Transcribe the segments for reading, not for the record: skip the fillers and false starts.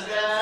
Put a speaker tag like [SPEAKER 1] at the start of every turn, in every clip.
[SPEAKER 1] Yeah.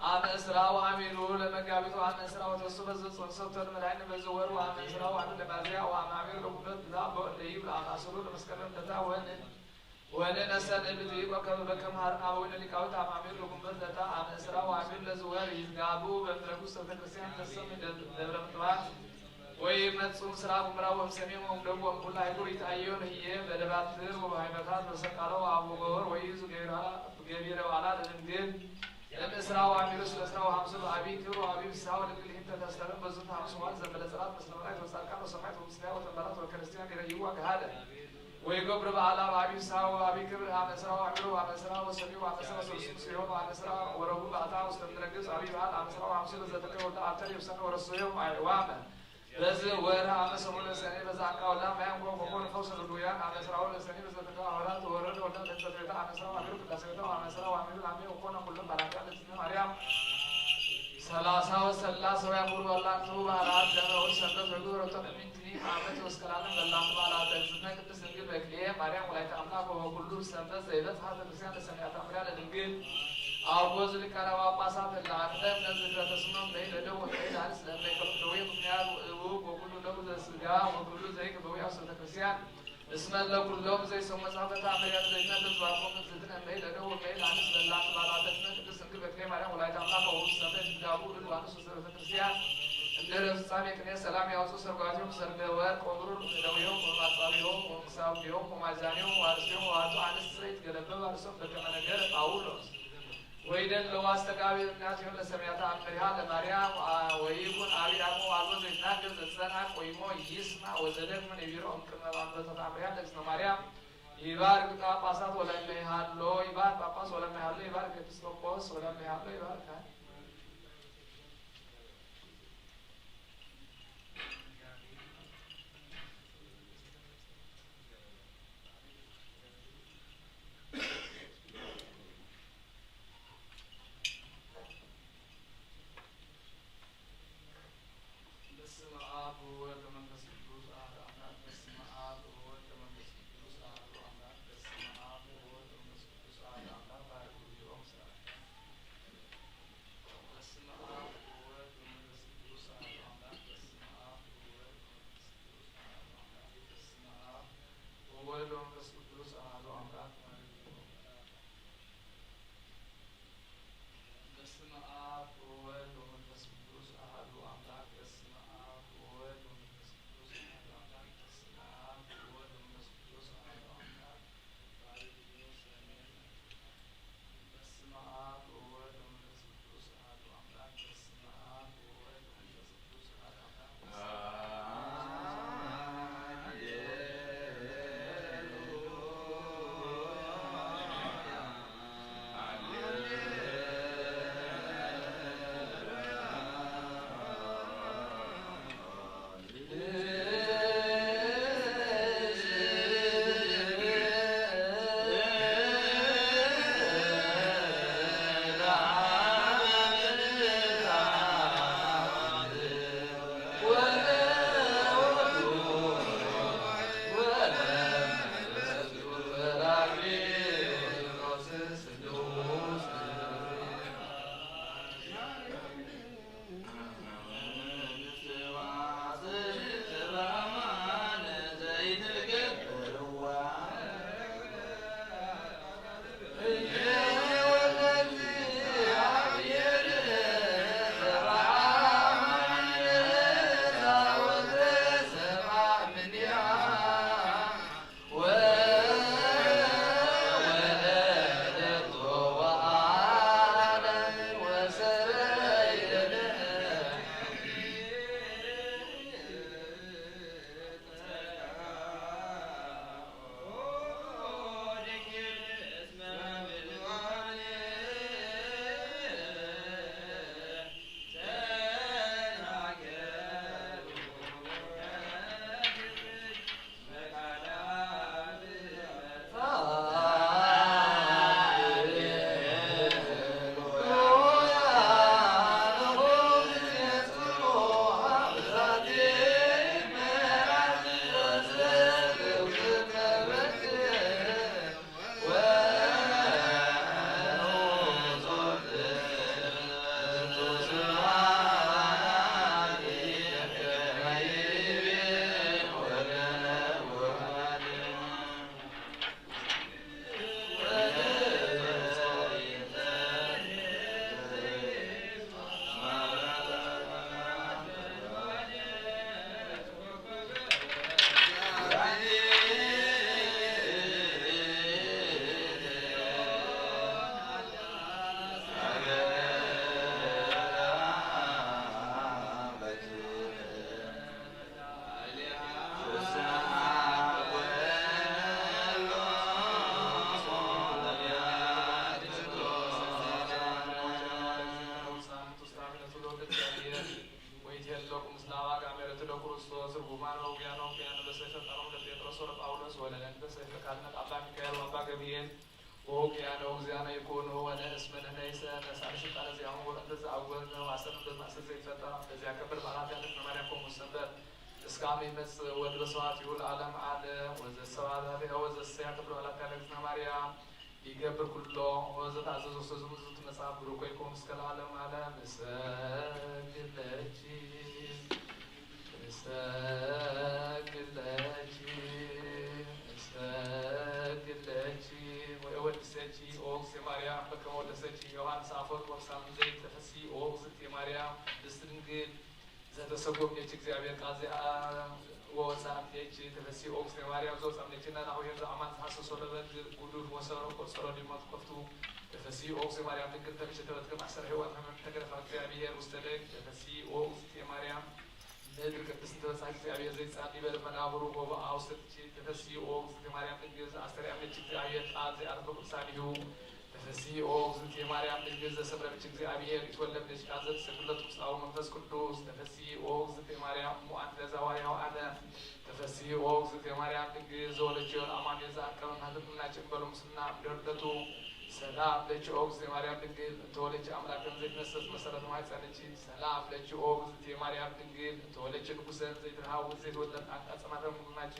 [SPEAKER 1] አመስራ ወአሚሩ ለመጋቢት ወአመስራ ወተሱ በዘጾን ሰውተን መላእክት በዘወሩ ወአመስራ ወአሚሩ ለማዚያ ወአማሚሩ ለቁበት ዛ በለዩ ለአማስሩ ለመስከረም ለታ ወነ ነሰን ለዚህ ወከም በከማርና ወነ ሊቃውት አማሚሩ ለቁበት ለታ አመስራ ወአሚሩ ለዘወር ይጋቡ በመድረኩ ሰተክርስቲያን ተሰም ደብረ ምጥማት ወይ መጽኡም ስራ ምራው ወሰሜም ወደው ወኩላ አይቁር ይታየው ለየ በደባትር ወባይመታት በሰቃለው አቡጎር ወይ ዙገራ ገቢረው አላ ለንግል ለምስራው አሚሩስ ለስራው 50 አቢ ክሩ አቢ ሳው ለግልህን ተተስተረም በዙት 50 ዘመለ ጽራት መስለማይ ተሳካ በሰማይ ወምስላው ተመራት ወክርስቲያን ይረይዋ ከሃደ ወይ ገብረ በዓላ አቢ ሳው አቢ ክብር አመስራው አሚሩ አመስራው ወሰሚው አመስራው ሶስት ሲሆን አመስራው ወረቡ ባታ ውስጥ ተደረገ አቢ በዓል አመስራው 50 ዘተከው ተአተር ይብሰነ ወረሰየው አይዋመ ለዚህ ወራ አመሰሙ ለሰኔ በዛቃውላ ማያንቆ ቆቆን ፈውስ ዱያ አመስራው ለሰኔ በዘተከው አውራት ወረደ ወደ ተተከታ አመስራው አሚሩ ለሰኔው አመስራው አሚሩ አሚ ወቆና ሁሉ ባራካ ለዚህ ማርያም ሰላሳው ሰላሳው ያቁሩ አላቱ ባራት ደረው ሰንበት ወግሮተ ምንትኒ አመት ወስከላን በላቱ ባላት ዝነ ቅድስት ድንግል በክሌ ማርያም ወላይታ አምላክ ወሁሉ ሰንበት ዘይበት ሀተ ክርስቲያን ለሰማያት አምሪያ ለድንግል አውጎዝ ሊቃነ ጳጳሳት ለአንተም ለዝክረ ተስመም ለይደው ወይዳል ስለማይከሉ ደዌ ምክንያት ወኩሉ ለው ዘስጋ ወኩሉ ዘይክ በውያው ሰንተ ክርስቲያን እስመ ለኩሎም ዘይሰው መጻፈታ አምሪያ ዘይነ ተዝባቆም ዝድነ ለይደው ወይዳል ስለላቱ ባላት ቅድስት ድንግል በክሌ ማርያም ወላይታ አምላክ ወሁሉ ሰንበት ዳቡ ለዋንሱ ሰንተ ክርስቲያን እንደ ረፍጻሜ ቅኔ ሰላም ያውጡ ሰርጓቲው ሰርገ ወርቅ ወብሩ ደውየው ወማጻቢው ወምሳቢው ወማዛኒው ዋርሲው ዋጡ አንስ ዘይት ገለበው አርሶም በከመ ነገር ጳውሎስ ወይደን ለዋስተጋቢ እናት ይሁን ለሰማያት አምሪሃ ለማርያም ወይኩን አቢራሙ አልቦ ዘይናገር ዘጸና ቆይሞ ይስማ ወዘደግ ምን ይቢሮ እንከመባን በተታምሪያ ለስነ ማርያም ይባርክ ጳጳሳት ወለመ ያሎ ይባርክ ጳጳስ ወለመ ያሎ ይባርክ ኤጲስቆጶስ ወለመ ያሎ ይባርክ ወለለን በሰይፈ ካልነት አባ ሚካኤል ወአባ ገብርኤል ወውቅያኖ እግዚአነ ይኩኑ ወነእስመ ነይሰ ነሳን ስልጣነ ዚአሁ ወእንተዘ አወነ ወአሰንበት ማሰዘ ይፈጠራ በዚያ ከብር በአራት ያለት መማሪያ ቆሙ ሰንበት እስካሜ መጽ ወድ በሰዋት ይሁን ዓለም አለ ወዘሰዋት ወዘሰያ ከብር በአራት ያለት ማርያም ይገብር ኩሎ ወዘታዘዙ ሰዙት መጽሐፍ ብሩኮ ይቆም እስከ ለዓለም ዓለም ሰግደች ሰግደች ሰግደች ወወድሰች ኦክስ የማርያም በከመ ወደሰች ዮሐንስ አፈወርቅ ወሳምን ዘይት ተፈሲ ኦክስ የማርያም ድስትንግል ዘተሰጎምኘች እግዚአብሔር ቃዚአ ወወሳምቴች ተፈሲ ኦክስ የማርያም ዘወሳምነችና ናሁሄር ዘአማን ተሐሰሶ ለበግ ጉዱፍ ወሰሮ ቆጸሮ ዲሞት ከፍቱ ተፈሲ ኦክስ የማርያም ድንግል ተምሽተበት ከማሰር ህይወት ተገረፋ እግዚአብሔር ውስተ ደግ ተፈሲ ኦክስ የማርያም ምድር ቅድስት ተበሳጭ እግዚአብሔር ዘይጻን ይበል መናብሩ ወበአ ውስጥች ተፈሲ ኦክስ የማርያም ድንግል አስተርያመች እግዚአብሔር ቃል ዘአርፈ ቅዱሳኒሁ ተፈሲ ኦክስ የማርያም ድንግል ዘሰብረች እግዚአብሔር ይትወለደች ቃል ዘተሰግለት ውስጣው መንፈስ ቅዱስ ተፈሲ ኦክስ የማርያም ሙአን ለዛዋያው አለ ተፈሲ ኦክስ የማርያም ድንግል ዘወለችውን አማን የዛቀም ሀድናችን በሉምስና ደርደቱ ሰላም ለች ኦክስ የማርያም ድንግል ተወለች አምላክን ዘይትነሰስ መሰረት ማይጸነች ሰላም ለች ኦክስ የማርያም ድንግል ተወለች ንጉሰን ዘይትሃው ዘይትወለድ አንቀጽማተ ሙናች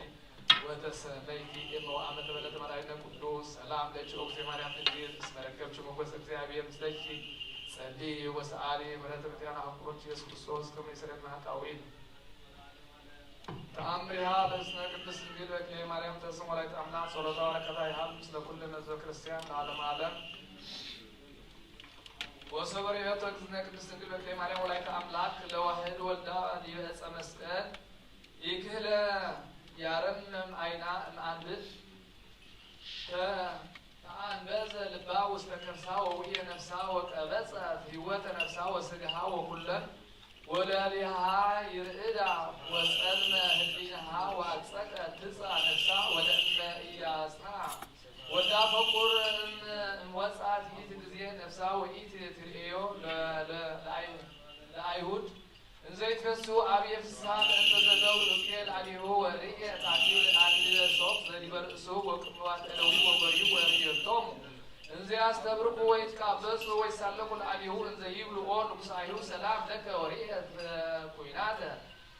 [SPEAKER 1] ወተሰለይቲ እመ አመተ በለተ መላእክተ ቅዱስ ሰላም ለች ኦክስ የማርያም ድንግል እስመረከብች ሞገስ እግዚአብሔር ምስለኪ ጸልይ ወሰአሊ ምሕረተ ክርስቲያን አፍሮች ኢየሱስ ክርስቶስ ከመ ይሰረና ጣዊል ተአምሪሃ ለስነ ቅድስት ድንግል በክሌ ማርያም ተስሞ ላይ ተአምና ጸሎታ ወረከታ ይሃል ምስለ ኩል ህዝበ ክርስቲያን ለዓለም ዓለም ወሰበር የህቶ እግዝእትነ ቅድስት ድንግል በክሌ ማርያም ወላዲተ አምላክ ለዋህድ ወልዳ ዲበ ዕፀ መስቀል ይክህለ ያረምም አይና እምአንብት ተአንበዘ ልባ ውስተ ከርሳ ወውእየ ነፍሳ ወቀበጸ ህይወተ ነፍሳ ወስጋሃ ወኩለን ወለሊሃ ይርዕዳ ወጸልመ ህሊናሃ ወአጸቀ ትጻ ነፍሳ ወለእመ ኢያጽና ወዳ ፈቁር እምወጻት ይት ጊዜ ነፍሳ ወኢት ትርእዮ ለአይሁድ እንዘይትፈሱ አብየ ፍስሐ ለእንተ ዘገብሩ ሉቄል አሊሁ ወርእየ ታኪል አክሊለ ሶፍ ዘዲበ ርእሱ ወቅምዋት እለዊ ወበሪሁ ወርእየቶሙ እንዘ ያስተብርቁ ወይትቃበሱ ወይሳለቁ ለአሊሁ እንዘ ይብሉ ኦ ንጉሠ አይሁድ ሰላም ለከ ወርእየት ኩናተ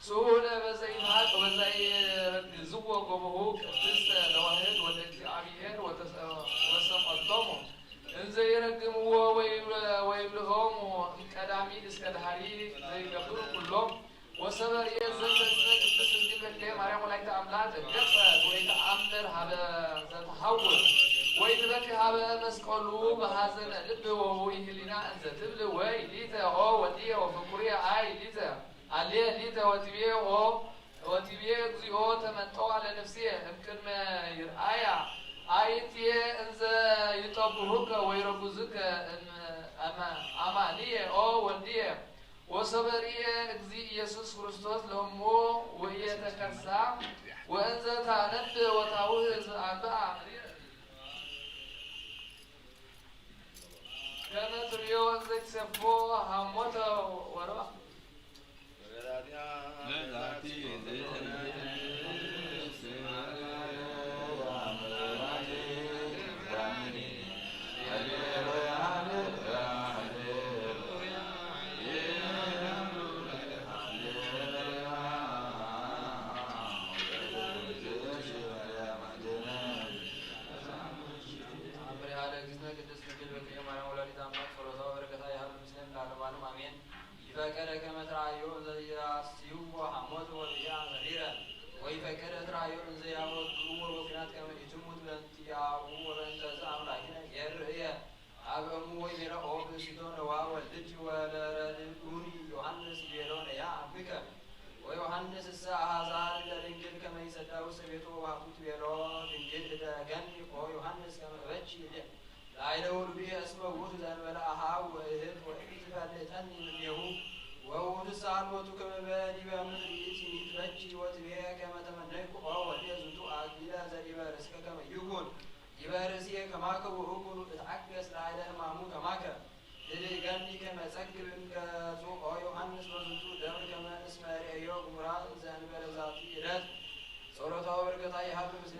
[SPEAKER 1] ስሁለ በዘይምሃቅ ወዘይረግዝዎ ጎብሁ ቅድስተ ለዋህድ ወደ እግዚአብሔር ወሰመቶሙ እንዘ ይረግምዎ ወይብልዖሙ ቀዳሚ እስከ ዳህሪ ዘይገብሩ ኩሎም ወሰበር የዘንበዝነ ቅድስት ድንግል በክሌ ማርያም ወላዲተ አምላክ ገጸ ወይተአምር ሀበ ዘተሐውር ወይትበኪ ሀበ መስቀሉ በሐዘነ ልብ ወውይ ህሊና እንዘ ትብል ወይ ሊተ ኦ ወዲየ ወፍቁርየ አይ ሊተ አሌ ሊተ ወቲቤ እግዚኦ ተመጠዋ ለነፍስየ እምቅድመ ይርአያ አይትየ እንዘ ይጠብሁከ ወይረጉዝከ አማልየ ኦ ወልድየ ወሰበርየ እግዚእ ኢየሱስ ክርስቶስ ለእሞ ወኢየተከሳ ወእንዘ ታነብ ወታውህዝ አንብአ ከመ ትርእዮ እንዘ ይትሰፎ ሐሞተ ወርባ
[SPEAKER 2] فكر كما ترايو زياسيو وحمود وبيا غريرا ويفكر ترايو زياو وكنات كما يتموت بنتياو وبنت زعم لكن يرئي أبو ويرا أو بسيطون وولدت ولردوني يوحنس بيرون يا أبيك ويوحنس الساعة زار لرنجل كما يسداو سبيتو وحبوت بيرون رنجل دغني ويوحنس كما بچي ላይለውል ቢ እስመውት ዘንበላሃ ወእህት ወኢት ፈልጠን ምኔሁ ወውት ሳልወቱ ከመበዲ በምድሪት ይትበጂ ወትቤ ከመ ተመነይኩ ኦ ወልየ ዝንቱ አክሊለ ዘዲበ ርእስከ ከመ ይኩን ዲበ ርእስየ ከማከ ውእኩን እትአገስ ላዕለ ሕማሙ ከማከ ትድገኒ ከመ ጸግብ እምገጹ ኦ ዮሐንስ በዝንቱ ደብር ከመ እስመ ርእዮ ግሙራ ዘእንበለ ዛቲ ዕለት ጸሎታ በረከታ ይሃብ ምስለ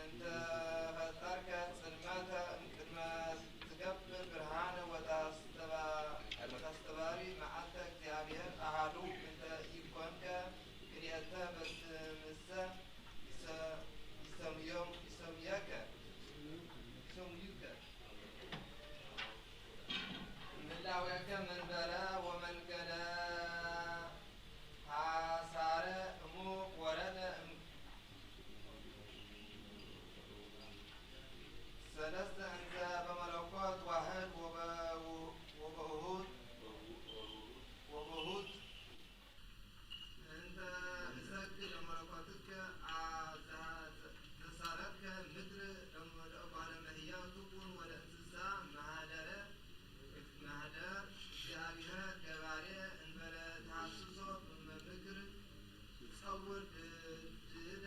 [SPEAKER 2] እንተ ፈጠርከ ጽልመተ እምቅድመ ትገብር ብርሃነ ወታስተባሪ መዓልተ እግዚአብሔር አሐዱ እንተ ኢኮንከ ክልኤተ በስምሰ ይሰምየከ ምላዌከ መንበረ ወመንገለ ሐሳረ እሙቅ ወረደ ሰለስተ እንተ በመለኮት ዋህድ ወበውሁድ እንተ እሰግድ ለመለኮትከ ዘሳረርከ ምድር ለእጓለ እመሕያው ትኩን ወደ እንስሳ ማህደር እግዚአብሔር ገባሬ እንበለ ተሐስሶ በምክር ጸውር ድደ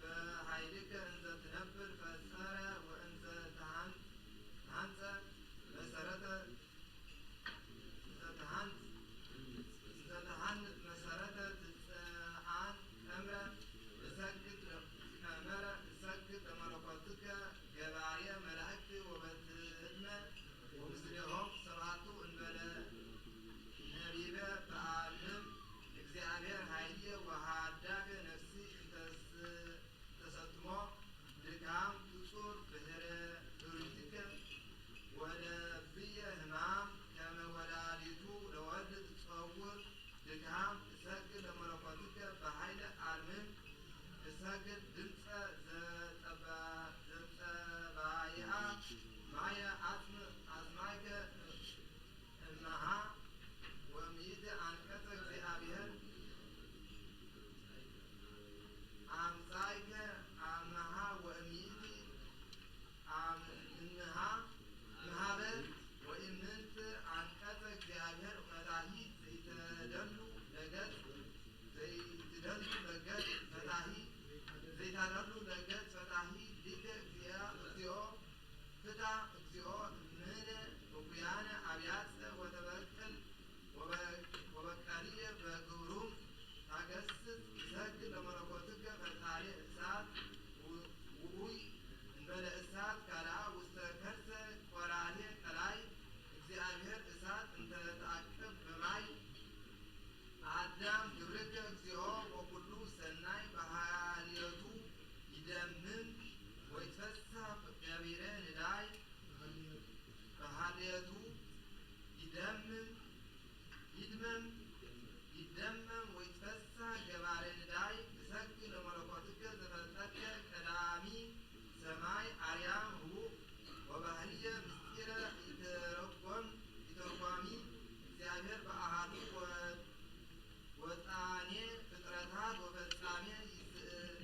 [SPEAKER 2] በኃይልከ እንዘ ትነብር ፈጸረ ወእንዘ ተሃንጸ መሰረተ መሰረተ ትጽአን ቀምረ እሰግድ ለመለኮትከ ገባሬ መላእክት ወበትሕልመ ወምስሌሆም ሰባቱ እንበለ ነቢበ በአልም እግዚአብሔር ኃይልየ ወሃዳገ ነፍሲ ተሰጥሞ ድካም ፍጹር ብህርትከ ወለብየ ሕማም ከመ ወላዲቱ ለወልድ ትጸውር ድካም እሰግድ ለመለኮትከ በኃይለ አልምን እሰግድ ድምፀ ዘጸባይአ ማየ አጽማይከ እምሃ ወሚእቲ አንቀጸ እግዚአብሔር አምጻይከ አምሃ ወሚእቲ እምሃ ምሃበት ወኢምንት አንቀጸ እግዚአብሔር ፈታሒ ዘይተደሉ ለገጽ ፈታሒ ሊከ እግዚኦ ፍታ እግዚኦ እምነ እኩያነ አብያተ ወተበቅል ወበቀልየ በግብሩም ታገስጽ እሰግድ ለመለኮትከ ፈጣሪ እሳት ውዑይ እንበለ እሳት ካልአ ውስተ ከርሰ ቆራሌ ቀላይ እግዚአብሔር እሳት እንተ ተአቅብ በማይ አዳም ግብርከ እግዚኦ ወኩሉ ሰናይ በሃልየቱ ይደምም ወይትፈሳህ ገቢረ ንዳይ በሃልየቱ ይደመም ወይትፈሳህ ገባሬ ንዳይ እሰግድ ለመለኮትከ ዘፈጠርከ ቀዳሚ ሰማይ አርያም ህቡእ ወባህልየ ምስጢረ ይተርጓሚ እግዚአብሔር በአሐዱ ወጣኔ ፍጥረታት ወፈጻሜ ይስእን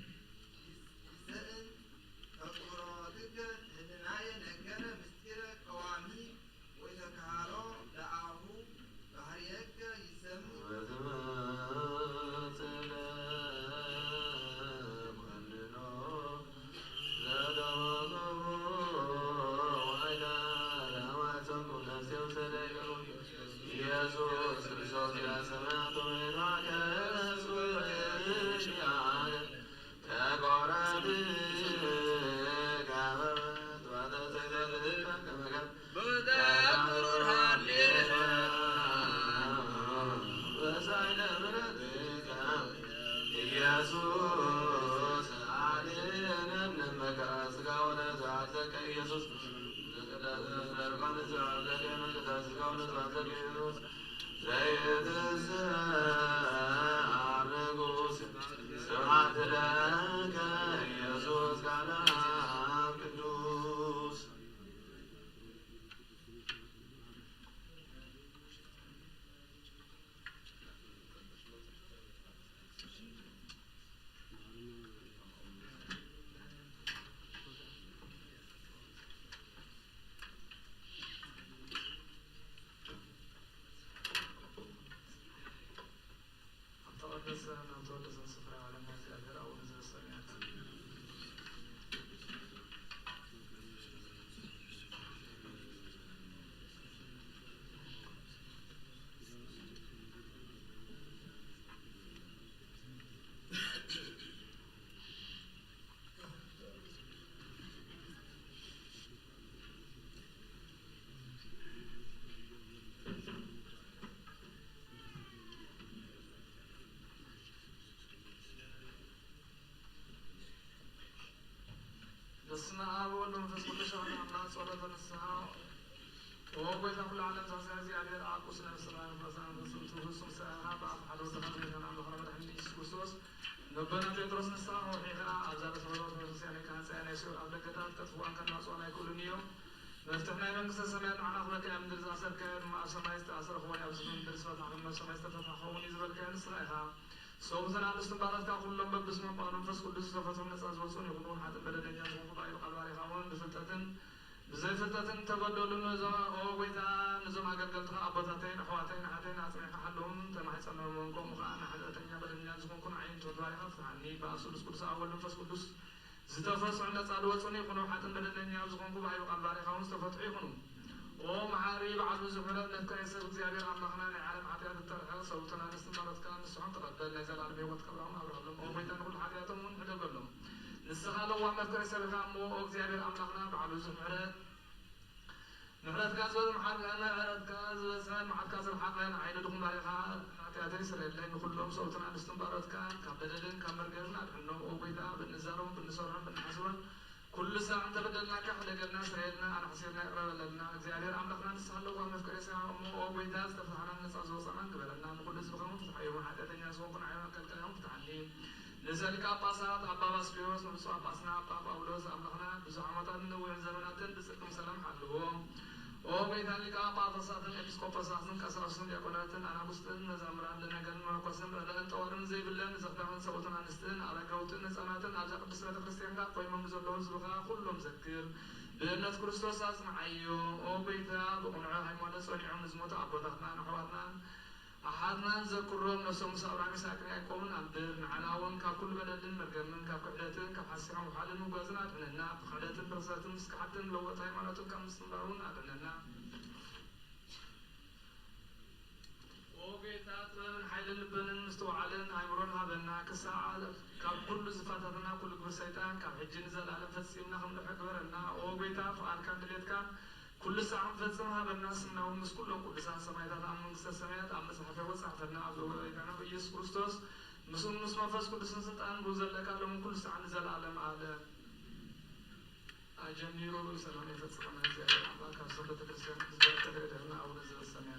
[SPEAKER 2] ተቁሮትከ ህልናየ ነገረ ምስጢረ ቀዋሚ ወይተካሃሎ ለአሁ ባህርየከ ይሰሙ ኢየሱስ ክርስቶስ ያሰማቱ ኢየሱስ አድነን መከራ ሥጋ ወነዘአዘቀ ኢየሱስ ስብሐት ለከ ኢየሱስ ቃለ አብ ቅዱስ
[SPEAKER 1] صلاة النساء وقويت كل عالم تغزي عليه العقوس نفسنا فسوس ساعة بعد حدوث هذه أنا بخرج الحين يسوس نبنا بيدرس نساء وحيها أزال صلاة النساء كان سأنا يسوع قبل كده تدخل كان ناصونا يكون يوم نفتحنا من قصة سمعت معنا خلك من درس أثر كان مع سماء استأثر خواني أو سمين درس فتح من سماء استفتح خواني زبل كان سرائها صوبتنا عند استنبارات كأقول لهم بسم الله نفس كل صفتهم نسأل وصون يقولون حتى بدل الناس وقضاء يقال عليه خوان بفتاتن بزي فتاتن تبدلوا نزوم أو بيتا نزوم أجر قلتها أبوتاتين أخواتين حتين أسمعها حلهم تما حسنا منكم وخانا حتى تنيا بدل الناس وكون عين تودارها فعني بأسلس كل ساعة نفس كل زتفرس عند صار وصون يقولون حتى بدل الناس وكون بعيو قال عليه خوان استفتحوا يقولون ومعاري بعض الزملاء نتكلم زيادة عن مخنا عالم حتى الترحل صوتنا نستمرت كان السحن تقدر نزل على بيوت كبرهم أبرهم أو بيتنا كل حياتهم من حدا قلهم نستخدم وعمل كرسي بخامو أو زيادة عن مخنا بعض الزملاء نحرد كاز ولا محل أنا عرض كاز وسمع محل كاز الحق لنا عيد دخول عليها حتى إسرائيل لأن كلهم صوتنا نستمرت كان كبدلين كمرجعنا إنه أو بيتا بالنزارهم بالنصارهم بالنحسون كل ساعة تبدلنا كحلة قلنا سريدنا أنا حسينا إقرار لنا زيادة عملقنا نسهل الله ومفكر يسمع أو بيداز تفتحنا نسأل زوصنا قبلنا نقول نسبقهم فتحيهم حتى تنيا سوقنا عيونا كالكلام فتحنين لذلك أباسات أبا باسبيوس نفسه أباسنا أبا باولوس أملقنا بزعمتان نوين زمناتين بسكم سلام حلوهم أو بيدالك أبا تصاتن إبسكوباساتن كسرسن يقولاتن أنا بستن نزامران لنا قلنا قسم لأن تورن زي بالله نزقدامن سوتنا نستن على قوتن نزاماتن على قدس بيت كريستيان قا قيمم زلون زبغا كلهم ذكر بأن كريستوس أسمعيو أو بيتا بقنعه هيمونس ونعم نزموت أبوتنا نحواتنا أحدنا نذكرهم نسوم سأوراني ساكن يقومون أبدر نعلاون ككل بلدن مرجمن كقعدتن كحسيهم وحالن مجازنا أدننا بخدتن برساتن مسكحتن لو تايماناتن كمستمرون أدننا وبيتات من حيل البنن مستوعلن هيمرون هذنا كساعة ككل زفاتنا كل برسيتان كحجين زل على فسيمنا هم نحكبرنا وبيتات وأن كان دليت كان كل ساعة فزمها بالناس إنهم مس كلهم كل ساعة سمايتها أم مستسميات أم مسحفة وسعتنا عبدو كان بيس كريستوس مسون مسمى فاس كل سنة أن بوزل لك لهم كل ساعة نزل عالم على أجميرو بسلام يفتسقنا زيادة الله كرسولة الكريستيان نزل كدرنا أو نزل السماء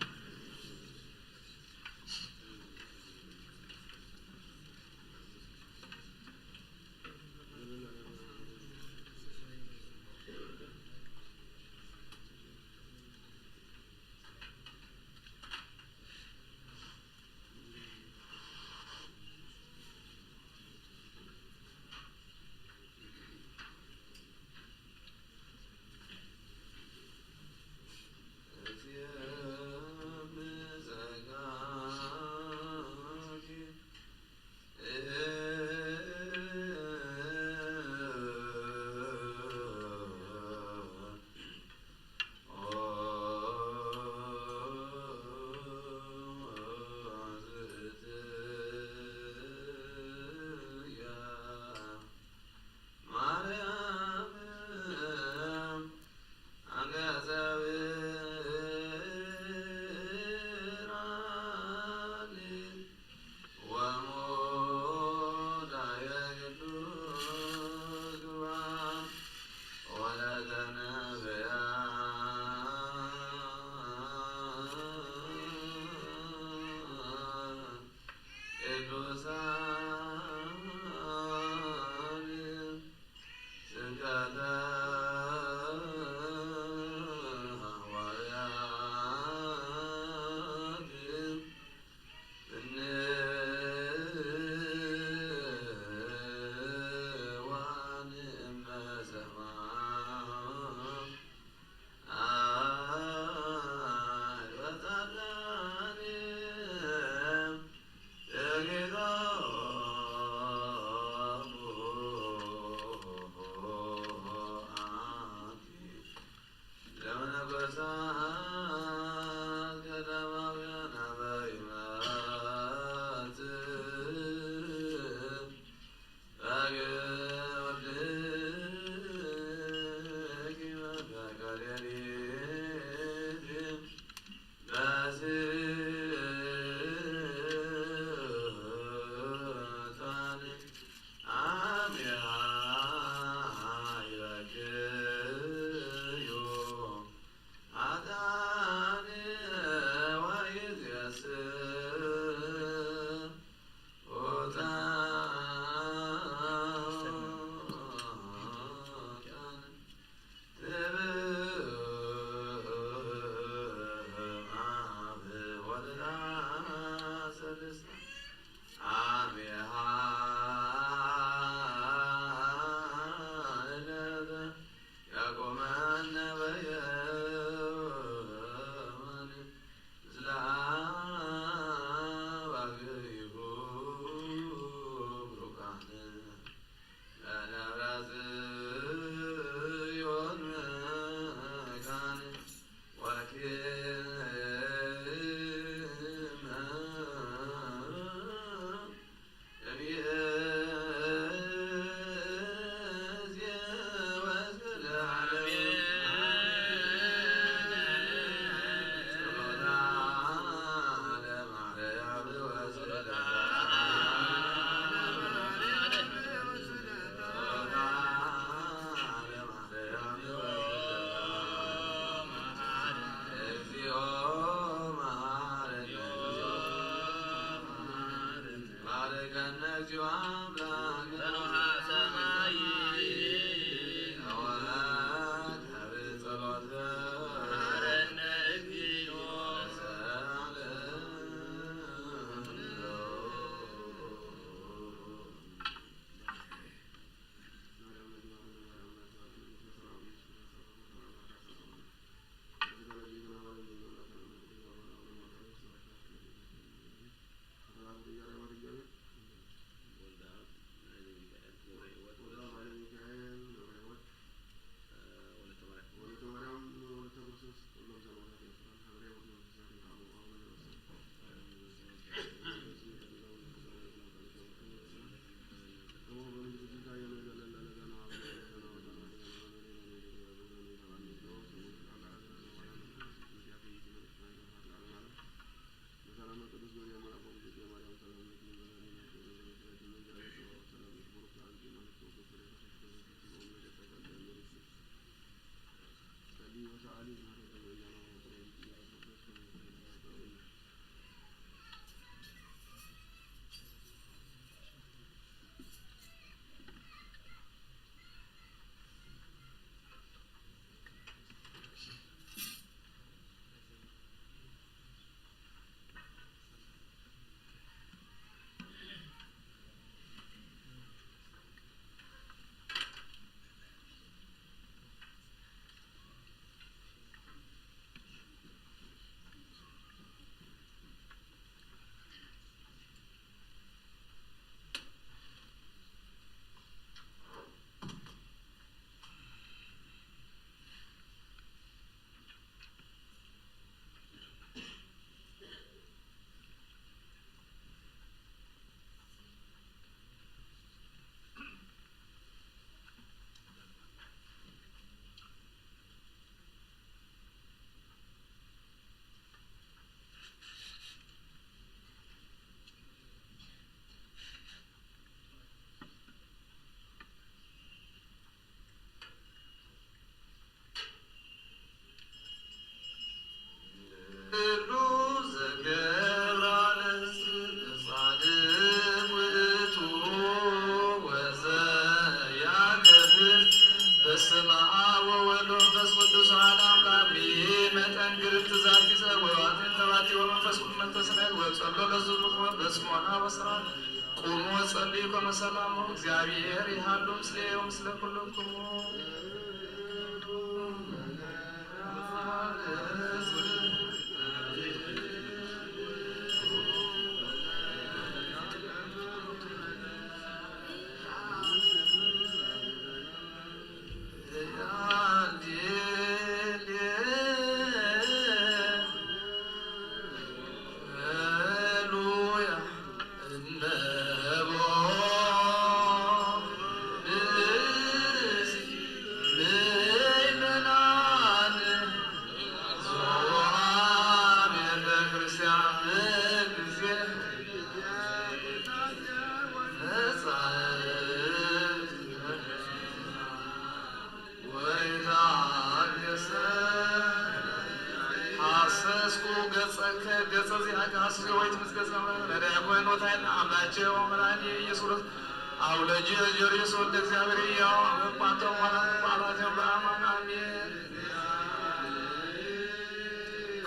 [SPEAKER 1] እግዚአብሔር ይሃሉ ምስሌው ምስለ ኩልክሙ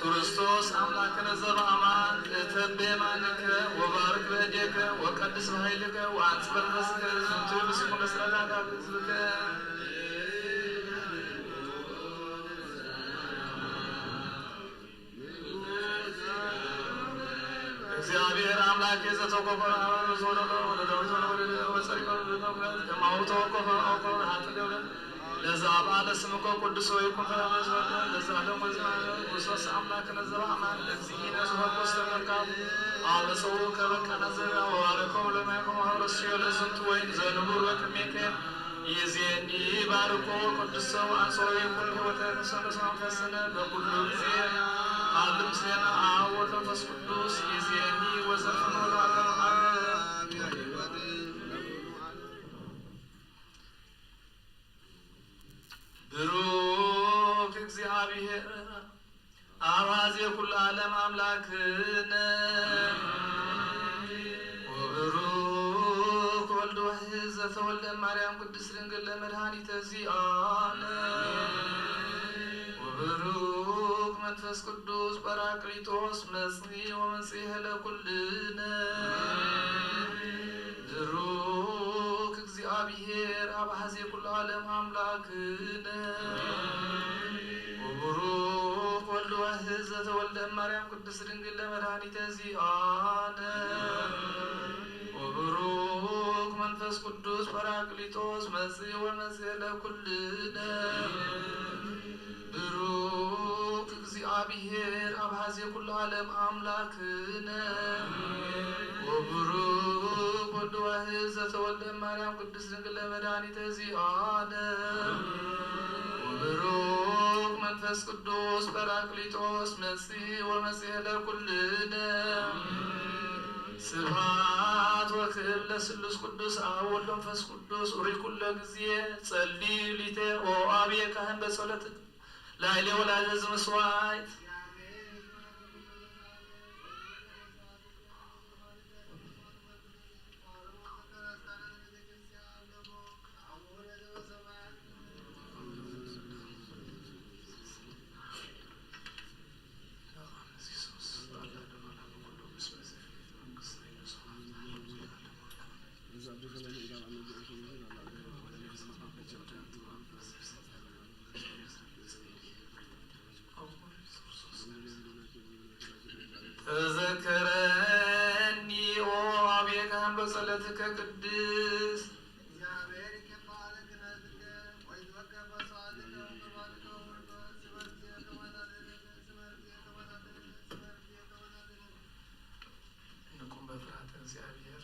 [SPEAKER 1] ክርስቶስ አምላክነ ዘበአማን እተቤማንከ ወባርክ በእዴከ ወቀድስ በኃይልከ ወአንጽር መንፈስከ ዝንቱ ምስሙ ለስረዳዳ ህዝብከ እግዚአብሔር አምላክ ዘተቆፈረ ዞረሎ ወደ ዳዊት ወደ ወጸሪቆ ከማውቶ ቆፈረ ሀጥለው ለዛ ባለ ስምኮ ቅዱስ ወይ ቆፈረ ለዛ ለሞዛ ክርስቶስ አምላክ ነዘባ አማን ለግዚእነ ዘወቆስ ተመካብ አበሰው ከበቃ ነዘባ ወባረከው ለማይቆም ሐዋርያው ለዝንቱ ወይን ዘንቡር በቅሜከ ይዜኒ ባርኮ ቅዱስ ሰው አንሶይ ኩል ህይወተ ነሰነሰ መንፈስነ በኩሉ ጊዜ አለም ስና አወተ መንፈስ ቅዱስ ይዜኒ ወዘፈኑ ለዓለም ብሩክ እግዚአብሔር አባዜ ኩሉ ዓለም አምላክነ ወብሩክ ወልድ ዋሕድ ዘተወልደ ማርያም ቅድስት ድንግል ለመድኃኒተ ዚአነ ወብሩክ መንፈስ ቅዱስ ጰራቅሊጦስ መጽንዕ ወመንጽሔ ለኩልነ ብሩክ እግዚአብሔር አባዜ ኩሉ ዓለም አምላክነ ወብሩክ ወልድ ዋሕድ ዘተወልደ ማርያም ቅድስት ድንግል ለመድኃኒተ ዚአነ ወብሩክ መንፈስ ቅዱስ ጰራቅሊጦስ መጽንዕ ወመንጽሔ ለኩልነ ብሩክ እግዚአብሔር አባዜ ኩሉ ዓለም አምላክነ ወብሩክ ወልድ ዋሕድ ዘተወልደ ማርያም ቅድስት ድንግል ለመድኃኒተ ዚአነ ወብሩክ መንፈስ ቅዱስ ጰራቅሊጦስ መጽንዕ ወመንጽሔ ለኩልነ ስብሐት ወክብር ለስሉስ ቅዱስ አብ ወወልድ ወመንፈስ ቅዱስ ኡሪኩ ለጊዜ ጸልዩ ሊተ ኦ አብየ ካህን በጸሎት ላዕሌ ወላዲተ ዘመስዋዕት ተዘከረኒ ኦ አብየ ካህን በጸሎትከ ቅድስ ንቁም በፍርሃተ እግዚአብሔር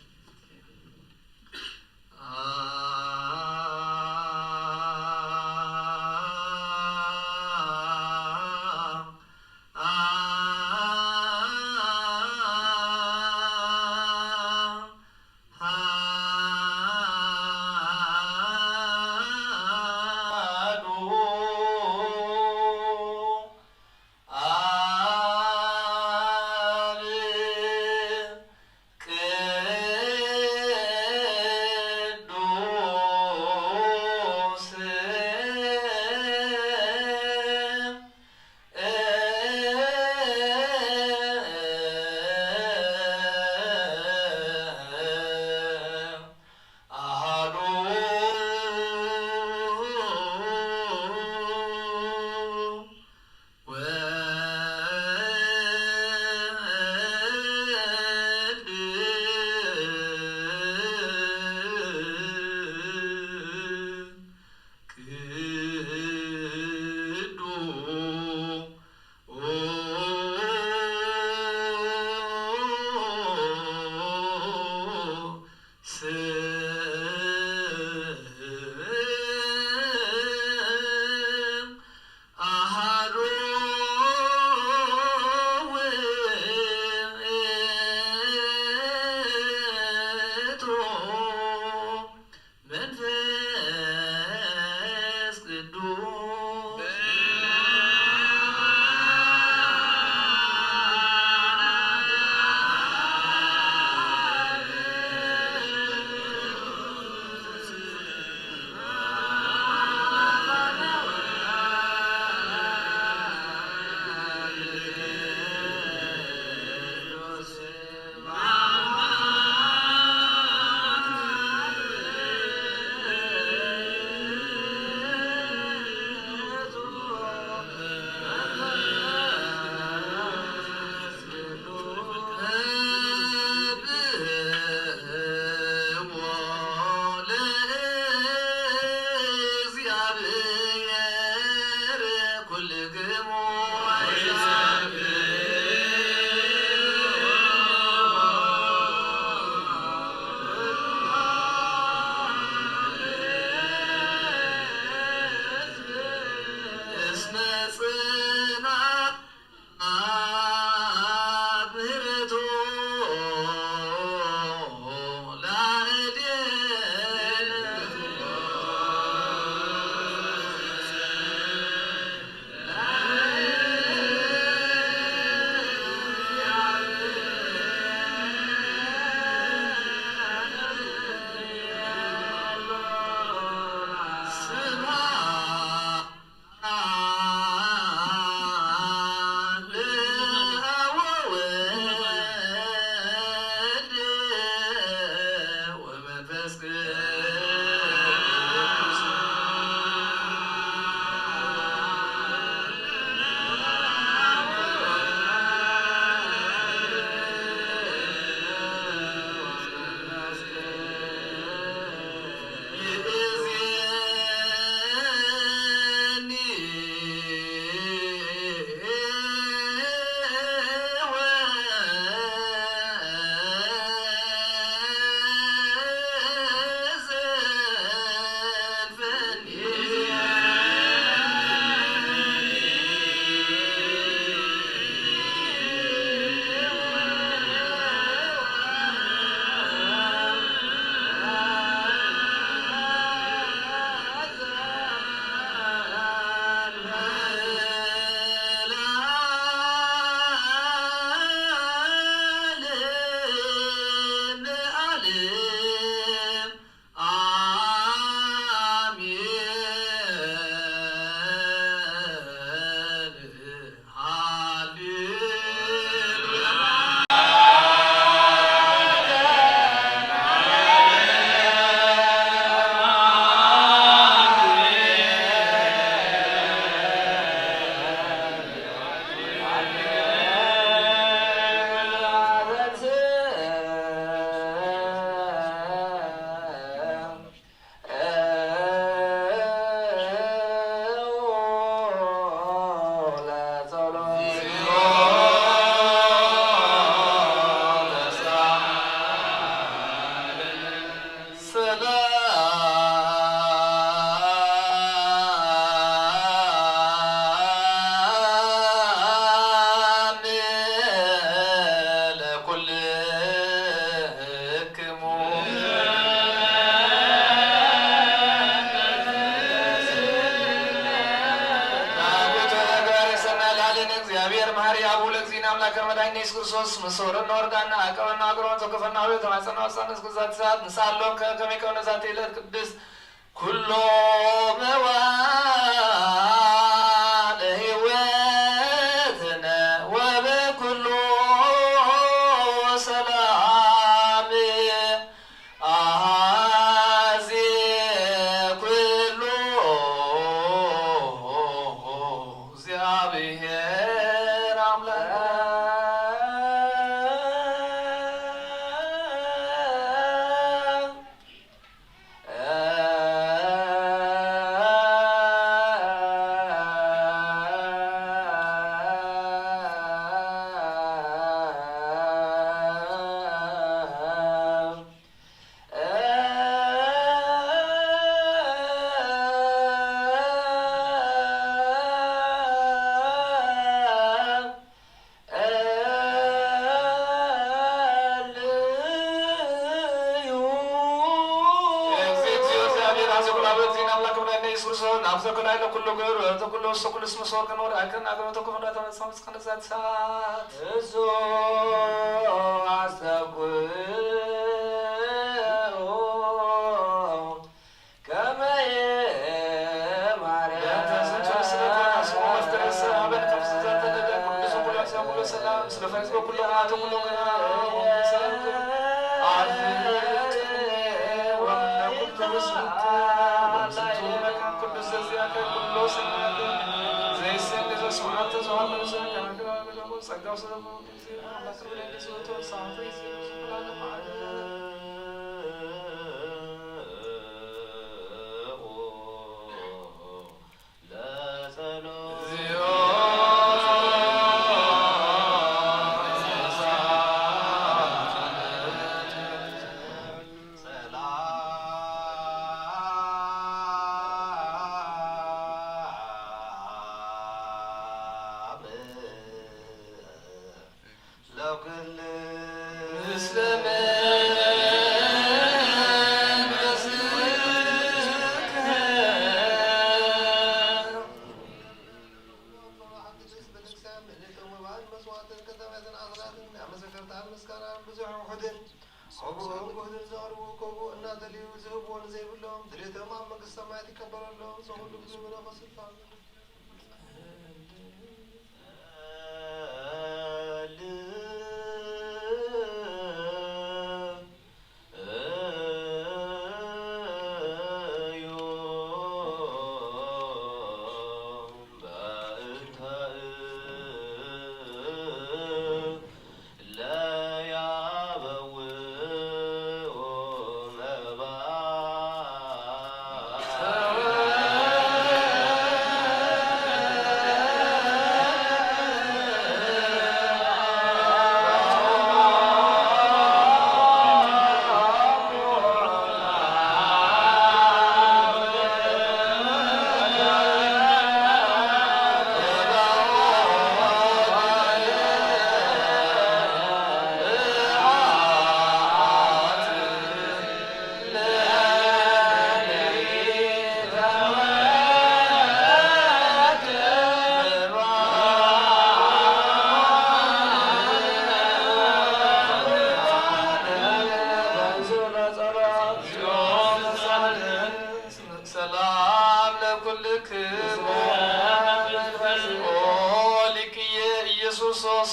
[SPEAKER 1] እግዚአብሔር መሐሪ አቡ ለእግዚእነ አምላከ መድኃኒነ ኢየሱስ ክርስቶስ መስወረን ወርዳና አቀበና አግሮን ተከፈና ወይ ተማጸና ወሳነስ ግዛት ሰዓት ንሳሎም ከመከነ ዛት ይለት ቅዱስ ኩሎ መዋዕለ ሕይወትነ ወበኩሉ ሰላም አሐዜ ኩሉ እግዚአብሔር አምላክ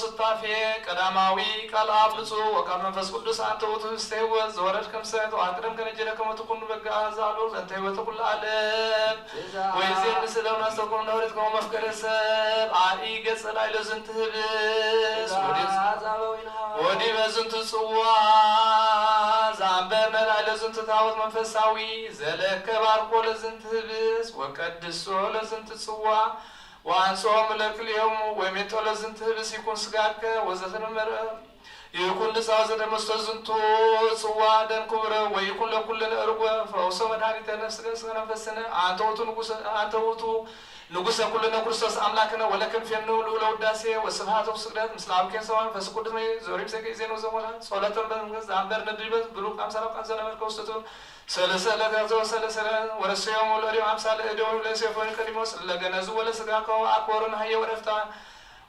[SPEAKER 1] ስታፌ ቀዳማዊ ቃል አብ ብፁዕ ወቃል መንፈስ ቅዱስ አንተ ውእቱ ውስተ ሕይወት ዘወረድ ከምሰት ወአቅደም ከነጀለ ከመ ትኩን በጋ ዛሉ በእንተ ሕይወት ኩሉ ዓለም ወይዜን ምስለውን አስተርጎም ነውሬት ከመ መፍቀረ ሰብ አኢ ገጸ ላይ ለዝንት ህብስ ወዲህ በዝንቱ ጽዋ ዛንበርነ ላይ ለዝንቱ ታቦት መንፈሳዊ ዘለከ ባርኮ ለዝንት ህብስ ወቀድሶ ለዝንት ጽዋ وعنصهم لك اليوم ويميتوا لزنت هبس يكون سقاك وزثن المرأة يكون لسعزة مستزنتو صوادا كبرى ويكون لكل الأرقوة فأوصى مدهاني تنفسك نفسنا أنت وطو ንጉሰ ኩልነ ክርስቶስ አምላክነ ወለክን ፈነው ለውለው ዳሴ ወስብሐቱ ስግደት ምስለ አብከን ሰዋን ፈስቁድመ ዞሪም ሰገ ይዘኑ ዘሞላ ሶላተን በመንገዝ አምበር ነድሪበት ብሩክ አምሳላ ቃንዘ ነበር ከውስጡ ሰለሰለ ጋዞ ሰለሰለ ወረሰየሙ ለሪው አምሳለ እደው ለሰፎን ከዲሞስ ለገነዙ ወለ ስጋ ከው አቆርን ሀየ ወረፍታ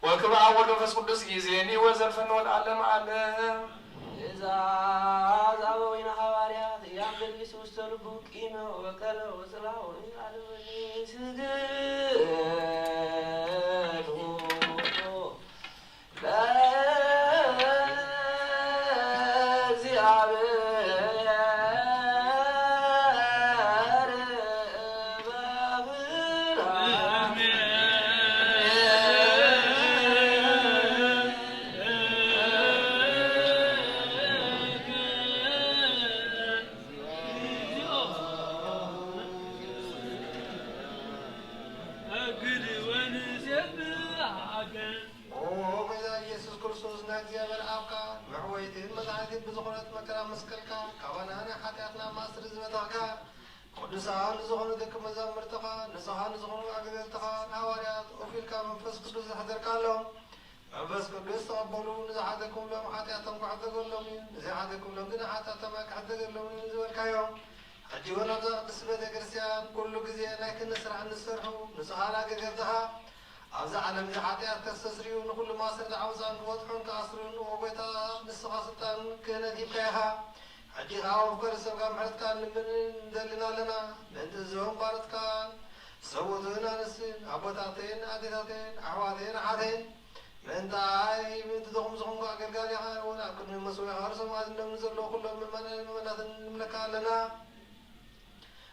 [SPEAKER 1] وكبر عود وفس قدس يزيني وزرفن والعالم عالم
[SPEAKER 2] إذا زعبوين حواريات يام بالبس مستلبو قيمة وبكلا وصلاة وإن علمني سجده لا زعبه قدسان زغنو دك مزامرتقا نصحان زغنو أقدرتقا حواريات وفيلك منفس قدس حضرك لهم منفس قدس تقبلوا نزحاتكم لهم حاتياتهم كحدقوا لهم نزحاتكم لهم دنا حاتياتهم كحدقوا لهم نزوالك يوم حجيونا بزاق قسبة كرسيان كل قزيان لكن نسرع نسرحو نصحان أقدرتها أبزا على مزحاتيات كستسريون كل ما سرد عوزان وضحون كأسرون وقويتا نسخاستان كهنا ديبكايها حجي غاوف كرسم كان محرد كان ندلنا لنا بنت الزوم بارد كان سوتنا نسين أبوتاتين أديتاتين أحواتين عاتين من تاي من تدخم زخم قاقل يا ونا كنا مسوي هارسم عاد نمزل لو كل من نملكا لنا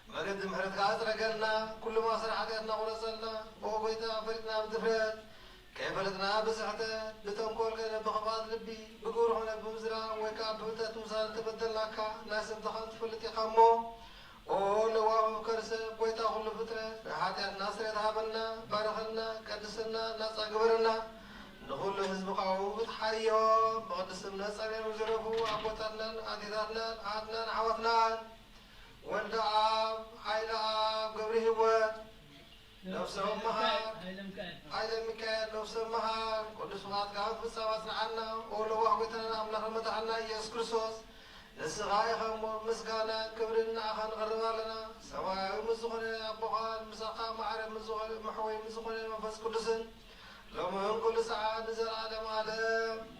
[SPEAKER 2] مريد محرد كاز رجلنا كل ما صار عادتنا ورسلنا بوبيتا فريدنا بدفرات كيف لدنا بسعته بتنقل كنا بخبات لبي بقول هنا بمزرعة ويكا بوتات مسال تبدل لك ناس امتحان فلتي خمو ولو كرسة بويتا كل فترة حتى الناس يذهبنا بارخنا قدسنا ناس أكبرنا نقول لحزب قوم تحيو بقدسنا سامين وزرفو أبوتنا عديداتنا عادنا عوضنا والدعاب عيلاب قبره وات نفسهم مهار عيلة مكان نفسهم مهار قدس وقات كان في السماء عنا ولو وحبتنا أملاك المتحنا يسوع كريستوس نسغايهم مسكانا كبرنا أخان غرنا لنا سواء مزخنا أبوخان مساقا معرم مزخنا محوي مزخنا منفس قدسن لما هم كل ساعة نزل عالم عالم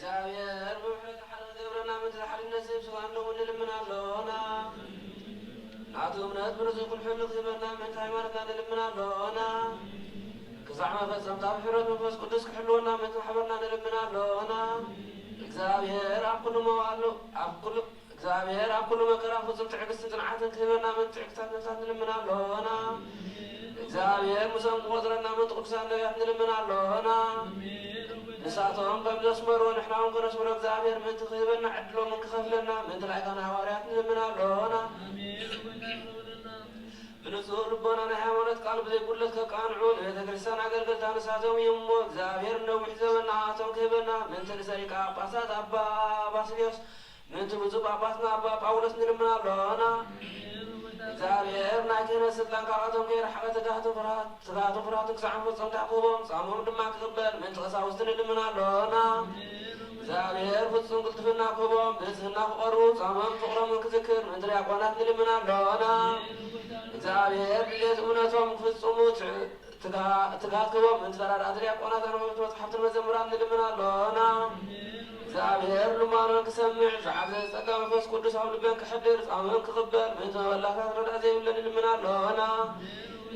[SPEAKER 2] እግዚአብሔር በምሕረት ሐረግ ገብረና ምድር ሐሪነት ዘብስዋን ነው እንልምና ለሆና ናቱ እምነት ብርዙቅ ኩልሕሉ ክበና ምንት ሃይማኖትና እንልምና ለሆና ክሳዕ መፈጸምታ ብሕረት መንፈስ ቅዱስ ክሕልወና ምንት ማሕበርና እንልምና ለሆና እግዚአብሔር ኣብ ኩሉ መዋዕሉ እግዚአብሔር ኣብ ኩሉ መከራ ፍጹም ትዕግስትን ጽንዓትን ክህበና ምንት ትዕግስታት ነፍሳት እንልምና ለሆና እግዚአብሔር ምሰም ክቆጥረና ምንት ቅዱሳን ነቢያት እንልምና ለሆና نساتهم قبل اسمروا نحن كنسمر እግዚአብሔር من تخيبنا عدلو من كخفلنا من تلعقنا حواريات نلمنا لهنا بنصور ربنا نحيوانات قلب زي قلت كقانعون يتكرسان عقلقلت نساتهم يمو እግዚአብሔር نوح زمنا عاتهم كيبنا من تلسريك أباسات أبا باسليوس من تبزب أباسنا أبا باولس نلمنا لهنا እግዚአብሔር ናይቴነ ስልጣን ካቃቶም ከይር ሓቀ ተጋህቶ ፍርሃቱ ክሳዕ ፍጹም ተዕቁቦም ጻሞም ድማ ክቕበል ምእንቲ ቀሳውስቲ ንልምና ኣለና እግዚአብሔር ፍጹም ቅልጥፍና ክህቦም ብንጽህና ክቐርቡ ጻሞም ፍቕሮምን ክዝክር ምእንቲ ዲያቆናት ንልምና ኣለና እግዚአብሔር ድሌት እምነቶም ክፍጽሙ ትጋት ክህቦም ምእንቲ ተራዳእቲ ዲያቆናት ኣንበብቲ መጽሓፍትን መዘምራን ንልምና ኣለና እግዚአብሔር ልማኖን ክሰምዕ ዝዓዘ ጸጋ መንፈስ ቅዱስ ኣብ ልበን ክሕድር ጻሞን ክቕበል ምእንቲ መበላታት ረዳእ ዘይብለን ንልምና ኣለና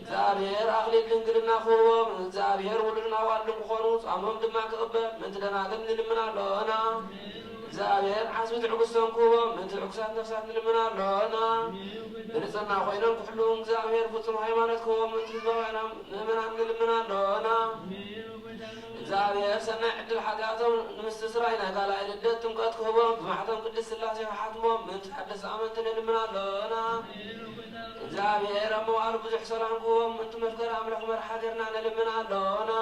[SPEAKER 2] እግዚአብሔር ኣኽሊል ድንግልና ክህቦም እግዚአብሔር ውሉድና ዋልድ ክኾኑ ጻሞም ድማ ክቕበል ምእንቲ ደናግል ንልምና ኣለና እግዚአብሔር ዓስቢ ትዕግስቶም ክህቦም ምእንቲ ዕጉሳት ነፍሳት ንልምና ኣለና ብንጽህና ኮይኖም ክሕልውን እግዚአብሔር ፍጹም ሃይማኖት ክህቦም ምእንቲ ህዝባውያና ምእመናን ንልምና ኣለና እግዚአብሔር ሰናይ ዕድል ሓጢኣቶም ንምስትስራይ ናይ ካልኣይ ልደት ጥምቀት ክህቦም ብማሕተም ቅድስት ሥላሴ ክሓትሞም ምእንቲ ሓደስ ኣመንቲ ንልምና ኣለና እግዚአብሔር ኣብ መዋዕሉ ብዙሕ ሰላም ክህቦም ምእንቲ መፍከር ኣምላኽ መርሓ ገርና ንልምና ኣለና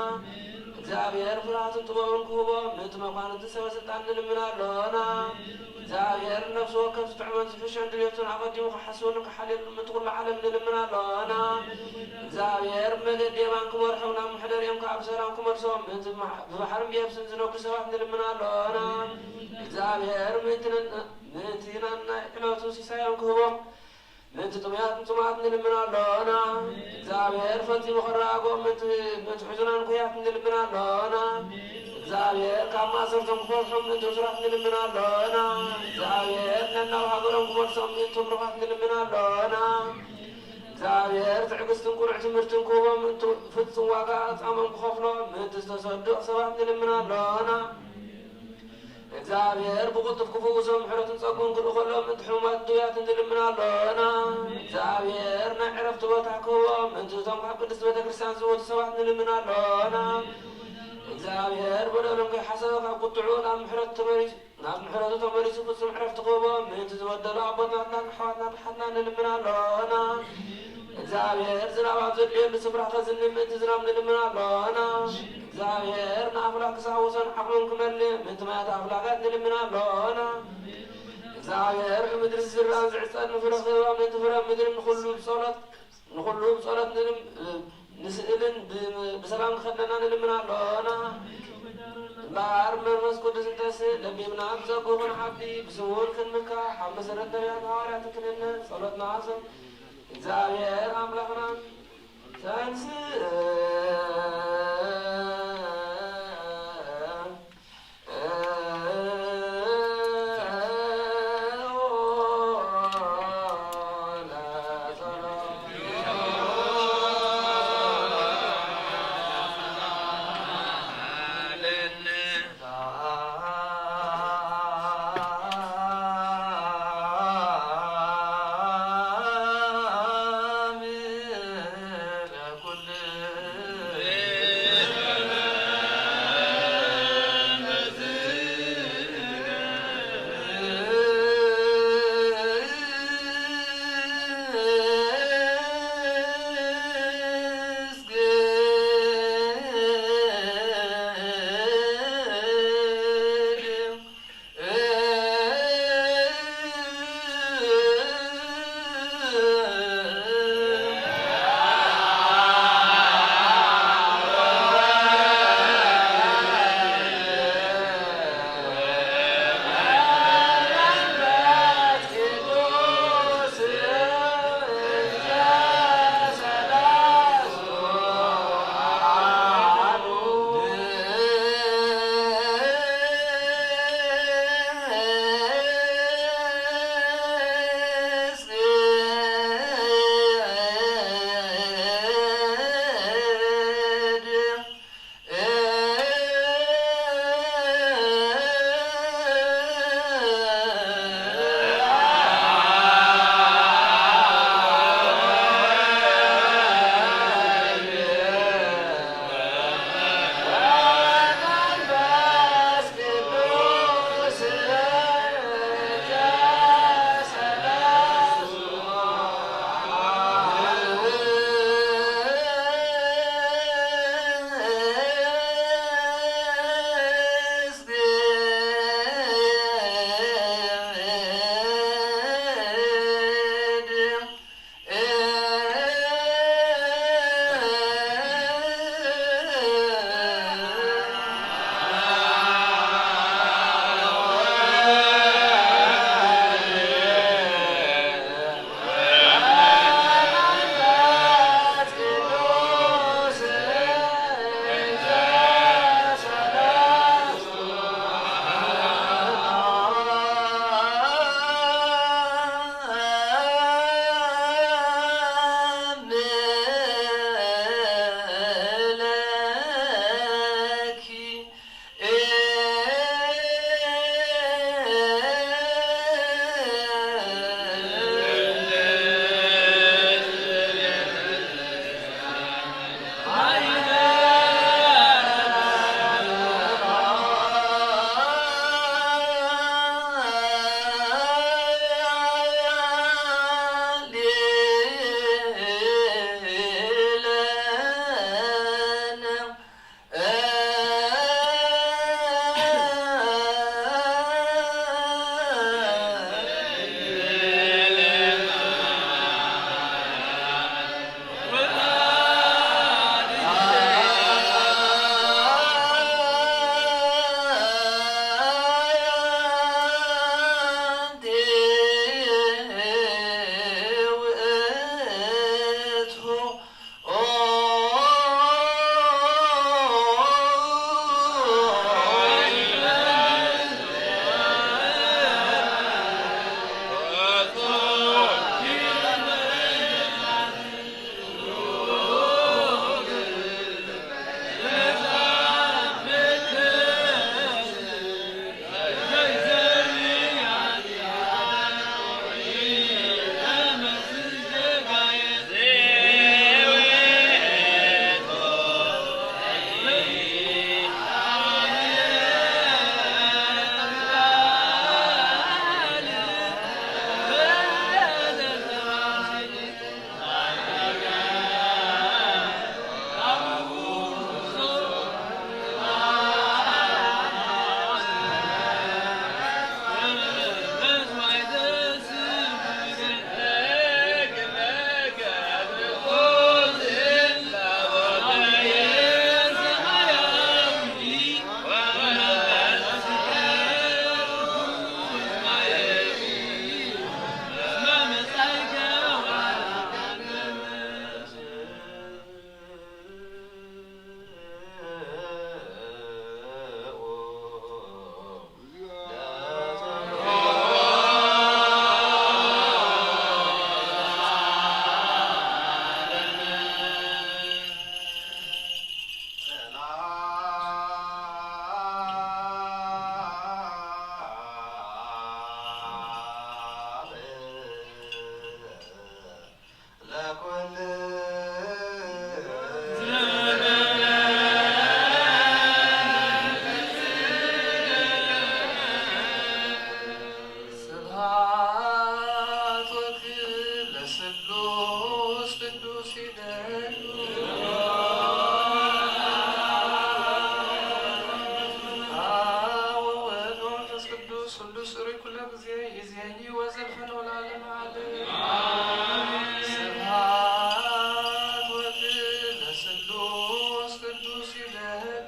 [SPEAKER 2] እግዚአብሔር ፍርሃትን ጥበብን ክህቦም ምእንቲ መኳንንቲ ሰበ ስልጣን ንልምና ኣለና እግዚአብሔር ነፍሲ ወከፍ ዝጥዕመን ዝሕሸን ድልየቱን ኣቐዲሙ ክሓስቡን ክሓልሉን ምእንቲ ኩሉ ዓለም ንልምና ኣለና እግዚአብሔር መገዲ የማን ክመርሖም ናብ ምሕደርዮም ካብ ሰላም ክመልሶም ምእንቲ ብባሕርን ብየብስን ዝነጉ ሰባት ንልምና ኣለና እግዚአብሔር ምእንቲ ናናይ ዕለቱ ሲሳዮም ክህቦም
[SPEAKER 3] ምንት ጥሙያትን ጥሙዓት ንልምን ኣለና እግዚአብሔር ፈጺሙ ኸራጎም ምንት ሕዙናን ኩያት ንልምን ኣለና እግዚአብሔር ካብ ማእሰርቶም ክፈርሖም ምንት ውስራት ንልምን ኣለና እግዚአብሔር ነናብ ሃገሮም ክመልሶም ምንት ምርኻት ንልምን ኣለና እግዚአብሔር ትዕግስትን ቁኑዕ ትምህርትን ክህቦም ምንት ፍጹም ዋጋ ጻሞም ክኸፍሎም ምንት ዝተሰድቕ ሰባት ንልምን ኣለና እግዚአብሔር ብቁጥፍ ክፍውሶም ምሕረትን ጸጉን ክልኸሎም ምንት ሕሙማት ድውያት ንልምን ኣለና እግዚአብሔር ናይ ዕረፍቲ ቦታ ክህቦም ምንት እቶም ካብ ቅድስቲ ቤተ ክርስቲያን ዝወቱ ሰባት ንልምን ኣለና እግዚአብሔር በደሎም ከይሓሰበ ካብ ቁጥዑ ናብ ምሕረቱ ተመሪሱ ፍጹም ዕረፍቲ ክህቦም ምንት ዝበደሉ ኣቦታትናን ኣሕዋትናን ሓትና ንልምን ኣለና እግዚአብሔር ዝናብ ኣብ ዘድልየሉ ስፍራ ኸዝኒ ምእንቲ ዝናብ ንልምን ኣለና እግዚአብሔር ንኣፍላክ ክሳውሶን ዓቕሎም ክመልእ ምእንቲ ማያት ኣፍላካት ንልምን ኣለና እግዚአብሔር ንምድሪ ዝዝራን ዝዕፀን ንፍረ ክህባ ምእንቲ ፍረ ምድሪ ንኹሉ ብጸሎት ንስእልን ብሰላም ክኸድነና ንልምን ኣለና እምበር መንፈስ ቅዱስ እንተስእ ለቢብና ብጸጉኹን ዓብዲ ብስሙን ክንምካ ኣብ መሰረት ነቢያት ሐዋርያት ክንነ ጸሎትና ሰም እግዚአብሔር አምላክና ተንሥእ
[SPEAKER 1] ስሉስ ቅዱስ ይደሉ ወወልድ ወመንፈስ ቅዱስ ሁሉ ሥሩይ ኩለ ጊዜ ይእዜኒ ወዘልፈነ ወለዓለመ ዓለም ስብሐት ወክብር ለስሉስ ቅዱስ ይደሉ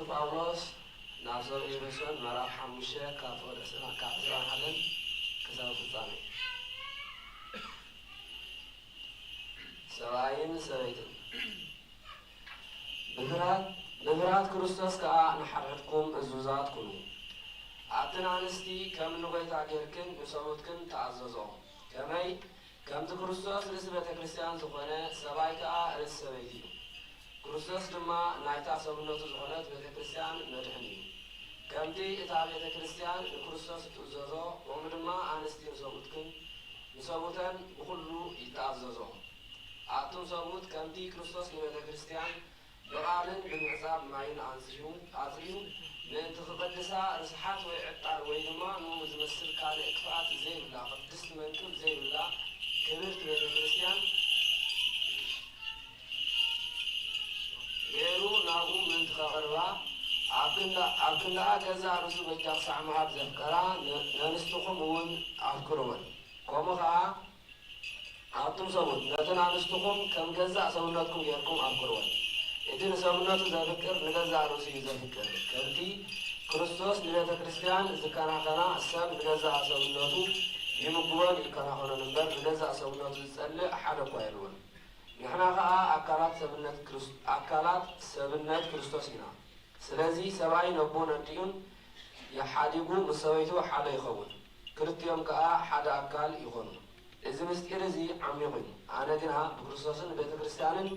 [SPEAKER 1] ጳውሎስ ናብሰብ ኤፌሶን ምዕራፍ 5 ካብ 21 ክሳብ ፍጻሜ ሰብኣይን ሰበይትን ብፍርሃት ክርስቶስ ከዓ ንሓረድኩም እዙዛት ኩኑ ኣብተን ኣንስቲ ከም ንጎይታ ጌርክን ንሰቡትክን ተኣዘዞም ከመይ ከምቲ ክርስቶስ ርእሲ ቤተ ክርስቲያን ዝኾነ ሰብኣይ ከዓ ርእሲ ሰበይቲ እዩ ክርስቶስ ድማ ናይታ ሰብነቱ ዝኾነት ቤተ ክርስቲያን መድሕን እዩ ከምቲ እታ ቤተ ክርስቲያን ንክርስቶስ ትእዘዞ ከምኡ ድማ ኣንስቲ ንሰቡተን ብኩሉ ይተኣዘዞም ኣቱም ሰቡት ከምቲ ክርስቶስ ንቤተ ክርስቲያን ብቓልን ብምዕዛብ ማይን ኣጽርዩ ምእንቲ ክቐድሳ ርስሓት ወይ ዕጣር ወይ ድማ ንኡ ዝመስል ካልእ ክፍኣት ዘይብላ ቅድስቲ መንክብ ዘይብላ ክብርቲ ቤተ ክርስቲያን ገይሩ ናብኡ ምእንቲ ከቕርባ ኣብ ክንደኣ ገዛ ርእሱ በጃ ክሳዕ ምሃብ ዘፍቀራ ነንስትኹም እውን ኣፍክርወን ከምኡ ከዓ ኣብቱም ሰቡት ነተን ኣንስትኹም ከም ገዛእ ሰውነትኩም ጌርኩም ኣፍክርወን እቲ ንሰውነቱ ዘፍቅር ንገዛእ ርእሱ እዩ ዘፍቅር ከምቲ ክርስቶስ ንቤተ ክርስቲያን ዝከናኸና ሰብ ንገዛእ ሰውነቱ ይምግቦን ይከናኸኖን እምበር ንገዛእ ሰውነቱ ዝጸልእ ሓደ እኳ የልዎን ንሕና ከዓ ኣካላት ሰብነት ክርስቶስ ኢና ስለዚ ሰብኣይ ነቦን ኣዲኡን የሓዲጉ ምስ ሰበይቱ ሓደ ይኸውን ክልቲኦም ከዓ ሓደ ኣካል ይኾኑ እዚ ምስጢር እዚ ዓሚቑ እዩ ኣነ ግና ብክርስቶስን ቤተ ክርስቲያንን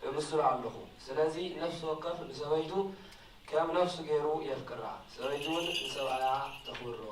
[SPEAKER 1] እምስሎ ኣለኹ ስለዚ ነፍሲ ወከፍ ንሰበይቱ ከም ነፍሱ ገይሩ የፍቅራ ሰበይቱ እውን ንሰብኣያ ተኽብሮ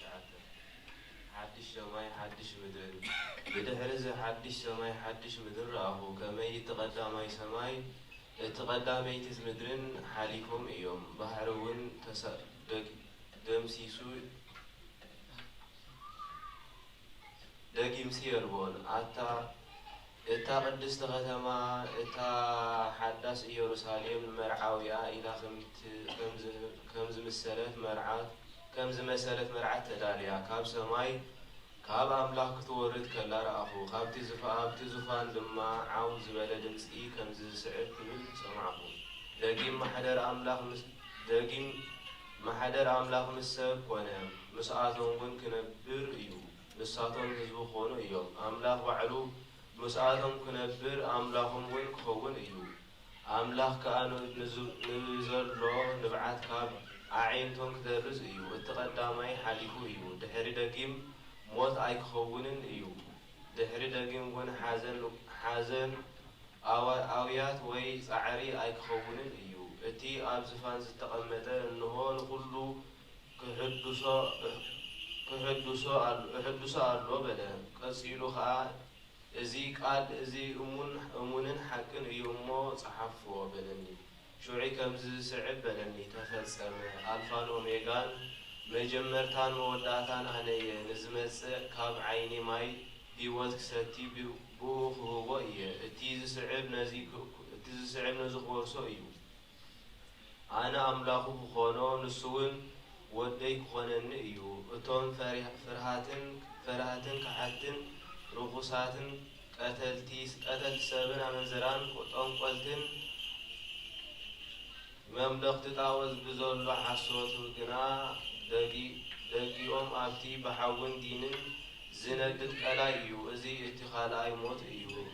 [SPEAKER 3] شعته حدش سماي حدش مدر بدحرز حدش سماي حدش مدر أهو كمي تقدمي سماي تقدمي تزمدرن حاليكم يوم بحرون دمسيسو دقيم سيربون إتا قدست غتما إتا حداس يروساليم مرعاويا إلى كمز مسألة مرعات كمز مسألة مرعات تداليا كاب سماي كاب أملاك تورد كلا رأخو كاب تزفان لما عاوز بلد مسئي كمز سعد من سمعه دقيم محدر أملاك مسب ونام مساعدهم ون كنبر إيو مساعدهم هزبو خونو إيو أملاك وعلو مساعدهم كنبر أملاكهم ون كخون إيو أملاك كأنو نزل له نبعات كاب عينتهم كدرز إيو التقدامي حاليكو إيو دحري دقيم موت أي كخونن إيو دحري دقيم ون حازن أويات وي سعري أي كخونن إيو إتي أبزفان ستقمته إنه نقولو كحدوسا ألو بلا قصيلو خا إزي قال إزي أمونن حقن يومو صحفو بلني شوعي كمز سعب بلني تفلسم ألفان أوميغان مجمرتان موداتان أني نزمس كاب عيني ماي هيوت ستي بوخ هو إيه تيز سعب نزي خورسو إيو أنا أملاكو بخونو نسون وديك خونن إيو أتون فرهاتن كحتن رخصاتن قتلت سبن منزران قطعن قلتن مملك تتعوز بزولو حسوت وقنا دقيقهم أبتي بحاون دينن زندت كلا إيو إزي اتخالاي موت إيو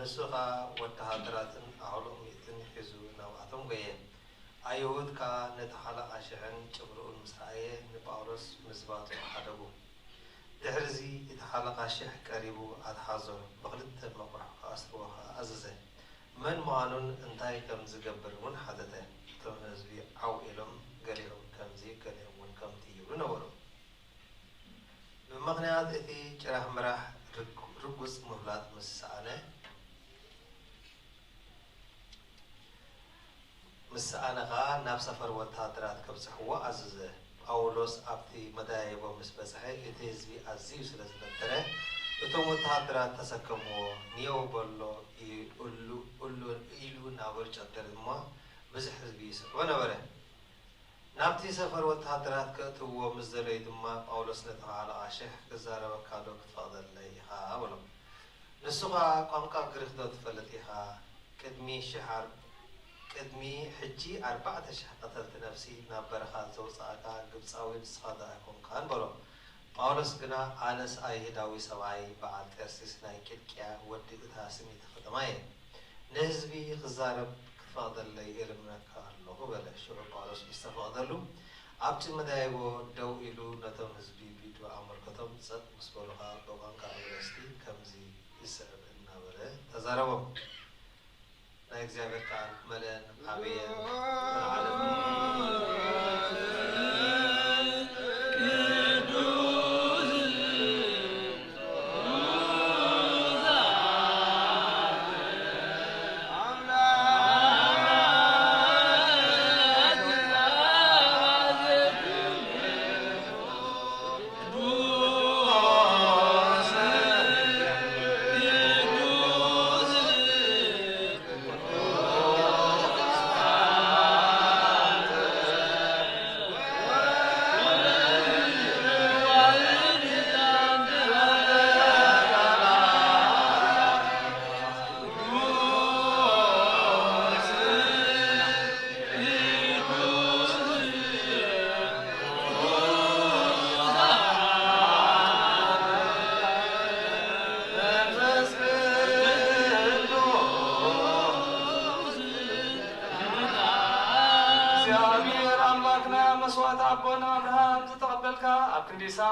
[SPEAKER 3] نسخة والتحضراتن أعلم يتن حزو نوعتم غير أيهود كا نتحلق عشان جبرون مسرائي نباورس مزباط حدبو دهرزي يتحلق عشان قريبو أدحازو بغلط مقرح أسروها أززه من معنون انتاي كم زقبرون حدثه تونزبي أو إلم قليهم كم زي قليهم كم تيورو نورو بمغنيات إثي جرح مرح رقص مهلات مسسانه مسأنا ناب سفر وتحضرات كبسحوا عززه أولوس أبتي مدايب ومسبسحه إتهزبي عزيز لزنتره أتوم وتحضرات تسكموا نيو بلو إلو ناور جدر ما بزحزبي ونبره نابتي سفر وتحضرات كتو مزدريد ما أولوس نتعالى عاشح كزارة وكالو كتفاضل ليها أولو نسوها قنقا قرخدو تفلتها كدمي شحر
[SPEAKER 4] قدمي حجي 14 قتلت نفسي نبرخا زوصاكا قبصاوي نسخادا يكون كان بلو ጳውሎስ ግና አነስ አይሁዳዊ ሰብአይ በዓል ጠርሲስ ናይ ቂልቅያ ወዲ እታ ስሚት ከተማየ ንህዝቢ ክዛረብ ክፈቅደለይ ይልምነካ ኣለኹ በለ ሽዑ ጳውሎስ ምስተፈቅደሉ ኣብቲ መዳይቦ ደው ኢሉ ነቶም ህዝቢ ቢዱ ኣመልከቶም ፀጥ ምስ በሉካ በቋንቋ ዩኒቨርስቲ ከምዚ ይስዕብ እናበለ ተዛረቦም ናይ እግዚአብሔር ቃል መለን ዓብየን ዓለም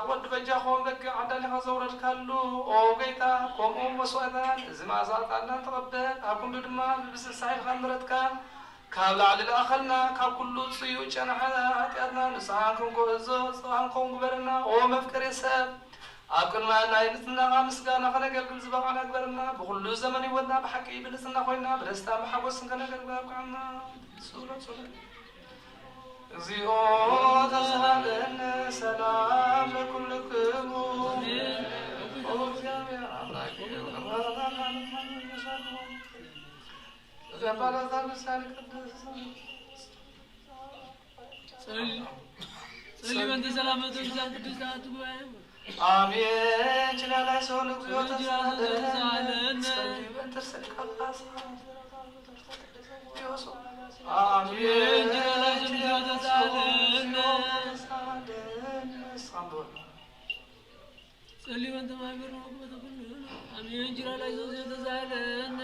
[SPEAKER 1] ود بجاهم بك عدالي خزورت كلو أو جيتا كم مسودان زما زارتنا تقبل أكون دما بس سعيد خمرت كان كابل على الأخلنا كاب كله صيو جنا حياتي أدنى نسانكم كوزو نسانكم كبرنا أو مفكر يساب أكون ما ناينتنا خمس كنا خلنا قلب زبان على كبرنا بكل زمن ودنا بحكي بلسنا خوينا بلسنا محبوس كنا قلب كنا سورة زيو تزهدن سلام لكلكم
[SPEAKER 5] صلي وانت سلامة وزان قدسات
[SPEAKER 1] آمين جلال عيسون زيو تزهدن صلي وانت سلامة آمين جلال عيسون زيو تزهدن
[SPEAKER 5] صلي وانت ما بير رغبة كلنا آمين جلال عيسون زيو تزهدن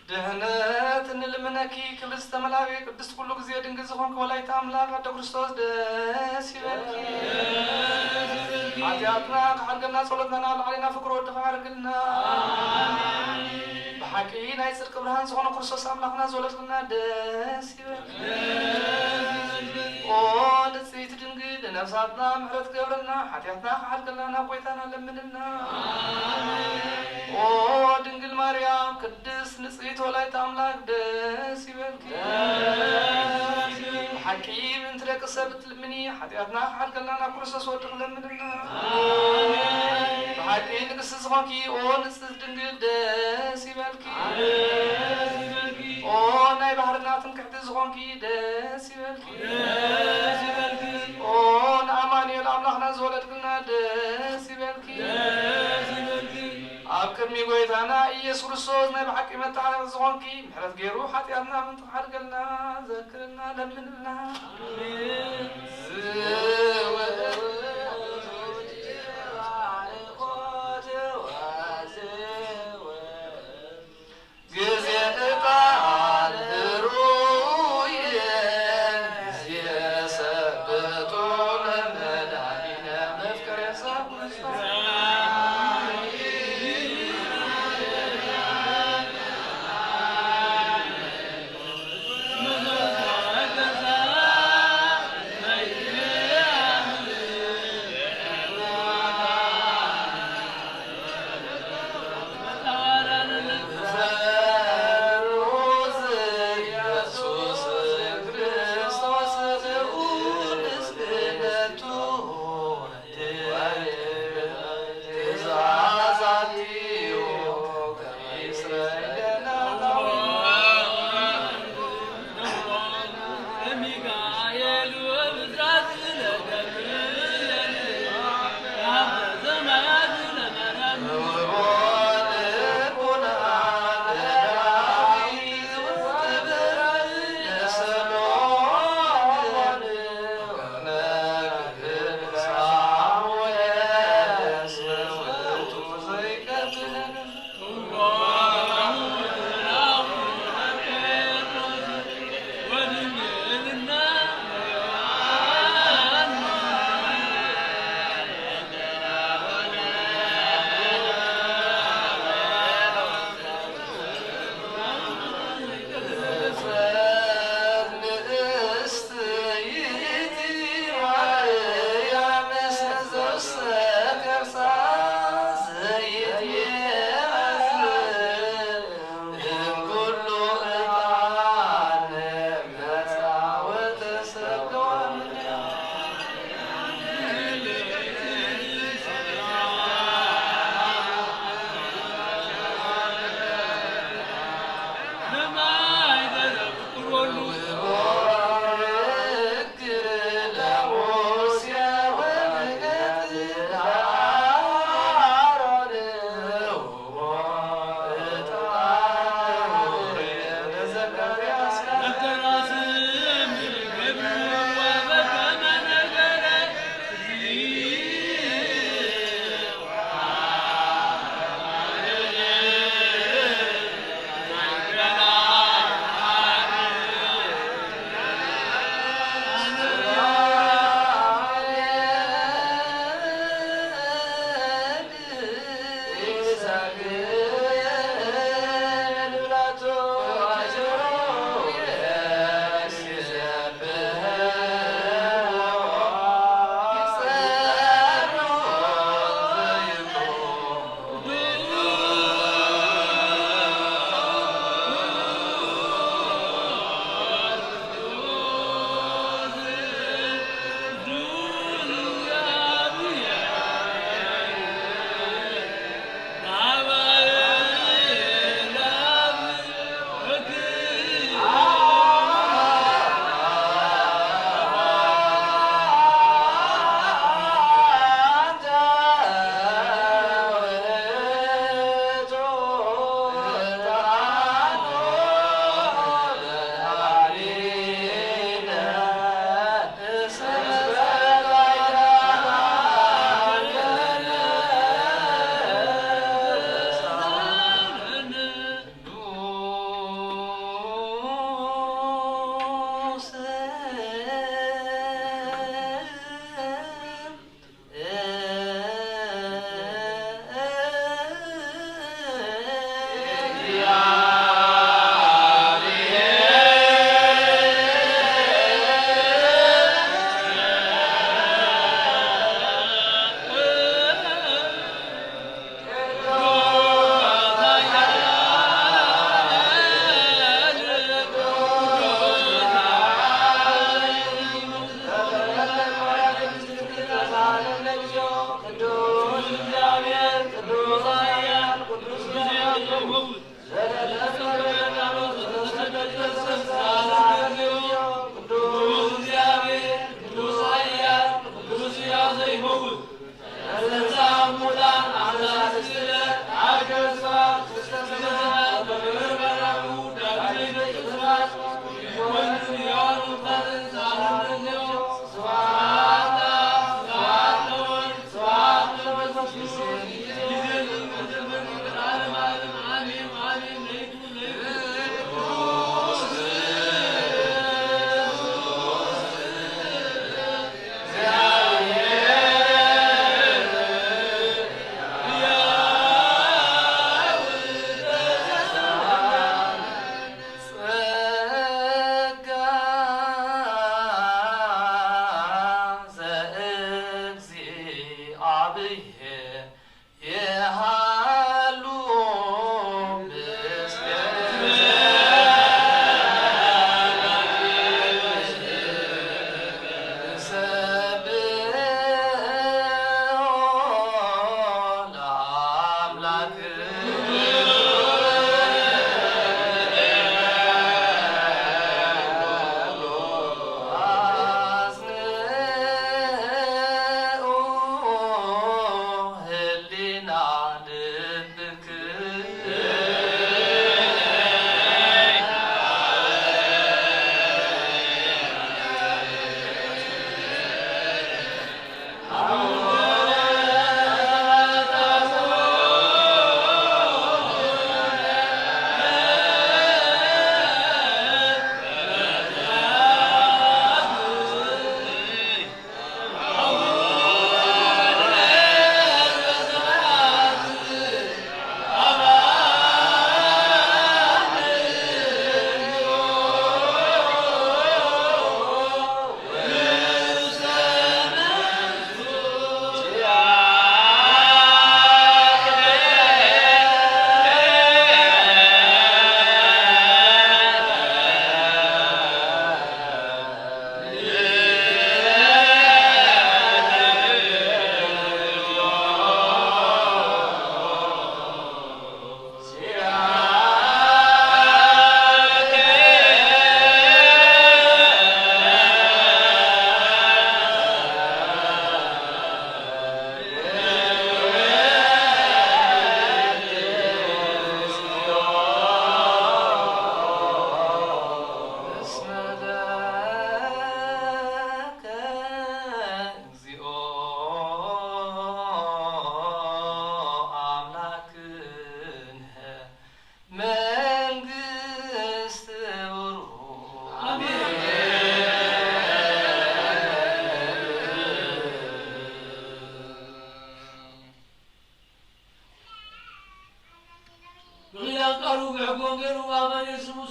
[SPEAKER 1] دهنات نلمنكي كبست ملاوي قدست كل غزي دنگز خون كولايت املاك عند كريستوس دس يبكي عجاتنا حرقنا صلتنا علينا فكر ودفعرقنا بحكي ناي صدق برهان سخون كريستوس املاكنا زولتنا دس يبكي او نسيت دنگد نفساتنا محرت قبرنا حتياتنا حرقنا قويتنا لمننا او دنگل مريم قدس نسيت ولا تملك دس يبكي حكيم انت لك سبت المني حتياتنا حرقنا كريستوس ودخلنا حكي نقصص خاكي او نسيت دنگل دس يبكي او ناي بحرنا تنكحت زخونكي دس يبكي او نعماني الاملاخنا زولتنا دس يبكي أبكرني قويتانا إيسو رسول نبي حكي متعالى زغنكي محرت غيرو حتياتنا من تحرقلنا ذكرنا لمننا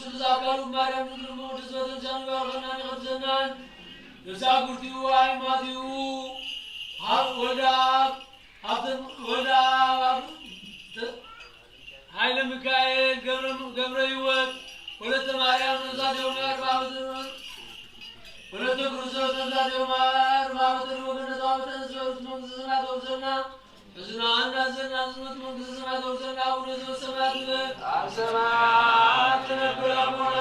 [SPEAKER 5] ስሉስ አካሉ ማርያም ድንግል ሞድስ በተንሳን ባርፈናን ይቀድሰናን የሳጉርቲው አይማቲው ወልዳ ኃይለ ሚካኤል ገብረ ሕይወት ወለተ ማርያም ነዛዴ ዑመር ባብተን ወለተ ክርስቶስ ነዛዴ ዑመር ባብተን ወገነታ በተንሰት መንግስትና ተወሰና እዝናና ዘናዝነት መንግስትና ተወሰና አቡነ ዘበሰማያት አሰማት ተነብራሞና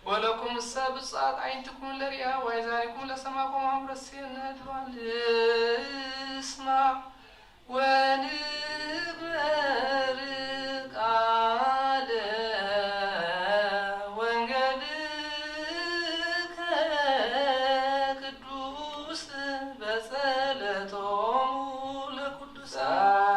[SPEAKER 1] ولكم السابصات عينتكم لريا وإذاركم لسماكم عمر السنة اسمع ونبرك على وانقلك قدوس بسالتهم لقدسان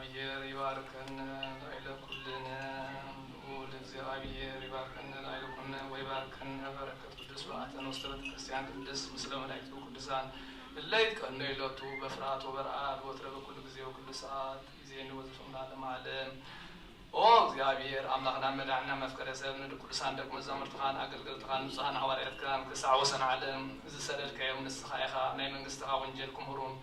[SPEAKER 1] እግዚአብሔር ይባርከን ላይለ ኩልነ እግዚአብሔር ይባርከን ላይለ ኩልነ ወይባርከን በረከት ቅዱስ በአተን ውስጥ ቤተክርስቲያን ቅዱስ ምስለ መላእክቱ ቅዱሳን ለይት ቀነ ይለቱ በፍርሃት ወበረአድ ወትረ በኩል ጊዜው ቅዱሳት ጊዜን ወዝፈምና ለማለም ኦ እግዚአብሔር አምላክና መድኃኒና መፍቀረ ሰብን ቅዱሳን ደቅ መዛሙርትኻን አገልገልትኻን ንጹሐን ሐዋርያትካን ክሳዕ ወሰን ዓለም ዝሰደድካዮም ንስኻ ኢኻ ናይ መንግስትኻ ወንጀል ክምህሩን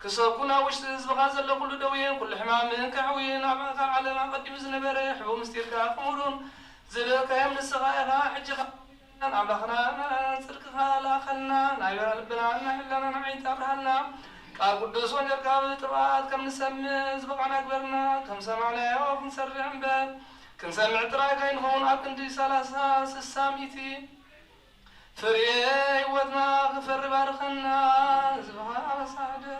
[SPEAKER 1] كسكونا وش تزبغ زل كل دوين كل حمام كعوين عباك على ما قدم زنبر حبو مستيرك أمورون زلك يوم الصغيرة حجك عبلخنا نسركها لا خلنا نايبر البنا نحلنا نعيد أبرهنا قدوس ونركب تبعات كم نسمي زبغ عنا كبرنا كم سمعنا يوم نسرع بال كم سمع تراكين هون أكندي سلاسة سساميتي فريه ودنا غفر بارخنا زبغا على سعده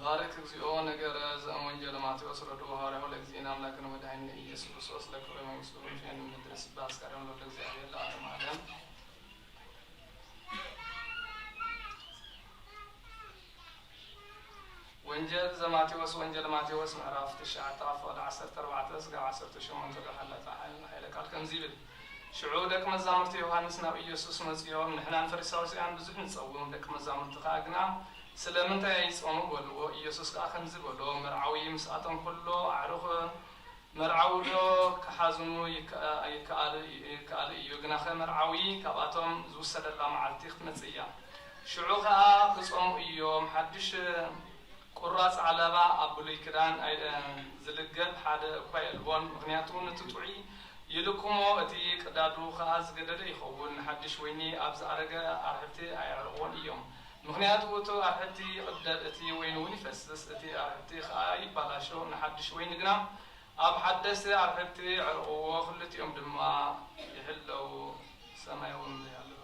[SPEAKER 1] بارك እግዚኦ ነገር ዘወንጀል ማቴዎስ ረዶ ሐዋርያው ለእግዚእና አምላክነ መድኃኒነ ኢየሱስ ክርስቶስ ለክብረ መንግሥቱ ወንጌል ምድረስ ባስቀረም ነው ለእግዚአብሔር ለዓለም ዓለም ወንጀል ዘማቴዎስ ወንጀል ማቴዎስ ምዕራፍ 9 ወደ 14 እስከ 18 ተሐለጠ ኃይለ ቃል ከንዚብል ሽዑ ደቅ መዛሙርት ዮሐንስ ናብ ኢየሱስ መጽዮም ንሕናን ፈሪሳውያን ብዙሕ ንጸውም ደቅ መዛሙርት ካግና ስለምንታይ ይጾሙ በልዎ ኢየሱስ ካ ከምዚ በሎ መርዓዊ ምስአቶም ኩሎ አዕሩኽ መርዓውዶ ከሓዝኑ ይከኣል እዩ ግና መርዓዊ ካብኣቶም ዝውሰደላ መዓልቲ ክትመጽእ እያ ሽዑ ከዓ ክጾሙ እዮም ሓድሽ ቁራጽ ዓለባ ኣብ ብሉይ ክዳን ዝልገብ ሓደ እኳ የልቦን ምክንያቱ ነቲ ጥዑይ ይልኩሞ እቲ ቅዳዱ ከዓ ዝገደደ ይኸውን ሓድሽ ወይኒ ኣብ ዝኣረገ ኣርሕብቲ ኣይዕርቕዎን እዮም ምክንያቱ እቱ ኣርሕብቲ ይቕደድ እቲ ወይኒ እውን ይፈስስ እቲ ኣርሕብቲ ከዓ ይባላሾ ንሓድሽ ወይኒ ግና ኣብ ሓደስቲ ኣርሕብቲ ዕርቕዎ ክልቲኦም ድማ ይሕለው ሰማያውን ያለው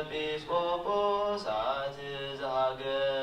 [SPEAKER 3] Episcopos at the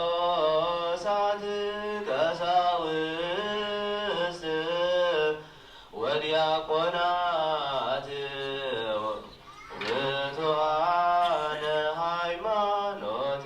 [SPEAKER 3] ኤጲስቆጶሳት ቀሳውስት ወዲያቆናት ውእቱአነ ሃይማኖት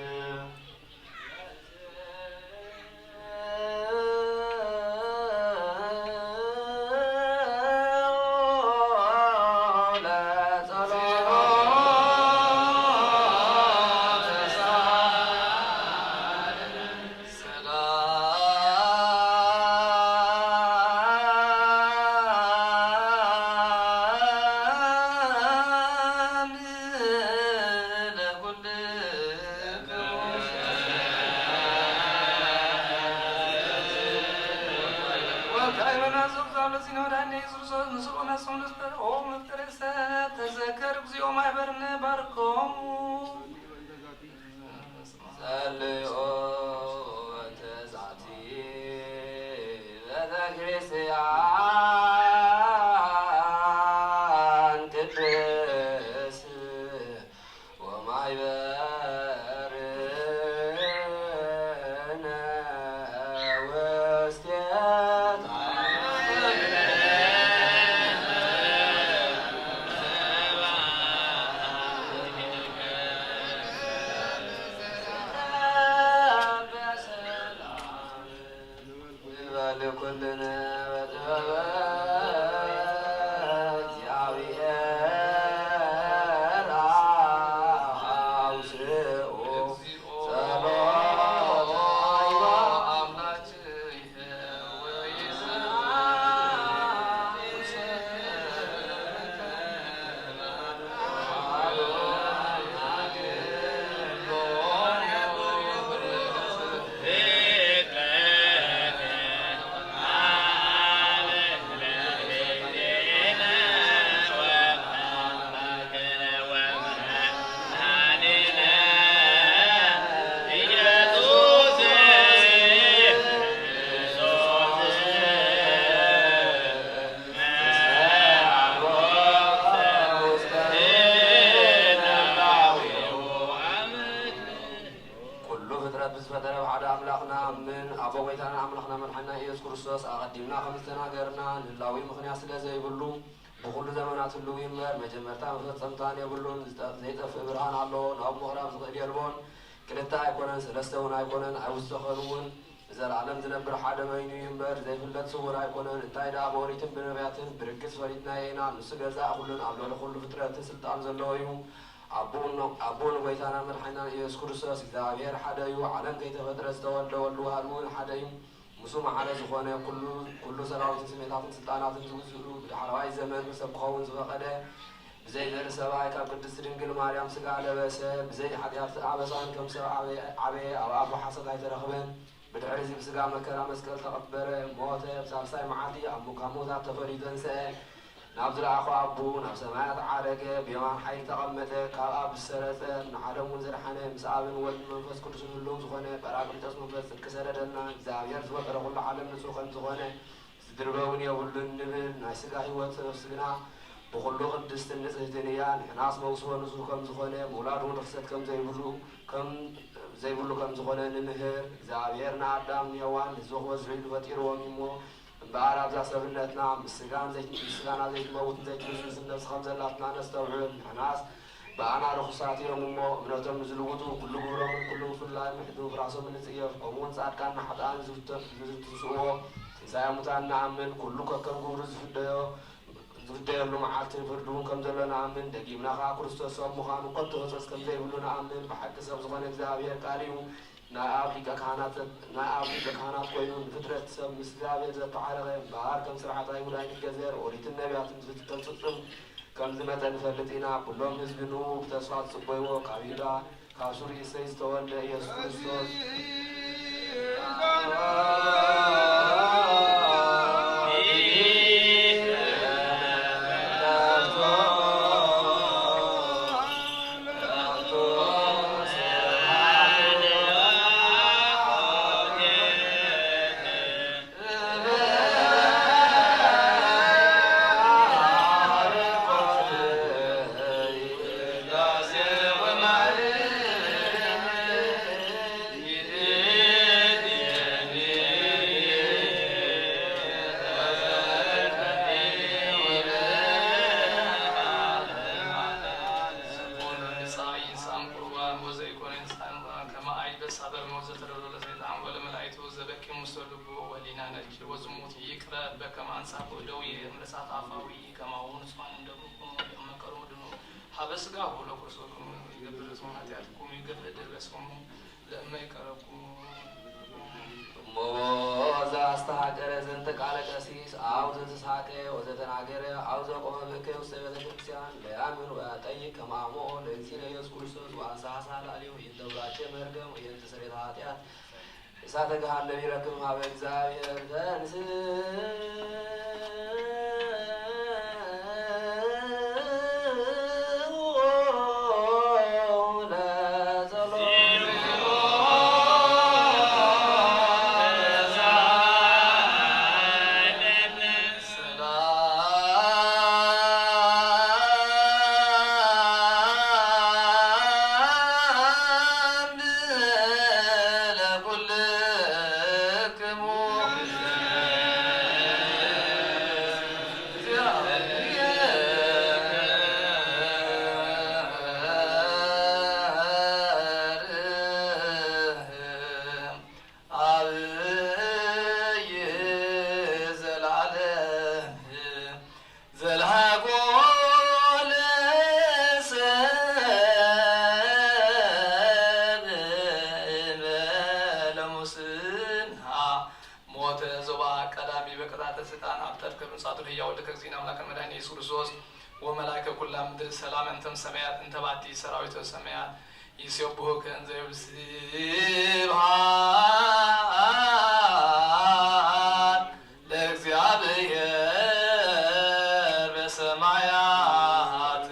[SPEAKER 1] ተዘከር እግዚኦ ማህበርነ ባርኮሙ
[SPEAKER 3] ጸልዮ ወተዛቲ ቤተክርስቲያን ቅድስ ወማይበርነ ውስቴታ ኩልነ በጥበበ እግዚአብሔር አውስኦ ጸሎት ክርስቶስ አቀዲምና ከምዝተናገርና ንላዊ ምክንያት ስለዘይብሉ ብኩሉ ዘመናት ህልው ይንበር መጀመርታ መፈጸምታን የብሉን ዘይጠፍእ ብርሃን ኣሎ ናብ ምቕራብ ዝኽእል የልቦን ክልተ ኣይኮነን ሰለስተ እውን ኣይኮነን ኣይውስተኸን እውን ዘለዓለም ዝነብር ሓደ መይኑ ይንበር ዘይፍለጥ ስውር ኣይኮነን እንታይ ደኣ ብኦሪትን ብነቢያትን ብርግፅ ፈሊጥናየ ኢና ንሱ ገዛእ ኩሉን ኣብ ልዕሊ ኩሉ ፍጥረትን ስልጣን ዘለዎ እዩ ኣቦን ጎይታና መድሓኒና ኢየሱስ ክርስቶስ እግዚኣብሔር ሓደ እዩ ዓለም ከይተፈጥረ ዝተወልደ ወልድ እውን ሓደ እዩ ምስኡ ማዕረ ዝኾነ ኩሉ ሰራዊትን ስሜታትን ስልጣናትን ዝውፅሉ ብዳሕራዋይ ዘመን ሰብ ክኸውን ዝፈቐደ ብዘይ ዘርኢ ሰብኣይ ካብ ቅድስቲ ድንግል ማርያም ስጋ ለበሰ ብዘይ ሓጢኣት ኣበሳን ከም ሰብ ዓበየ ኣብ ኣፉ ሓሰት ኣይተረኽበን ብድሕሪ እዚ ብስጋ መከራ መስቀል ተቐበረ ሞተ ብሳልሳይ መዓልቲ ኣብ ካብ ሞታት ተፈሊጡ ተንስአ ናብ ዝለኣኾ ኣቡ ናብ ሰማያት ዓረገ ብየማን ሓይሊ ተቐመጠ ካብ ኣብ ዝሰረፀ ንዓለም እውን ዘድሓነ ምስ ኣብን ወልድን መንፈስ ቅዱስን ህልው ዝኾነ ጰራቅሊጦስ መንፈስ ጽድቂ ሰደደልና እግዚኣብሔር ዝፈጠረ ኩሉ ዓለም ንጹህ ከም ዝኾነ ዝድርበ እውን የብሉን ንብል ናይ ስጋ ህይወት ነፍሲ ግና ብኩሉ ቅድስትን ንጽህትን እያ ንሕናስ መውስቦ ንጹህ ከም ዝኾነ ምውላድ እውን ርክሰት ከም ዘይብሉ ከም ዝኾነ ንምህር እግዚኣብሔር ንኣዳም ንሔዋን ህዝቢ ክበዝሑ ፈጢርዎም እሞ እምበኣር ኣብዛ ሰብነትና ምስጋና ዘይትመውትን ዘይትብስብስን ነፍሲ ከም ዘላትና ነስተውዕል ንሕናስ በኣና ርኩሳት እዮም እሞ እምነቶም ንዝልውጡ ኩሉ ግብሮምን ኩሉ ብፍላይ ምሕዱ ብራሶም ንጽየፍ ከምኡውን ጻድቃን ሓጥኣን ዝትስእዎ ትንሣኤ ሙታን ንኣምን ኩሉ ከከም ግብሩ ዝፍደየሉ መዓልትን ፍርዲ እውን ከም ዘሎ ንኣምን ደጊምና ከዓ ክርስቶስ ሰብ ምዃኑ ከቶ ህፀፅ ከም ዘይብሉ ንኣምን ብሓቂ ሰብ ዝኾነ እግዚኣብሔር ቃል እዩ ናይ ኣብ ሊቀ ካህናት ኮይኑ ንፍጥረት ሰብ ምስ እግዚኣብሔር ዘተዓረኸ እምበኣር ከም ስርዓት ኣይሁድ ኣይንገዘር ኦሪትን ነቢያትን ዝተፅፅም ከም ዝመጠ ንፈልጥ ኢና ኩሎም ህዝቢ ንኡ ብተስፋ ዝፅበይዎ ካብ ይሁዳ ካብ ሱሪ እሰይ ዝተወልደ ኢየሱስ ክርስቶስ
[SPEAKER 1] Amen. ሕያዋን ወዘኢኮነ ሕፃን ከመ አይበስ ሀበ መውዘተ ተደሎ ለሰይጣን ወለመላእክቱ ዘበኪ ውስተ ልቡ ወሊና ነጭ ወዝሙት ይቅረብ በከመ አንጻፎ ደዌ እምለሳት አፋዊ ከማሁ ንጹሐን እንደምኩ የመከሩ ድኑ ሀበ ሥጋሁ ለኩርስቶስ ይገብር እስመ ኃጢአትኩም ይገብር ደረስኩም ለእመ ይቀረብኩ
[SPEAKER 3] ሞዛ አስተሃገረ ዘንተ ቃለ ቀሲስ አው ዘተሳቀ ወዘተናገረ አው ዘቆመ በከ ውስተ ቤተ ክርስቲያን ለያምን ወያጠይቅ ከማሞ ለእግዚእነ ኢየሱስ ክርስቶስ ወአንሳሳ ላሊሁ ይንተብራቸ መርገም ወየንተሰሬታ ኃጢአት እሳተ ገሃነም ይረክም ሀበ እግዚአብሔር ተንስ
[SPEAKER 1] ሰላም እንተም ሰማያት እንተባቲ ሰራዊተ ሰማያት ይስብሑ ከእንዘ ይብስብሐ ለእግዚአብሔር በሰማያት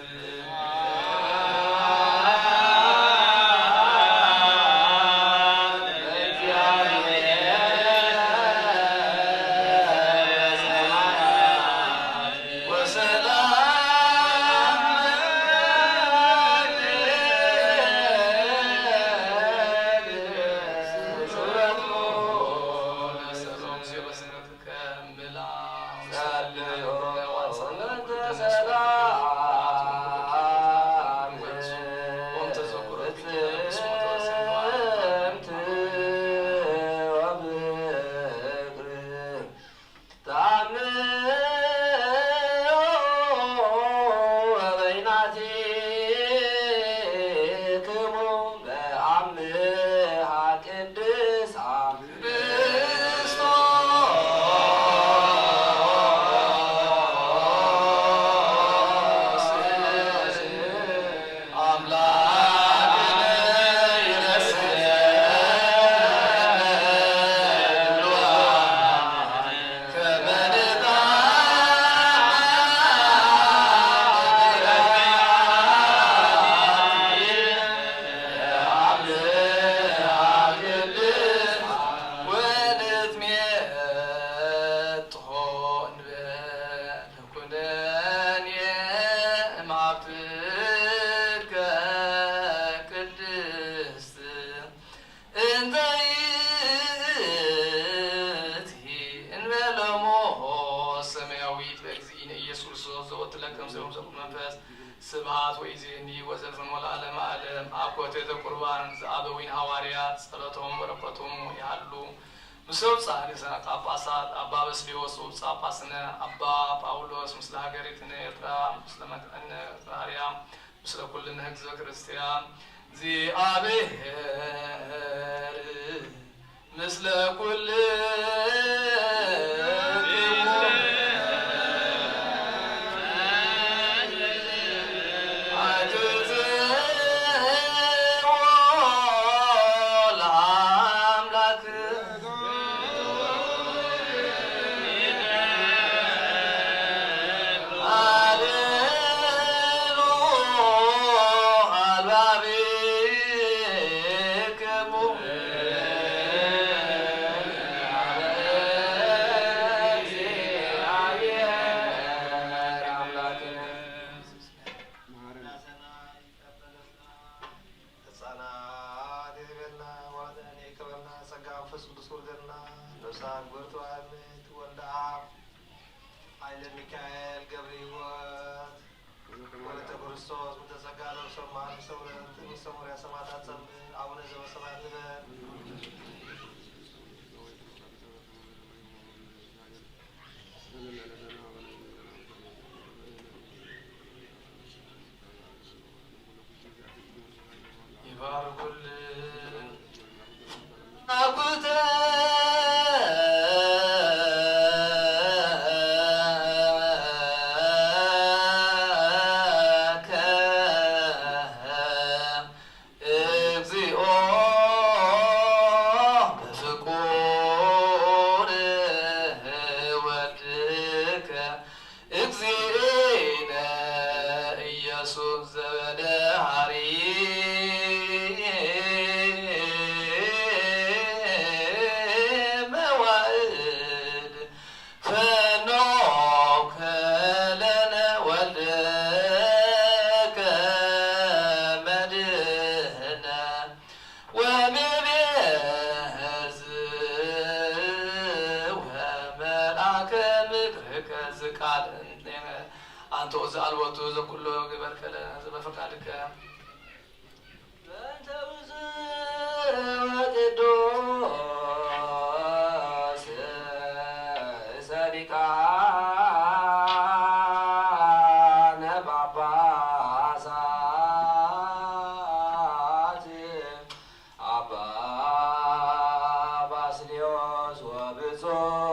[SPEAKER 1] ስብሐት ወይዜኒ ወዘልፈን ወለዓለመ ዓለም አኮቴተ ቁርባን ዘአበዊን ሐዋርያት ጸሎቶም በረከቶም ያሉ ምስል ጻድቃነ ጳጳሳት አባ በስልዮስ ጳጳስነ አባ ጳውሎስ ምስለ ሀገሪትነ ኤርትራ ምስለ መድኃኔነ ባህርያ ምስለ ኩልነ ሕዝበ ክርስቲያን እግዚአብሔር ምስለ ኩል
[SPEAKER 4] ወለተ ክርስቶስ ምተጸጋለው ሰማን ሰውረት ሰሙሪያ ሰማዕታት ጸምብ አቡነ ዘበሰማያት ንበል
[SPEAKER 1] ይባርኩልን
[SPEAKER 3] አኩተ አንተ ወዛልወቱ ዘኩሎ ግበርከለ በፈቃድከ በእንተ ቅዱስ ሰዲቃነ ጳጳሳት አባ ባስልዮስ ወብፁዕ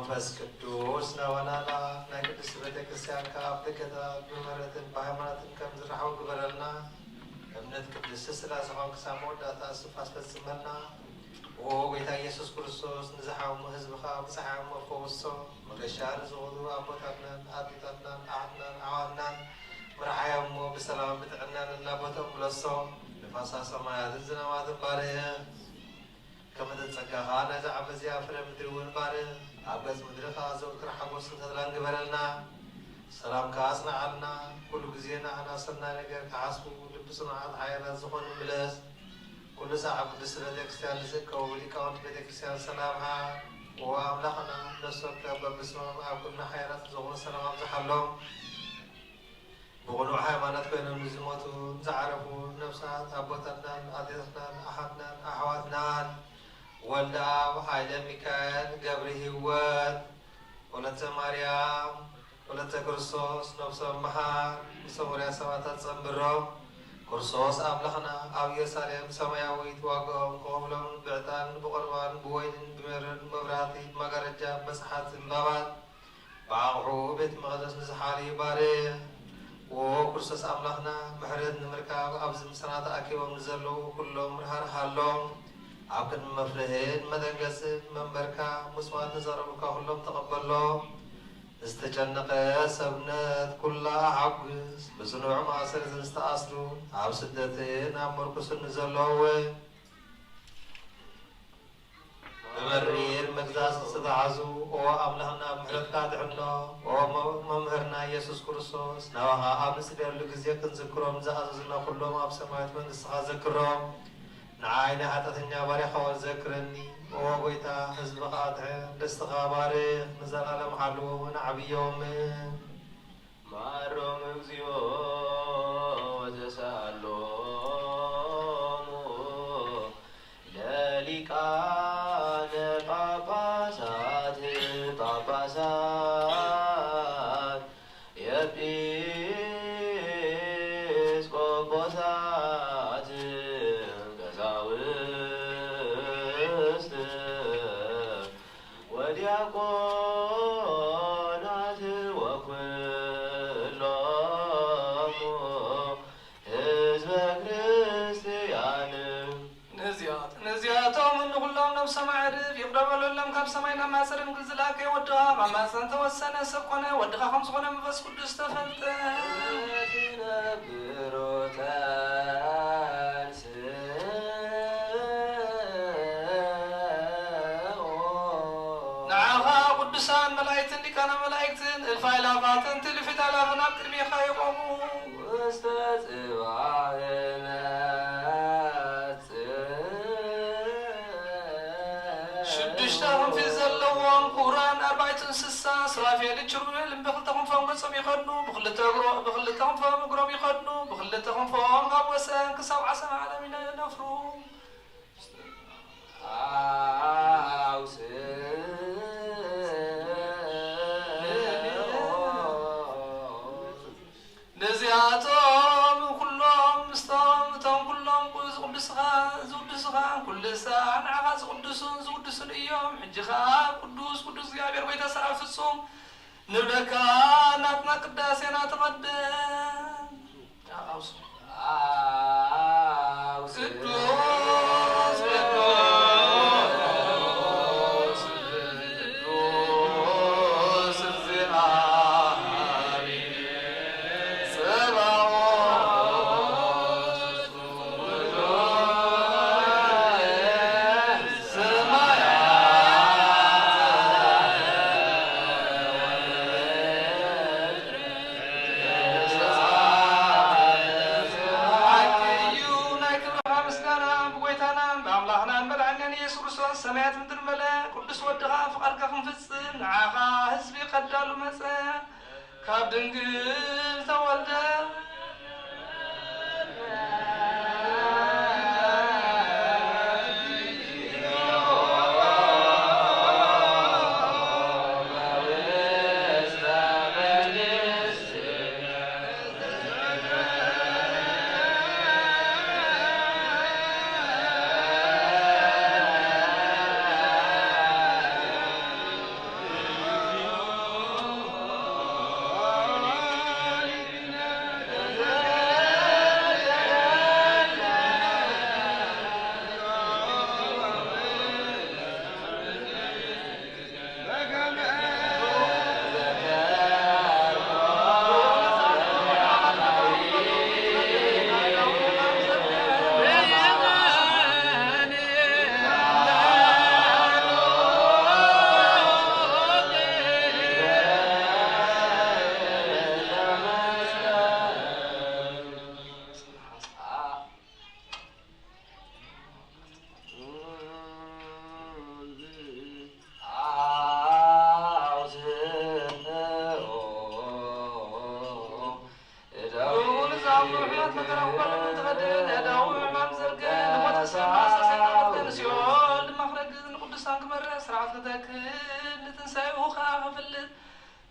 [SPEAKER 4] መንፈስ ቅዱስ ነወናና ናይ ቅድስት ቤተክርስቲያን ካብ ተከታተል በምህረትን በሃይማኖትን ከም ዝረሓው ግበረልና እምነት ቅድስት ስላሴ ሆን ክሳብ መወዳእታ ስፋስ ፈጽመልና ኦ ጌታ ኢየሱስ ክርስቶስ ንዝሓሙ ህዝብኻ ብፀሓሙ ፈወሶ መገሻ ንዝኾኑ ኣቦታትናን ኣዴታትናን ኣሓትናን ኣሕዋትናን ምርሓዮሞ ብሰላም ብጥዕናን እናቦቶም ብለሶ ንፋሳ ሰማያትን ዝናባትን ባርየ ከመ ተጸጋኻ ነዚ ዓበዚያ ፍረ ምድሪ እውን ባርየ ኣብ ገጽ ምድርኻ ዘውትር ሓጎስን ተድላን ግበረልና ሰላምካ ኣጽናዓልና ኩሉ ግዜ ንዓና ሰናይ ነገር ክሓስቡ ልቢ ጽኑዓት ሓያላት ዝኾኑ ምለስ ኩሉ ሰዓብ ቅድስት ቤተክርስቲያን ዝእከቡ ሊቃውንቲ ቤተክርስቲያን ሰላምሃ ወኣምላኽና ነሶከ በብስሞም ኣብ ኩልና ሓያላት ዝኾኑ ሰላም ኣብዝሓሎም ብቕኑዕ ሃይማኖት ኮይኖም ንዝሞቱ ዝዓረፉ ነብሳት ኣቦታትናን ኣዴታትናን ኣሓትናን ኣሕዋትናን ወልደ አብ ኃይለ ሚካኤል ገብረ ሕይወት ወለተ ማርያም ወለተ ክርስቶስ ነብሰ መሃር ሰሙሪያ ሰማዕታት ጸንብሮ ክርስቶስ ኣምላኽና ኣብ ኢየሩሳሌም ሰማያዊት ዋግኦም ከብሎም ብዕጣን ብቁርባን ብወይንን ብመርን መብራህቲ መጋረጃ በፅሓት ዕምባባት ብኣቕሑ ቤተ መቕደስ ንዝሓልዩ ባርየ ክርስቶስ ኣምላኽና ምሕረት ንምርካብ ኣብዚ ምስና ተኣኪቦም ንዘለዉ ኩሎም ርሃርሃሎም ኣብ ቅድሚ መፍልሕን መደንገጽን መንበርካ ምስዋት ንዘረቡካ ኩሎም ተቐበሎ ዝተጨነቐ ሰብነት ኩላ ሓጉስ ብጽኑዕ ማእሰርን ዝተኣስሩ ኣብ ስደትን ኣብ መርኩስን ንዘለዉ በመሪር መግዛዝ ዝተሓዙ ኣምላኽና ምሕረትካ ድሕኖ መምህርና ኢየሱስ ክርስቶስ ናባኻ ኣብ ንስደሉ ግዜ ክንዝክሮም ዝኣዘዝና ኩሎም ኣብ ሰማያዊት መንግስትኻ ዘክሮም ንዓይነ ኃጢአተኛ ባሪኻ ወዘክረኒ ወጎይታ ህዝብኻ ደስትኻ ባርኽ ንዘላለም ሓልዎ ንዓብዮም
[SPEAKER 3] ማሮም እግዚኦ ወተሳሎሙ ለሊቃነ ጳጳሳት ኤጲስቆጶሳት ቀሳውስት ወዲያቆናት ወኩሎሙ ህዝበ ክርስቲያን
[SPEAKER 1] ነዚያቶም ንኩሎም ናብ ሰማይ ዕርፍ ይቅረበለሎም ካብ ሰማይ ናብ ማሰርን ግዝላከ ወድኻ ማማፀን ተወሰነ ሰብ ኮነ ወድኻ ከም ዝኾነ መንፈስ ቅዱስ ተፈልጠ ንዓኻ ቅዱሳን መላእክትን ሊቃነ መላእክትን እልፍ አእላፋትን ትልፊት አእላፍን ኣብ ቅድሚኻ ይቆሙ
[SPEAKER 3] ውስተ ጽባህነ
[SPEAKER 1] ሽዱሽተ ክንፊት ዘለዎም ክቡራን ኣርባዕቱ እንስሳ ስራፌል ኪሩቤልን ብክልተ ክንፎም ገጾም ይኸድኑ ብክልተ ክንፎም እግሮም ይኸድኑ ብክልተ ክንፎም ኣብ ወሰን ክሳብ ዓሰብ ዓለም ይነፍሩ ነዚኣቶም ኩሎም ምስቶም እቶም ኩሎም ዝቅዱስኻ ኩሉ ሳዕ ንዓኻ ዝቅዱሱን እዮም ሕጂ ከዓ ቅዱስ እግዚኣብሔር ጎይታ ሰራዊት ፍጹም ንብለካ ናትና ቅዳሴና ተቐድም ሰማያት ምድር መለአ ቅዱስ ወድኻ ፍቃድካ ክንፍጽም ንዓኻ ህዝቢ ቀዳሉ መፀ ካብ ድንግል ተወልደ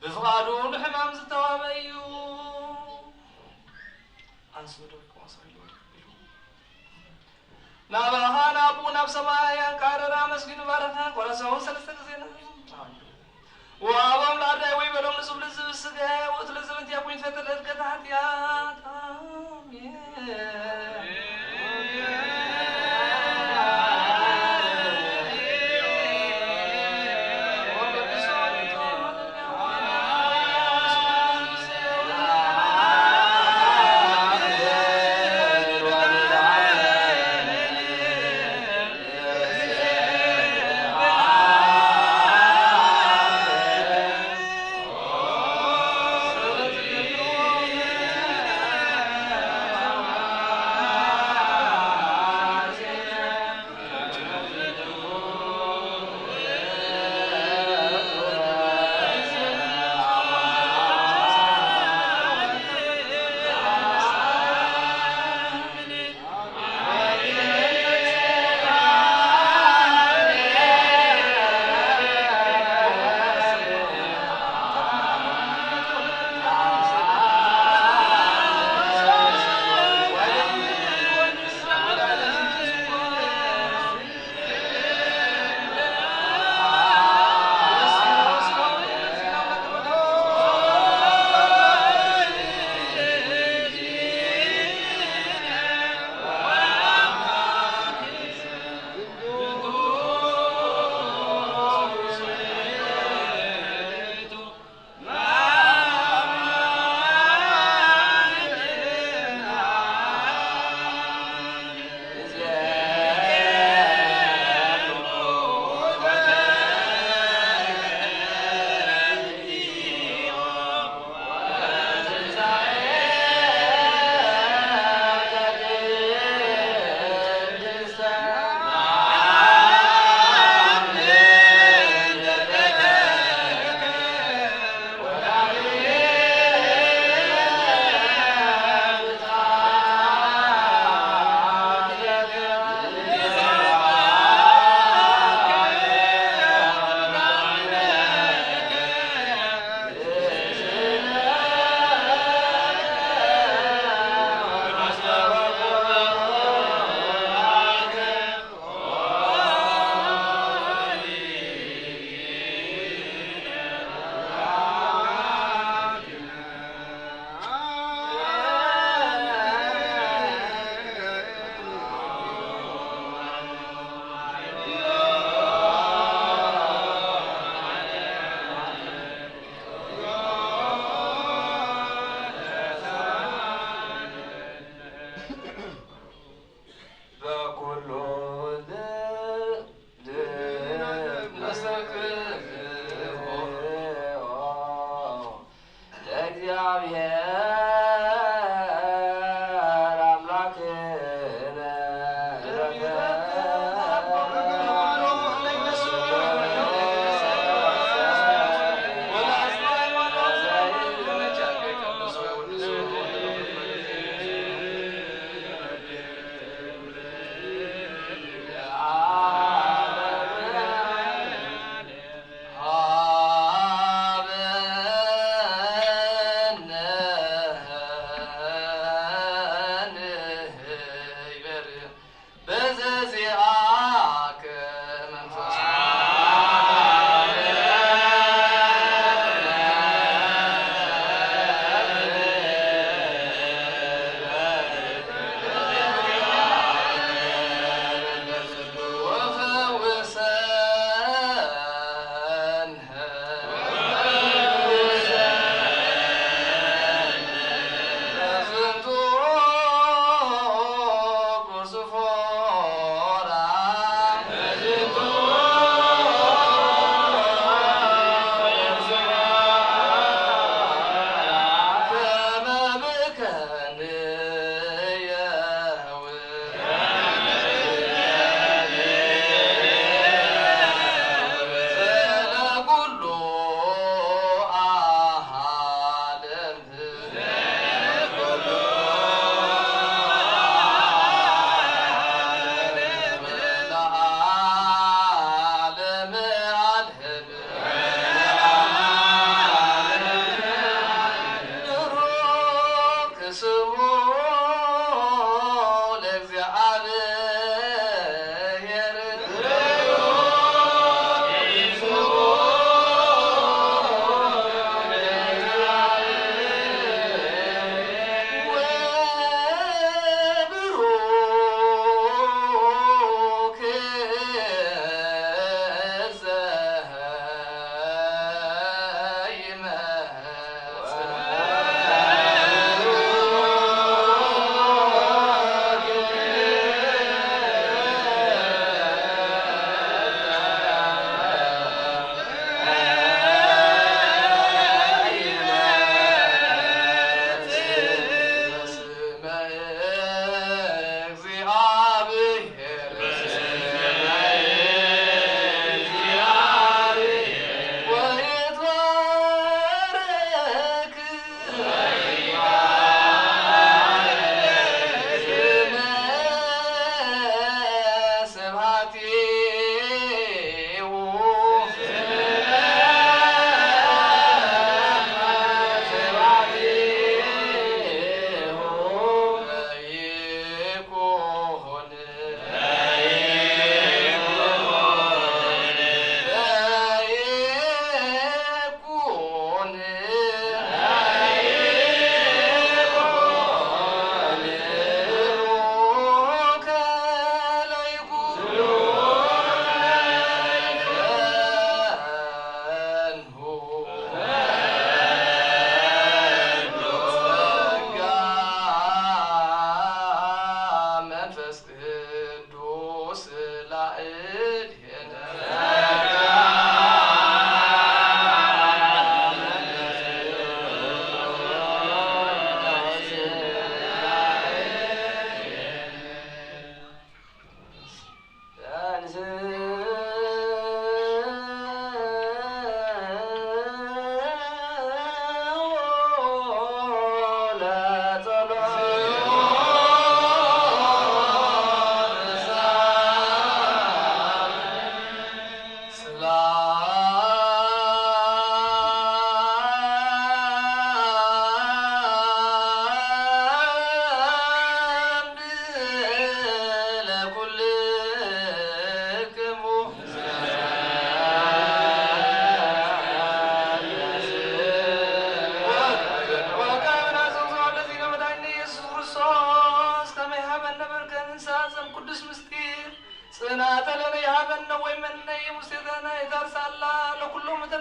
[SPEAKER 1] بفقاد الحمام زتوابيو نابها نابو ناب سمايا كاررا مسكين بارها ورسوه سلسة زينة وابام لا داوي بلوم نسوب لزب السجا وتلزم انت يابوين فتر لدك تحتيات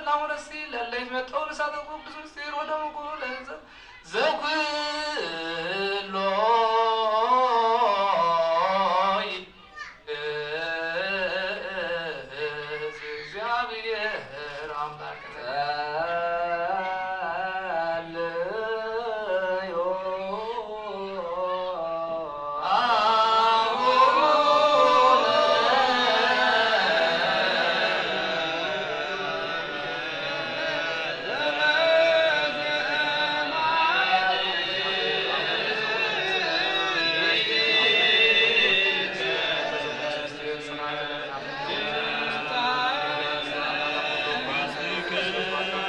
[SPEAKER 1] ለላሁ ነፍሲ ለለይት መጠው ለሳተቁ ብዙ ስር ወደ መቁል ዘኩሎ እግዚአብሔር አምላክ
[SPEAKER 5] Thank you.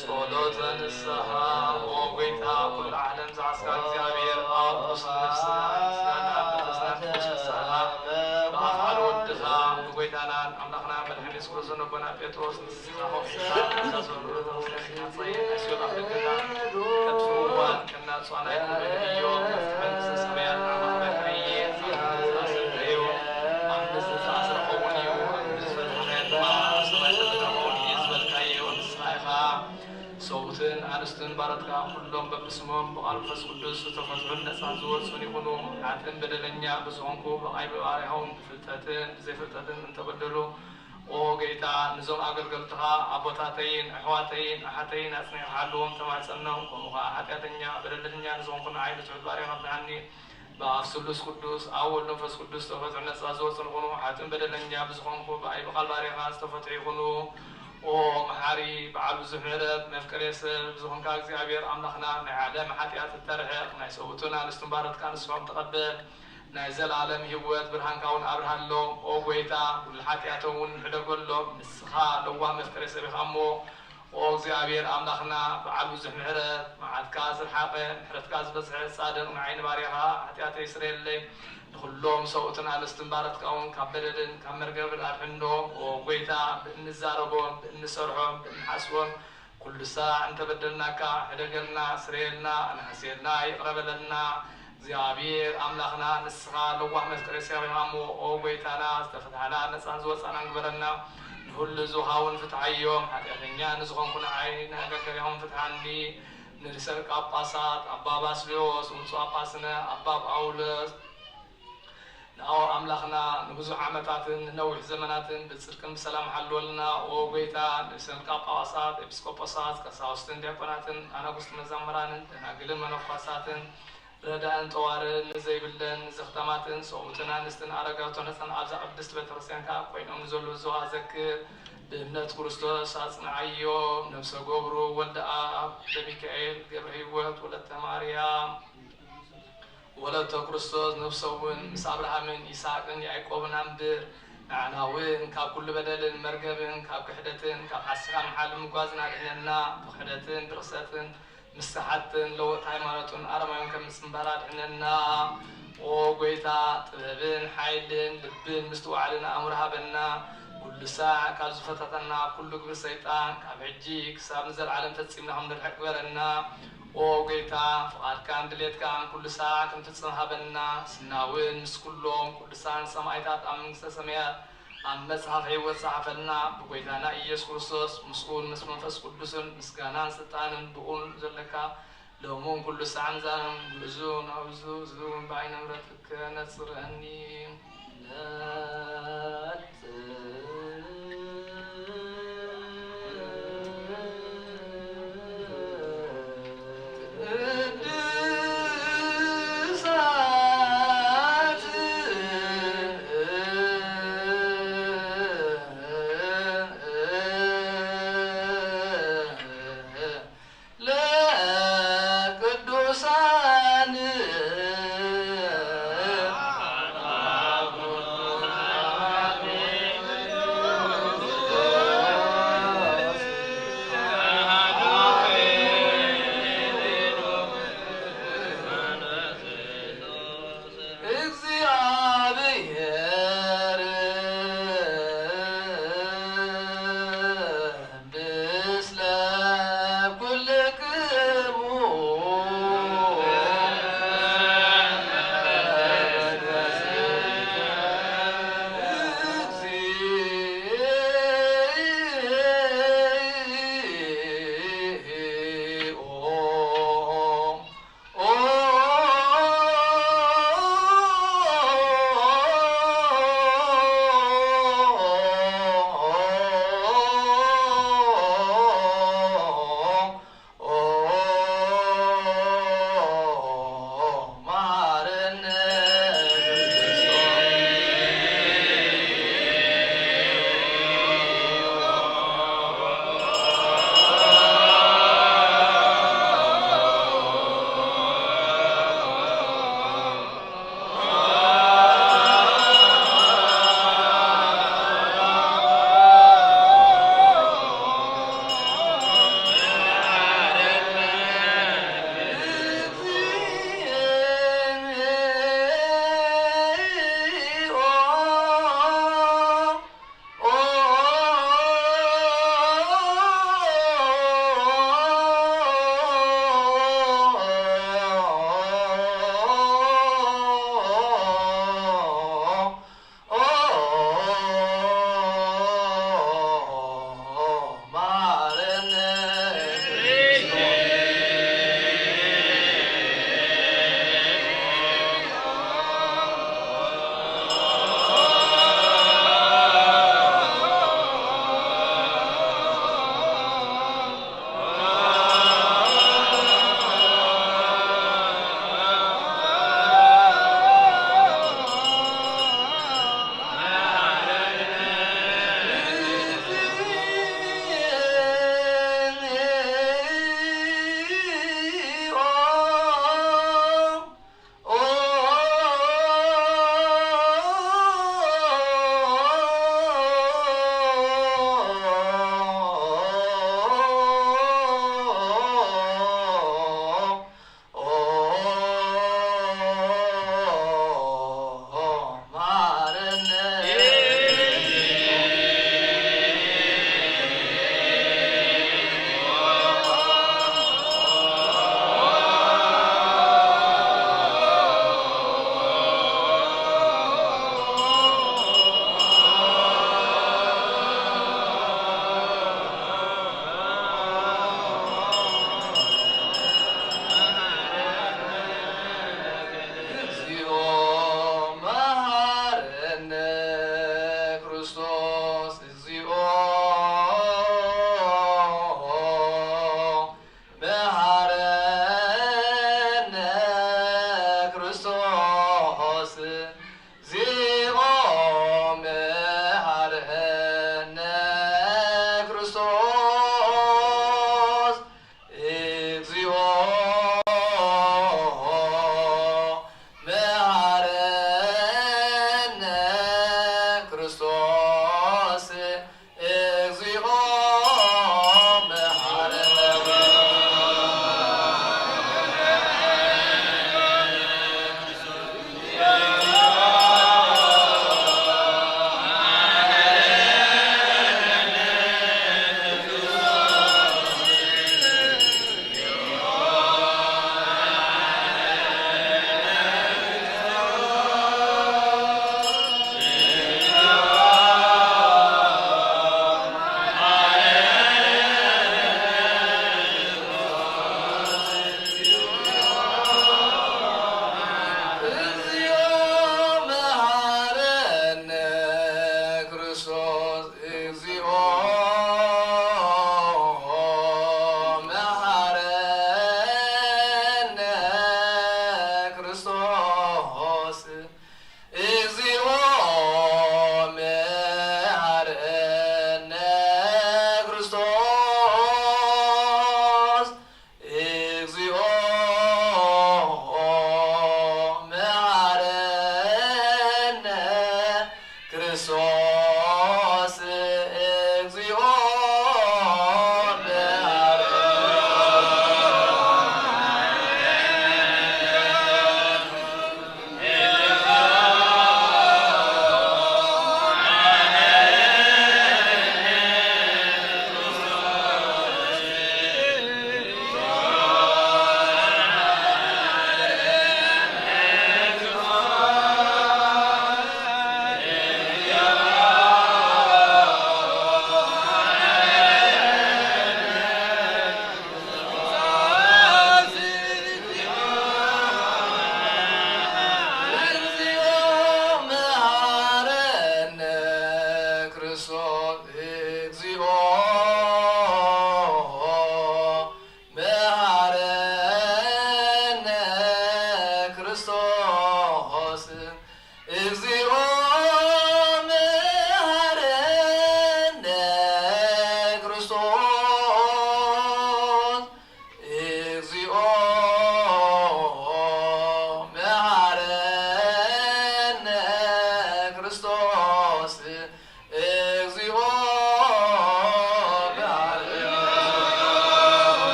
[SPEAKER 1] ጸሎተ ንስሐ ወጌታ ኩሉ ዓለም ዘዓስካ እግዚአብሔር አብስ ነፍስና ምስጋና በተስናት ንስሐ በአፋል ወድኻ ብጎይታናን አምላኽና መድኃኒት ኢየሱስ ክርስቶስ ነቦና ጴጥሮስ ንስኻ ሆፊታ ተሰሩ ተወስከና ጸይ አስዮታ ፍቅና ከትሩዋን ከናጽዋና ይኩበልዮ ከፍተን ሰማያት አማካይ አሰደዮ አምስት ተአስረሆኒዮ አምስት ፈተና ሰውትን አንስትን ባረትካ ሁሉም በብስሞም በአልፈስ ቅዱስ ተፈጥሮን ነፃ ዝወፁን ይኹኑ ሓጥን በደለኛ ብዝኾንኩ በቃይ በባሪያውን ፍልጠትን ብዘይፍልጠትን እንተበደሉ ኦ ጌታ ንዞም ኣገልገልትኻ ኣቦታተይን ኣሕዋተይን ኣሓተይን ኣጽኒዕሓለዎም ተማፀኖም ከምኡ ከዓ ሓጢኣተኛ በደለኛ ንዝኾንኩ ንዓይነት ባሪያኻ ብድሓኒ በአብ ስሉስ ቅዱስ ኣብ ወልድ መንፈስ ቅዱስ ተፈጥሮ ነፃ ዝወፁን ይኹኑ ሓጥን በደለኛ ብዝኾንኩ በቃይ በቃል ባሪያኻ ዝተፈትሑ ይኹኑ ኦ መሓሪ በዓሉ ዝምህረት መፍቀሬ ሰብ ዝኹንካ እግዚአብሔር ኣምላኽና ናይ ዓለም ሓጢኣት እተርሕቕ ናይ ሰውቱን ኣንስትን ባረትካ ንስሖም ተቐበል ናይ ዘለኣለም ህይወት ብርሃንካ እውን ኣብርሃሎ ኦ ጎይታ ኩሉ ሓጢኣቶም እውን ንሕደገሎም ንስኻ ለዋህ መፍቀሬ ሰብ ኢኻ እሞ ኦ እግዚአብሔር ኣምላኽና በዓሉ ዝምህረት መዓልትካ ዝረሓቐ ምሕረትካ ዝበዝሐ ጻድቕ ንዓይኒ ባርያኻ ሓጢኣተይ ይስረየለይ ንኩሎም ሰውትን ኣንስትን ባረትካ እውን ካብ በደልን ካብ መርገብን ኣድሕኖ ኦ ጎይታ ብእንዛረቦም ብእንሰርሖም ብእንሓስቦም ኩሉ ሳዕ እንተበደልናካ ሕደገልና ስረየልና ኣንሓስየልና ይቕረበለልና እግዚአብሔር ኣምላኽና ንስኻ ለዋህ መፍቀሬ ሰብ ኢኻ እሞ ኦ ጎይታና ዝተፈትሐና ነፃን ዝወፃና ንግበረና ንሁሉ ዝውሃውን ፍትሐዮም ሓጢኣተኛ ንዝኾንኩ ንዓይ ንኣገገሪሆም ፍትሐኒ ንርሰ ጳጳሳት ኣባ ባስልዮስ ውፁእ ጳጳስነ ኣባ ጳውሎስ ንኣዎ ኣምላኽና ንብዙሕ ዓመታትን ንነዊሕ ዘመናትን ብፅድቅን ብሰላም ሓልወልና ኦ ጎይታ ንርሰን ጳጳሳት ኤጲስቆጶሳት ቀሳውስትን ዲያቆናትን ኣናጉስት መዛምራንን ደናግልን መነኮሳትን ረዳእን ጠዋርን ንዘይብለን ንዘኽተማትን ሰውትን ኣንስትን ኣረጋውቶን ህፃን ኣብዛ ቅድስት ቤተክርስትያንካ ኮይኖም ንዘሉ ዞባ ዘክር ብእምነት ክርስቶስ ኣጽንዓዮ ነብሰ ገብሩ ወልደ ኣብ ሚካኤል ገብረ ህይወት ወለተ ማርያም ወለተ ክርስቶስ ነብሰውን ምስ አብርሃምን ይስሐቅን ያዕቆብን ኣንብር ንዓና እውን ካብ ኩሉ በደልን መርገብን ካብ ክሕደትን ካብ ሓስኻ መሓል ምጓዝን ኣድሕነና ብክሕደትን ብርክሰትን ምስተሓትን ለወጥ ሃይማኖትን ኣረማዮን ከም ምፅምባር ኣድሕነና ኦ ጎይታ ጥበብን ሓይልን ልብን ምስትዋዕልን ኣእምሮ ሃበና ኩሉ ሳዕ ካብ ዝፈተተና ኩሉ ግብሪ ሰይጣን ካብ ሕጂ ክሳብ ንዘለዓለም ፈፂምና ከም ንርሕቅ ግበረና ኦ ጎይታ ፍቓድካን ድሌትካን ኩሉ ሳዕ ከም ትፍፅም ሃበና ስናውን ምስ ኩሎም ቅዱሳን ሰማዕታት ኣብ መንግስተ ሰማያት ኣብ መጽሓፍ ሕይወት ፀሓፈልና ብጎይታና ኢየሱስ ክርስቶስ ምስኡን ምስ መንፈስ ቅዱስን ምስጋናን ስልጣንን ብኡን ዘለካ ሎሙን ኩሉ ሳዕን ዛንም ግእዙ ናብዙ ዝውን ብዓይነ ምሕረትከ ነጽረኒ
[SPEAKER 3] ለቅዱሳን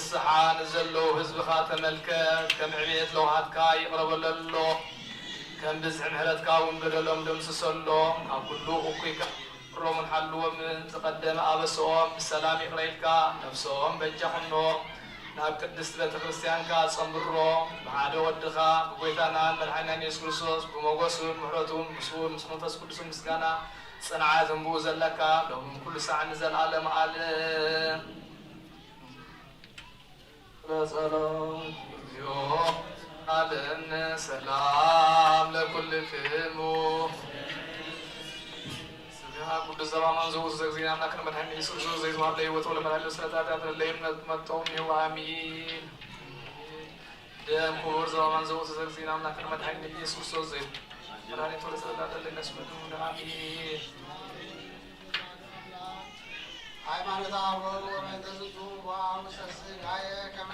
[SPEAKER 1] ንስሓ ንዘለዉ ህዝብኻ ተመልከት ከም ዕብየት ለውሃትካ ይቕረበለሎ ከም ብዝሕ ምሕረትካ እውን ገደሎም ደምስሰሎ ኣብ ኩሉ እኩይካ ሮምን ሓልዎምን ዝቐደመ ኣበስኦም ብሰላም ይቕረይልካ ነፍሶም በጃኹኖ ናብ ቅድስት ቤተ ክርስቲያንካ ጸምብሮ ብሓደ ወድኻ ብጎይታናን መድሓኒናን ኢየሱስ ክርስቶስ ብሞገሱን ምሕረቱን ምስኡን ምስ መንፈስ ቅዱስን ምስጋና ጽንዓት እንብኡ ዘለካ ሎም ኩሉ ሰዓት ንዘለኣለም ዓለም
[SPEAKER 3] በጸሎት
[SPEAKER 1] እግዚኦ ዓለም ሰላም ለኩልክሙ ቅዱስ ዘባማን ዘውቱ ዘግዚና አምላክን መድኃኒት ኢየሱስ ክርስቶስ ዘይተዋሃብ ለሕይወት ወለመድኃኒት ስለታታት ለእምነት መጥተው ይሁ አሚን። ደም ክቡር ዘባማን ዘውቱ ዘግዚና አምላክን መድኃኒት ኢየሱስ ክርስቶስ ዘይመድኃኒት ወለሰለታታት ለእነሱ መድኃኒት አሚን።
[SPEAKER 6] ሃይማኖት አበው ወመንተስቱ ዋውሰ ስጋየ ከመ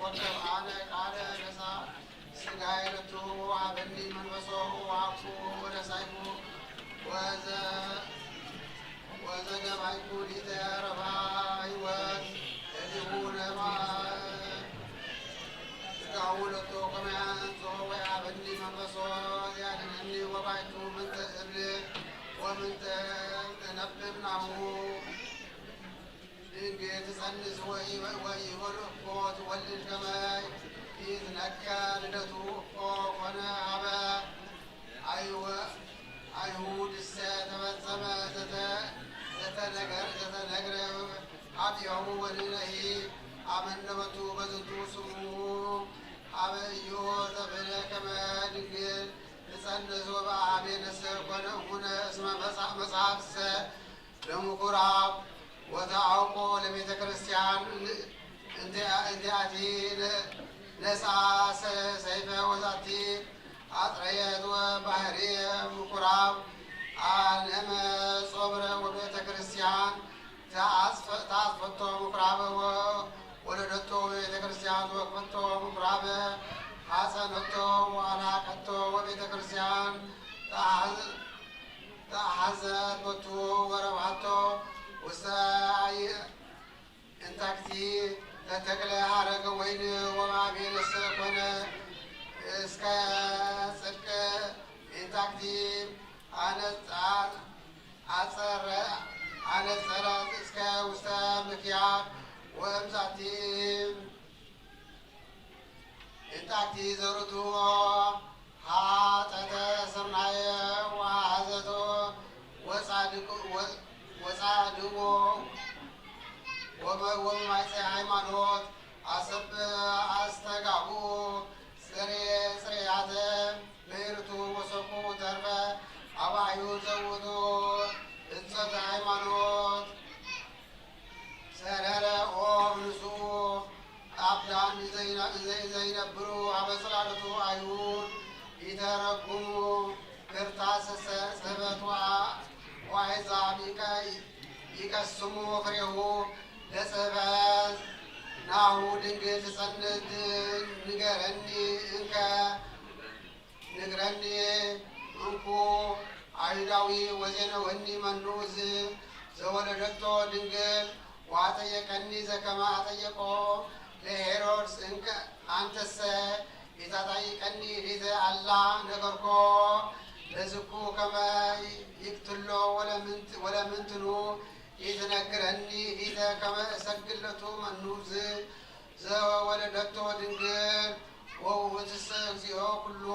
[SPEAKER 6] ወከም አነ ቃለ ነሳ ስጋየ ለቱ አበኒ መንፈሶ ዋኩ ወደሳይኩ ወዘገባይኩ ሊተረፋ ሕይወት ለሊሁ ነማ ስጋሁ ለቶ ከመ ያንጾ ወያበኒ መንፈሶ ያድነኒ ወባይቱ ምንተ እብል ወምንተ እነብብ ናሁ ድንግል ትጸንስ ወይወልድ ትወልድ ከመ ይትነከ ልደቱ እፎ ኮነ ሀበ አይሁድ ተፈጸመ ዘተነግረ ኃጢአሁ ወንሕነሂ አመነመቱ በዝንቱ ስሙ ሀበ ኢዮ ተብለ ከመ ድንግል ትጸንስ ወበአቤ ነስር ኮነ እሙነ እስመ መጽሐፍሰ ለምኩራብ ወተአውቆ ለቤተ ክርስቲያን እንቲአቲ ነሳ ሰይፈ ወዛቲ አጥረየት ወባህርየ ምኩራብ አነመ ጾብረ ወቤተ ክርስቲያን ተአጽፈቶ ምኩራበ ወለደቶ ቤተ ክርስቲያን ወክፈቶ ምኩራበ ሐሰነቶ ወአልሐቀቶ ወቤተ ክርስቲያን ተአሐዘት ቦቱ ወረብሐቶ ውስተ እንታክቲ ተተክለ ሀረገ ወይን ወባቤ ነሰ ኮነ እስከ ጽድቅ ኢንታክቲ አነጸረ እስከ ውስተ ምክያድ ወእምዛቲ ኢንታክቲ ዘርቱ ሀጠተ ሰምናየ ወሐዘቶ ወጻድቆ ወመማይፀ ሃይማኖት አሰብ አስተጋቡ ጽሬያተ ብሔርቱ ወሰኩ ተርፈ አባዩ ዘውቱ እጸተ ሃይማኖት ሰረረ ኦም ንሱ አብዳን ዘይነብሩ አበጽላልቱ አይሁድ ይተረጉሙ ክርታስ ጽሕፈት ወአሕዛብ ይቀስሙ ፍሬሁ ለጽሕፈት ናሁ ድንግል ትጸንስ ንግረኒ እንኩ አይሁዳዊ ወዜነወኒ መኑ ዘወለደቶ ድንግል ወአጠየቀኒ ዘከመ አጠየቆ ለሄሮድስ እንከ አንተሰ ኢታጠይቀኒ ሊተ አላ ነገርኮ ለዝኩ ከመ ይቅትሎ ወለምንትኑ ይትነግረኒ ሊተ ከመ እሰግድለቱ መኑ ዘወለደቶ ድንግል ወውእትሰ እግዚኦ ኩሉ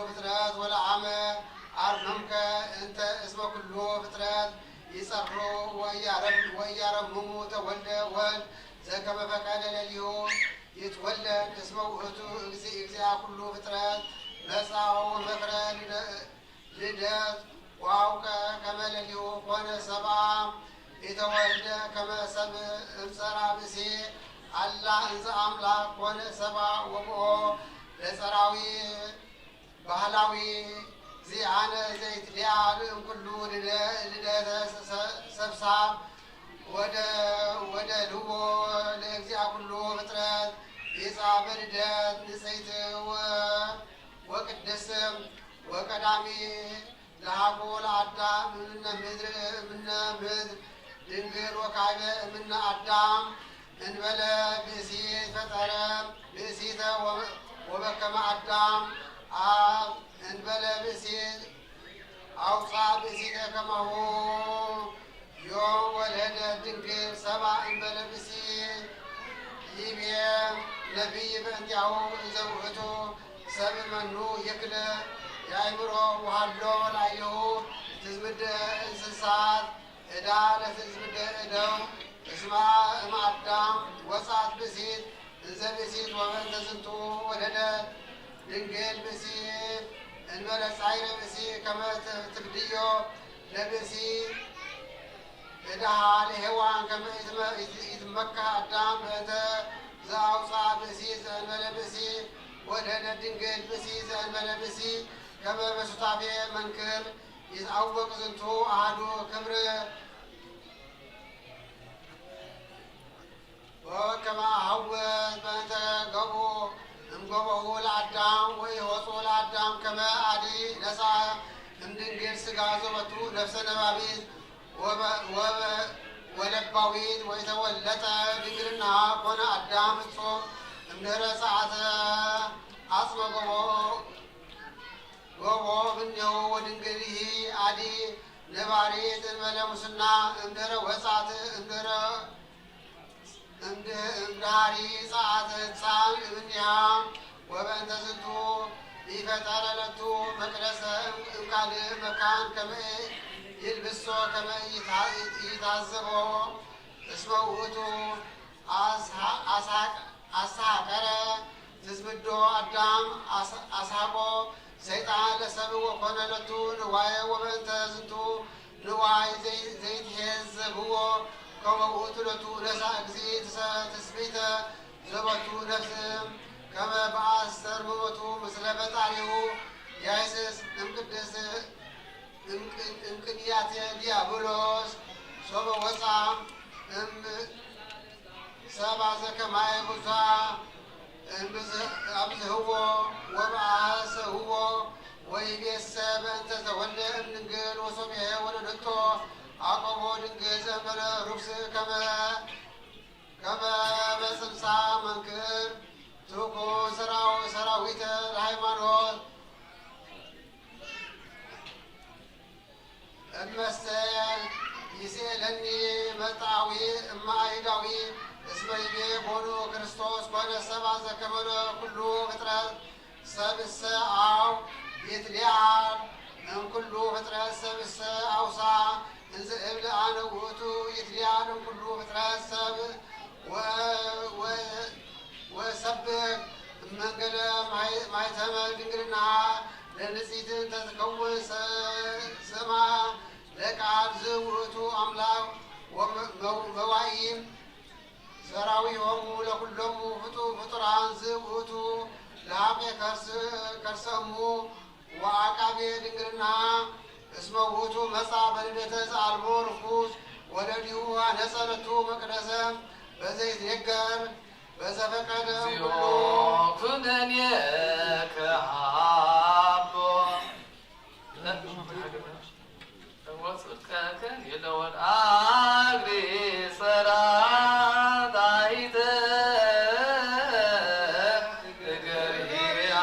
[SPEAKER 6] ፍጥረት ወለዓመ አርመምከ እንተ እስመ ኩሉ ፍጥረት ይጸሩ ወያረምሙ ተወልደ ወልድ ዘከመ ፈቀደ ለሊሁ ይትወለድ እስመ ውእቱ እግዚአ ኩሉ ፍጥረት መጻኡ መክረ ልደት ወአውቀ ከመ ለሊሁ ኮነ ሰብአ የተወልደ ከመ ሰብእ እምጸራ ብእሴ አላ እንዘ አምላክ ኮነ ሰብአ ወብኦ ለጸራዊ ባህላዊ ዚአነ ዘይትሊአል እምኩሉ ልደተ ሰብሳብ ወደ ልዎ ለእግዚአ ኩሉ ፍጥረት ይጻበ ልደት ንጽሕት ወቅድስም ወቀዳሚ ለሃቦ ለአዳም እምነ ምድር ድንግል ወካይበ እምነ አዳም እንበለ ብእሲት ፈጠረ ብእሲተ ወበከመ አዳም አብ እንበለ ብእሲት አውፃ ብእሲተ ከማሁ ዮም ወለደ ድንግል ሰብአ እንበለ ብእሲት ይቤ ነቢይ በእንቲአሁ እንዘ ውእቱ ሰብእ መኑ ይክለ የአእምሮ ውሃሎ ላዕሌሁ ትዝምደ እንስሳት ዕዳ ለትዝምደ እደው እስማ እምአዳም ወጻት ብእሲት እንዘ ብእሲት ወበእንተ ዝንቱ ወለደት ድንግል ብእሲት እንበለ ጻዕረ ብእሲ ከመ ትፍድዮ ለብእሲት ዕዳሃ ለሔዋን ከመ ይትመካ አዳም በእንተ ዘአውፃ ብእሲት ዘእንበለ ብእሲ ወለደት ድንግል ብእሲት ዘእንበለ ብእሲ ከመ በሱታፌ መንክር ይትአወቅ ዝንቱ አሐዱ ክብር ወከመ አሐወት በእንተ ገቦ እምገቦሁ ለአዳም ወኢሖጹ ለአዳም ከመ አዲ ነሣ እምድንግል ሥጋ ዘወቱ ነፍሰ ነባቢት ወለባዊት ወይተወለጠ ድንግልና ኮነ አዳም ፍጹም እምድኅረ ጸአተ አጽመ ጎቦ እምኔሁ ወድንግልሂ አዲ ነባሪት እንበለ ሙስና እምድኅረ ወጻት እምድኅሪ ጸአተ ሕፃን እምኔሃ ወበእንተ ዝንቱ ይፈጠረ ለቱ መቅደሰ እምካልእ መካን ከመ ይልብሶ ከመ ይታዘቦ እስመ ውእቱ አሳቀረ ትዝምዶ አዳም አሳቆ ሰይጣን ለሰብእ ወኮነ ለቱ ንዋየ ወበእንተ ዝንቱ ንዋይ ዘይትሄዘብዎ ከመ ውእቱ ለቱ ነሣ እግዚእ ትስብእተ ዘቦቱ ነፍስም ከመ በአስተርምሞቱ ምስለ ፈጣሪሁ ያይስስ እምቅድስ እምቅንያተ ዲያብሎስ ሶበ ወፃ ሰብአ ዘከማየ ብዙኃ አብዝህዎ ወበአሰህዎ ወይቤሰ በእንተ ዘወልደ እምድንግል ወሶብሔ ወለደቶ አቆቦ ድንግል ዘእንበለ ርኩስ ከመ በጽንሳ መንክር ትኩን ሰራዊተ ለሃይማኖት እመሰ ይሴለኒ መጣዊ እማይዳዊ እስመ ይቤ ቦኑ ክርስቶስ ኮነ ሰብአ ዘከመ ኩሉ ፍጥረት ሰብእሰ አው ይትሊዓል እምኩሉ ፍጥረት ሰብእሰ አውሳ እንዘ እብል አነ ውእቱ ይትሊዓል እምኩሉ ፍጥረት ሰብእ ወሰብክ እመንገለ ማኅተመ ድንግልና ለንጽሕትን ተትከውን ስማ ለቃል ዝውእቱ አምላክ መዋኢም ሰራዊሆሙ ለኩሎሙ ፍጡራን ዝውእቱ ለሀቤ ከርሰሙ ወአቃቤ ድንግልና እስመ ውእቱ መጻ በልደተ ዘአልቦ ርኩስ ወለዲሁ አነጸ ለቱ መቅደሰ በዘይትነገር በዘፈቀደ ሁሉ
[SPEAKER 1] ኩነኔ ከሃቦ ወጽድቀከ ይለወል አግሪ ሰራታይተ እገሪያ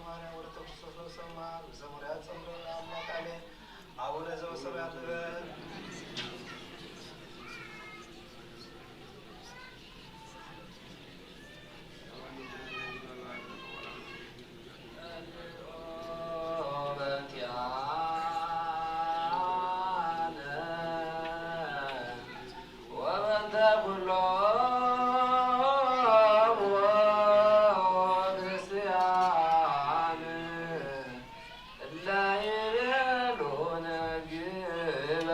[SPEAKER 4] ማርያም ወለተ ክርስቶስ ለሰማር ዘሙሪያት ጸምረ አምላካለ አቡነ ዘበሰማያት በል لا يبالون جبال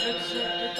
[SPEAKER 6] Yeah.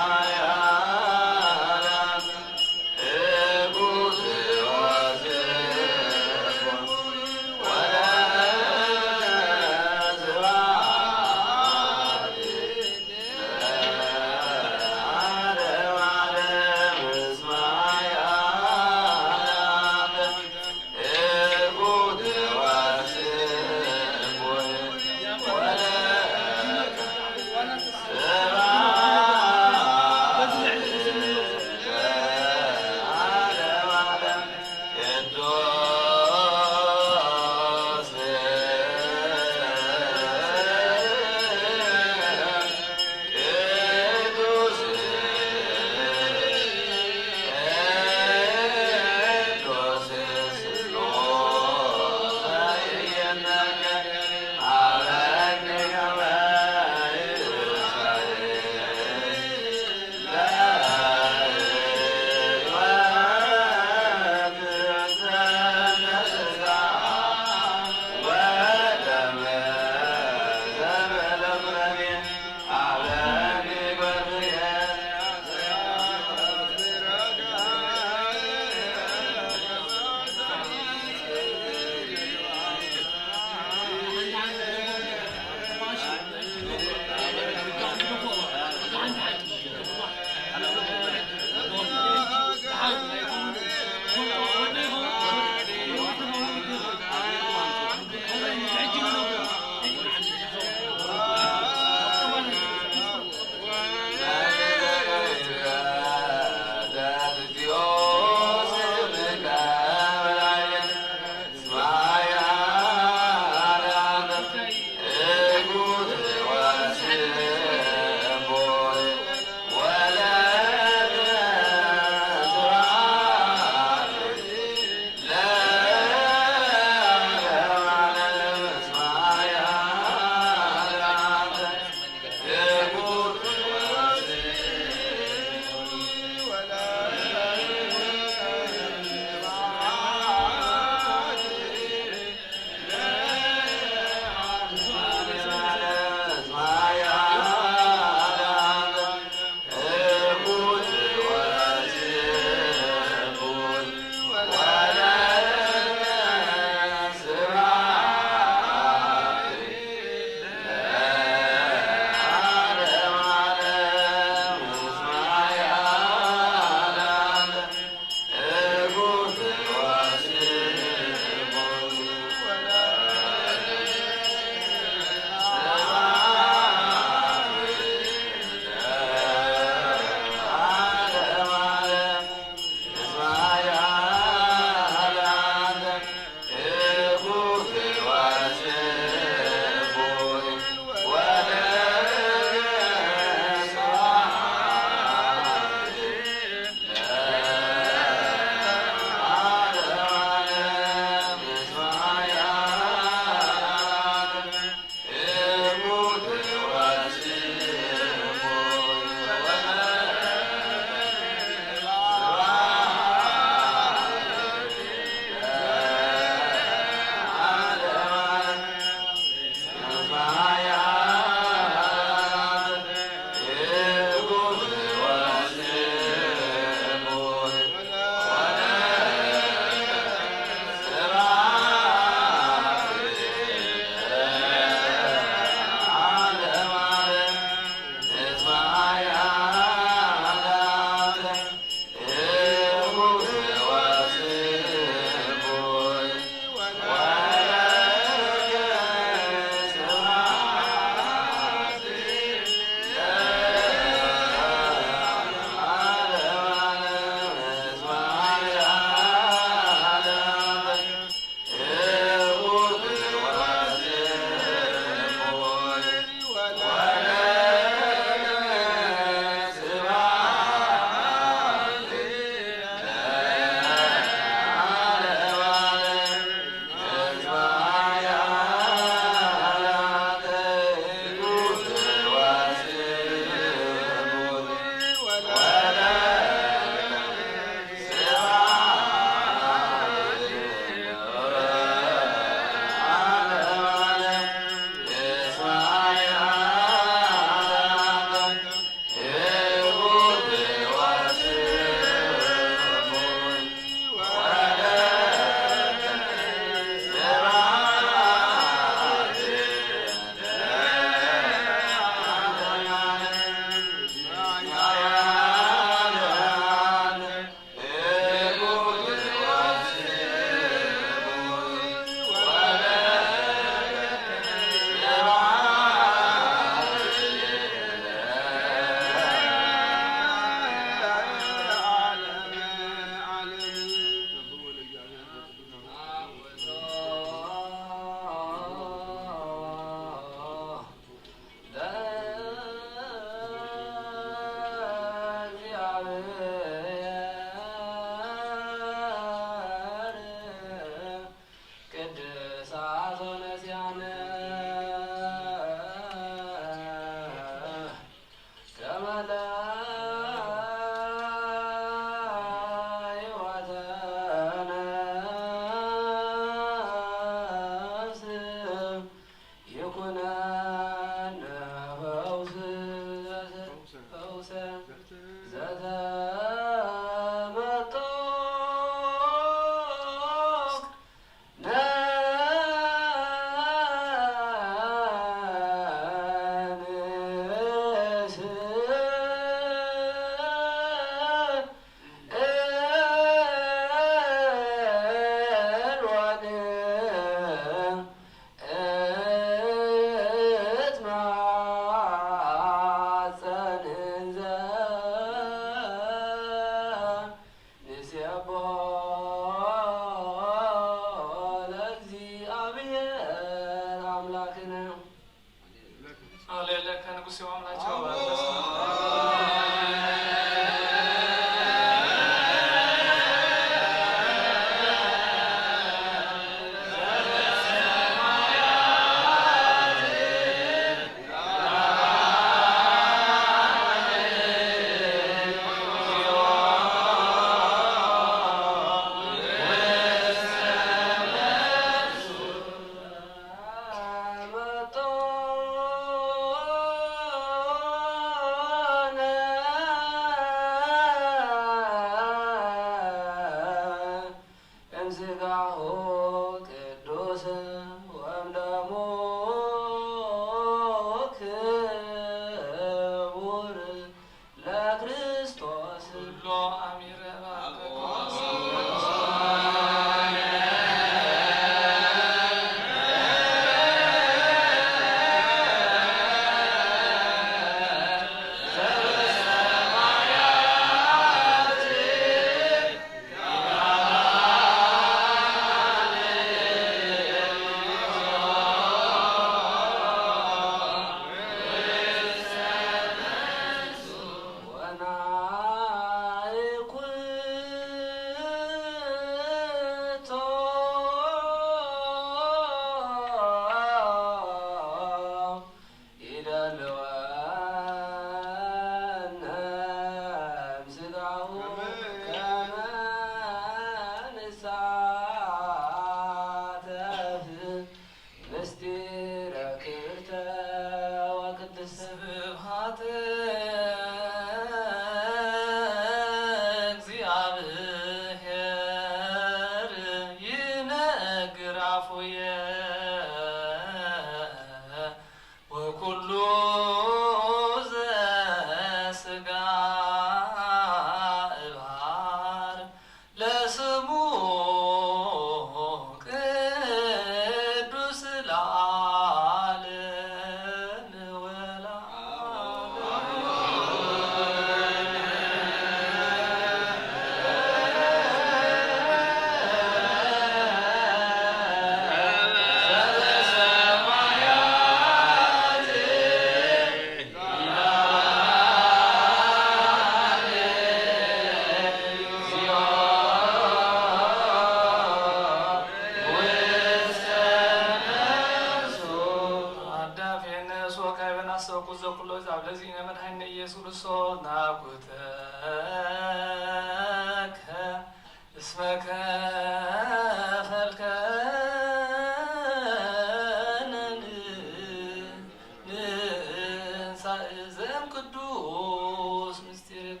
[SPEAKER 6] Maria,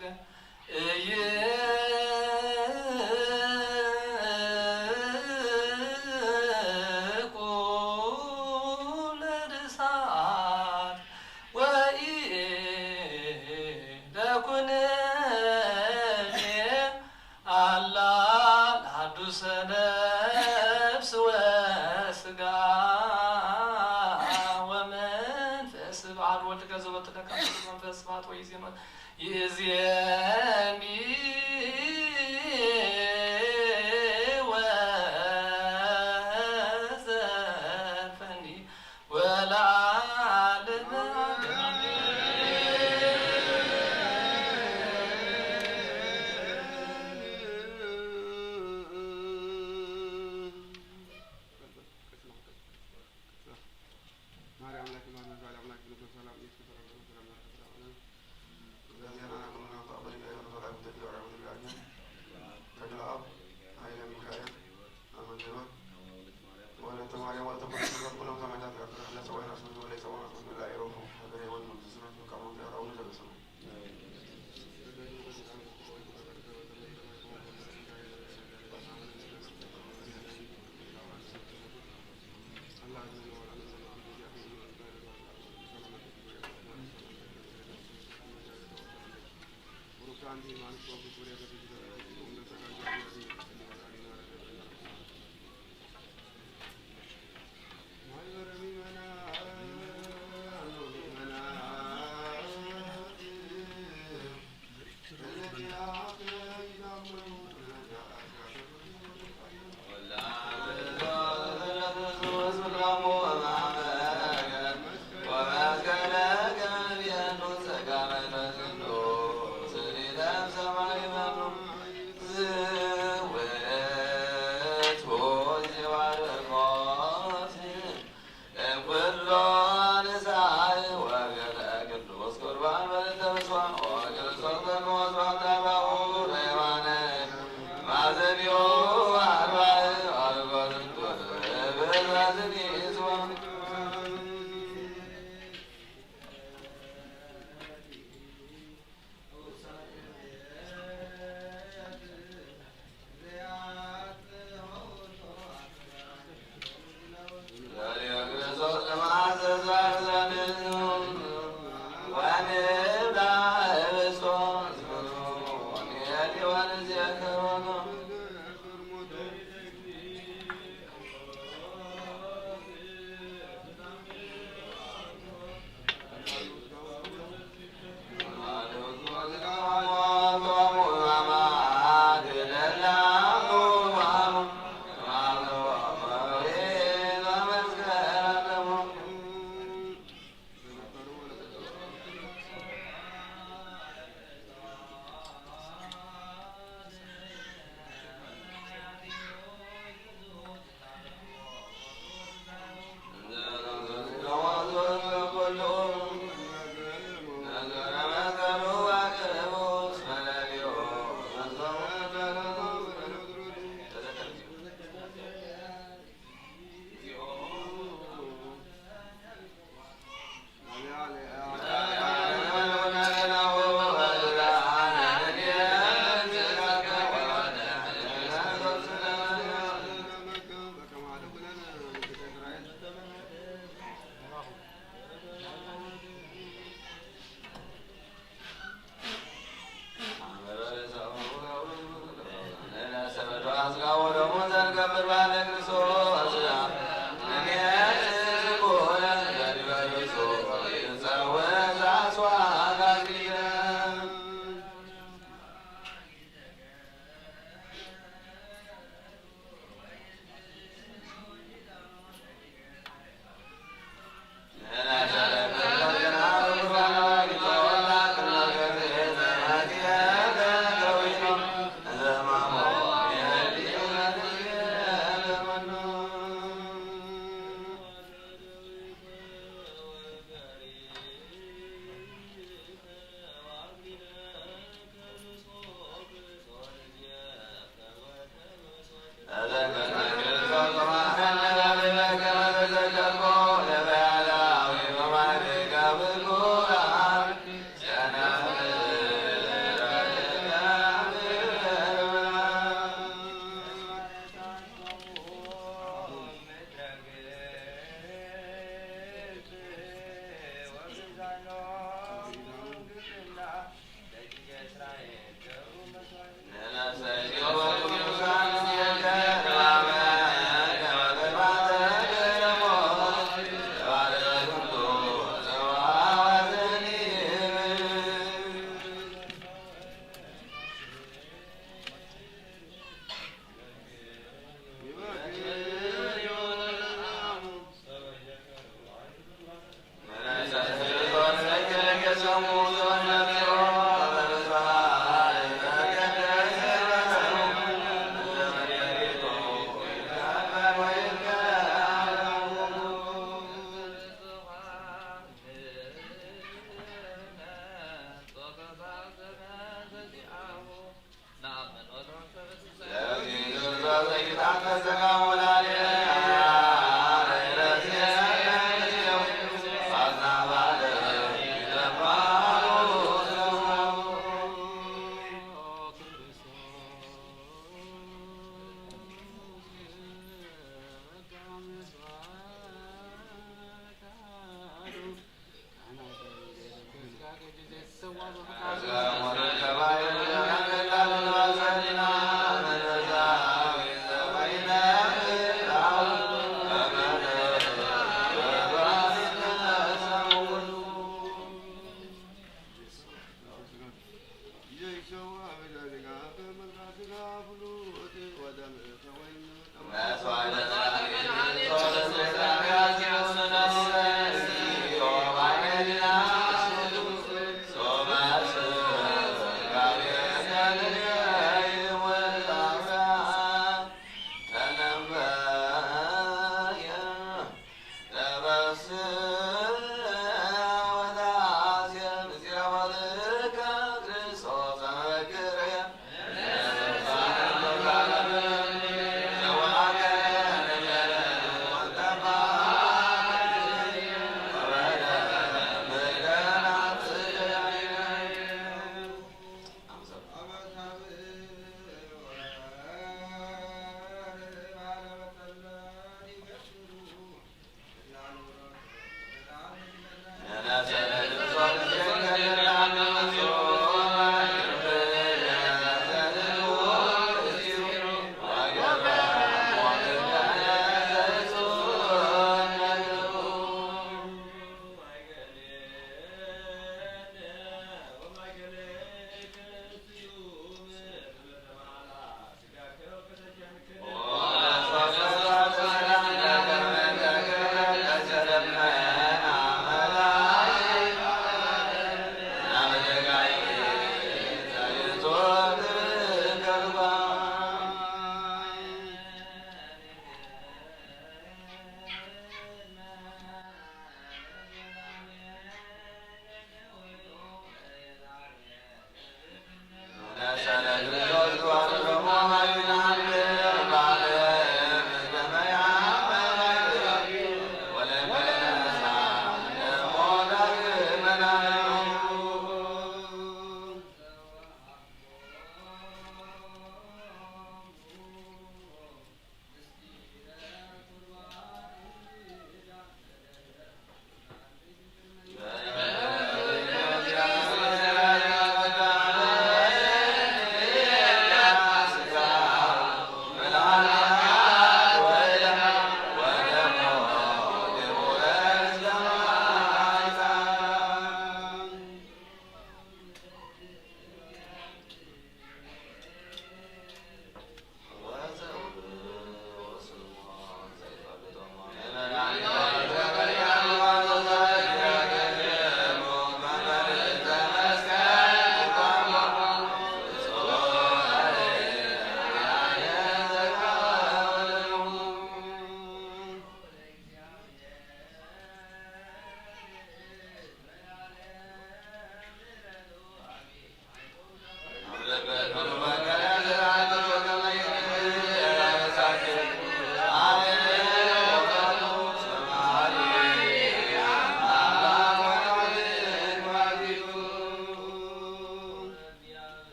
[SPEAKER 7] Yeah.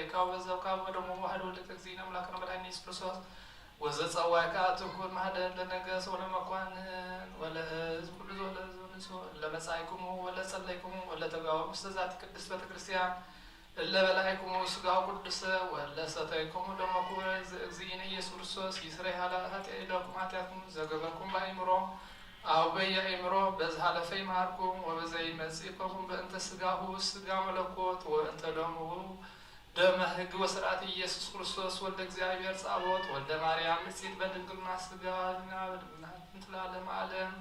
[SPEAKER 1] ዘስተይካው በዘብካው ወደሞ ዋህድ ወልደ እግዚእነ አምላክነ መድኃኒነ ኢየሱስ ክርስቶስ ወዘጸዋዕካ ትኩን ማህደር ለነገሥ ወለመኳንን ወለሕዝብ ሁሉ ለመጻእክሙ ወለጸለይክሙ ወለተጋቡ ውስተ ዛቲ ቅድስት ቤተ ክርስቲያን እለ በላዕክሙ ሥጋው ቅዱስ ወለሰተይክሙ ደሞ ክቡር እግዚእነ ኢየሱስ ክርስቶስ ይስረይ ኃጢአትኩም ኃጢአትኩም ዘገበርኩም በአእምሮ አው በየአእምሮ በዝሃለፈ ይምሃርኩም ወበዘይመጽእክሙ በእንተ ሥጋሁ ሥጋ መለኮት ወእንተ ደሙሁ ደመ ሕግ ወሥርዓት ኢየሱስ ክርስቶስ ወልደ እግዚአብሔር ጻቦት ወልደ ማርያም ንጽሕት በድንግልና ሥጋና በድንግልና ለዓለመ ዓለም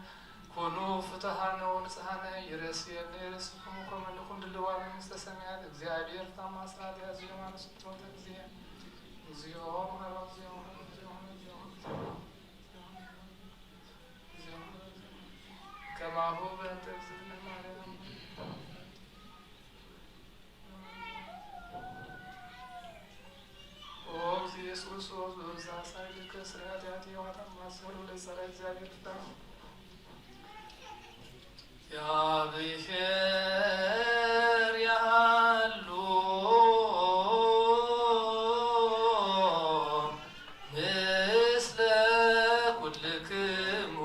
[SPEAKER 1] ኩኑ ፍትሐነ ወንጽሐነ ይሬስየነ ይሬስክሙ ከመ ንኩን ድልዋነ መንግሥተ ሰማያት እግዚአብሔር ታማስራት ያዝዮ ማነስ ስትሮተ እግዚኦ መሐረነ እግዚኦ ከማሁ በእንተ እግዝእትነ ማርያም ኦ ኢየሱስ ክርስቶስ በብዛት ኃይልከ ስለ ኃጢአቴ ዋታማስሎ ለሠራ እግዚአብሔር ፍታ ያብሔር ያሉ ምስለ ኩልክሙ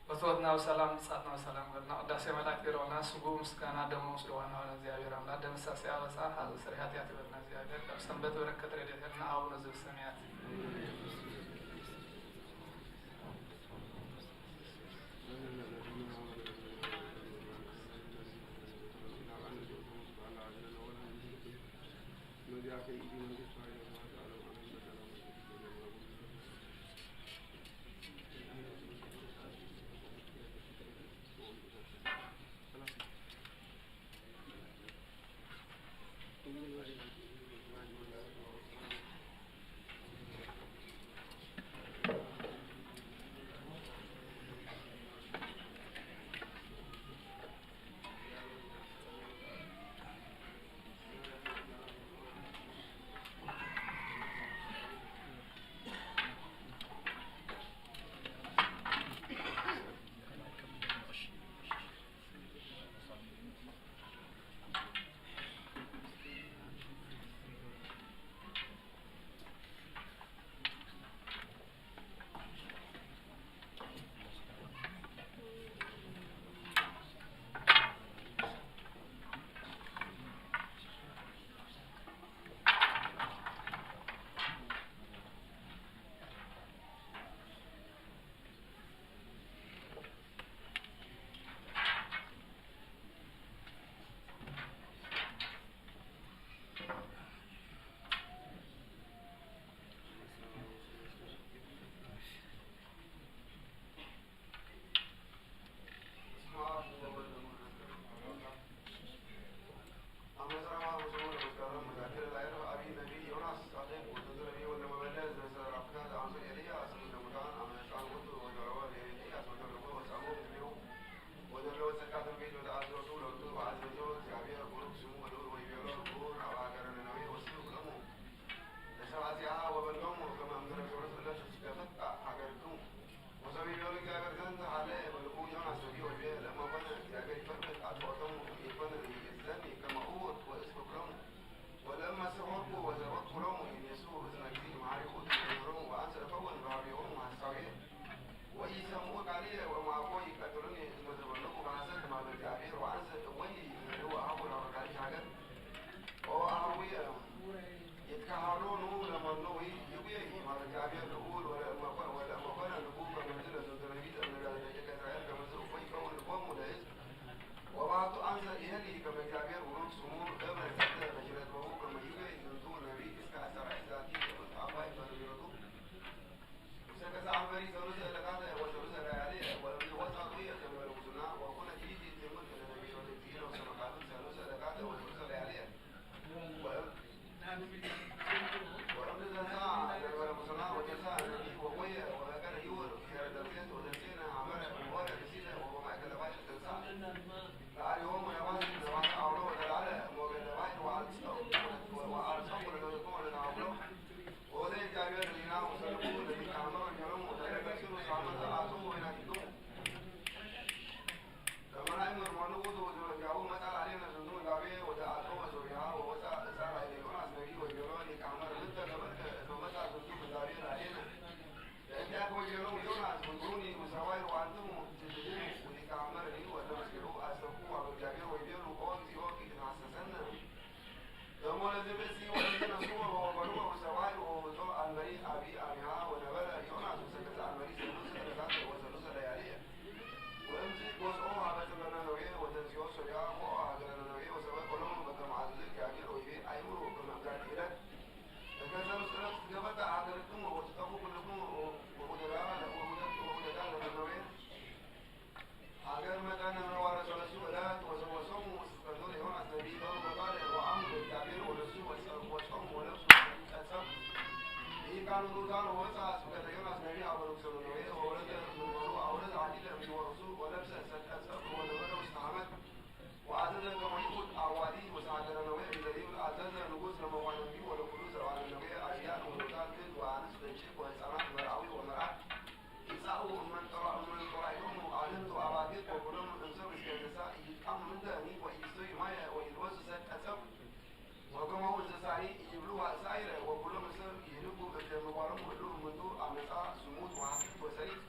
[SPEAKER 1] ወትወትናው ሰላም ንጻትናው ሰላም ገርና ቅዳሴ መላእክት ይረውና ስጉ ምስጋና ደሞ ስለሆነ እግዚአብሔር አምላክ ደምሳሴ አበሳ ሀዘ ስሪ ኃጢአት ይበልና እግዚአብሔር ሰንበት በረከት ረድኤትና አቡነ ዘበሰማያት
[SPEAKER 6] ሙታን ወወፅአ ስብከተ ዮናስ ነቢይ አበ ንጉሠ ነነዌ ወወለደ ምንበሩ አውረደ ኃዲደ እምይወርሱ ወለብሰ ሰቀ ጸፍር ወነበረ ውስተ ሐመድ ወአዘዘ ከመ ይኩን አዋዲ ወሰዓረ ነነዌ እንዘ ይብል አዘዘ ንጉሥ ለመኳንንቱ ወለኩሉ ዘእዋለ ነነዌ አዝያን ወወጣት ልጅ ወአንስት ደቂቅ ወሕፃናት መርዓዊ ወመርዓት ይጻኡ እመንጦራዮሙ አልህንቱ አባጊዕ ወኩሎሙ እንሰብ እስከ ንሳእ ይጣሙ ምንተኒ ወኢይስተዩ ማየ ወይልወሱ ሰቀ ጸፍር ወከማሁ እንስሳኒ ይብሉ ሳይረ ወኩሎሙ ሰብ ይህልቁ እደ ምግባሮሙ ሁሉ እሙንቱ አመፃ ዝሙት ወሐሰት ወሰሪቅ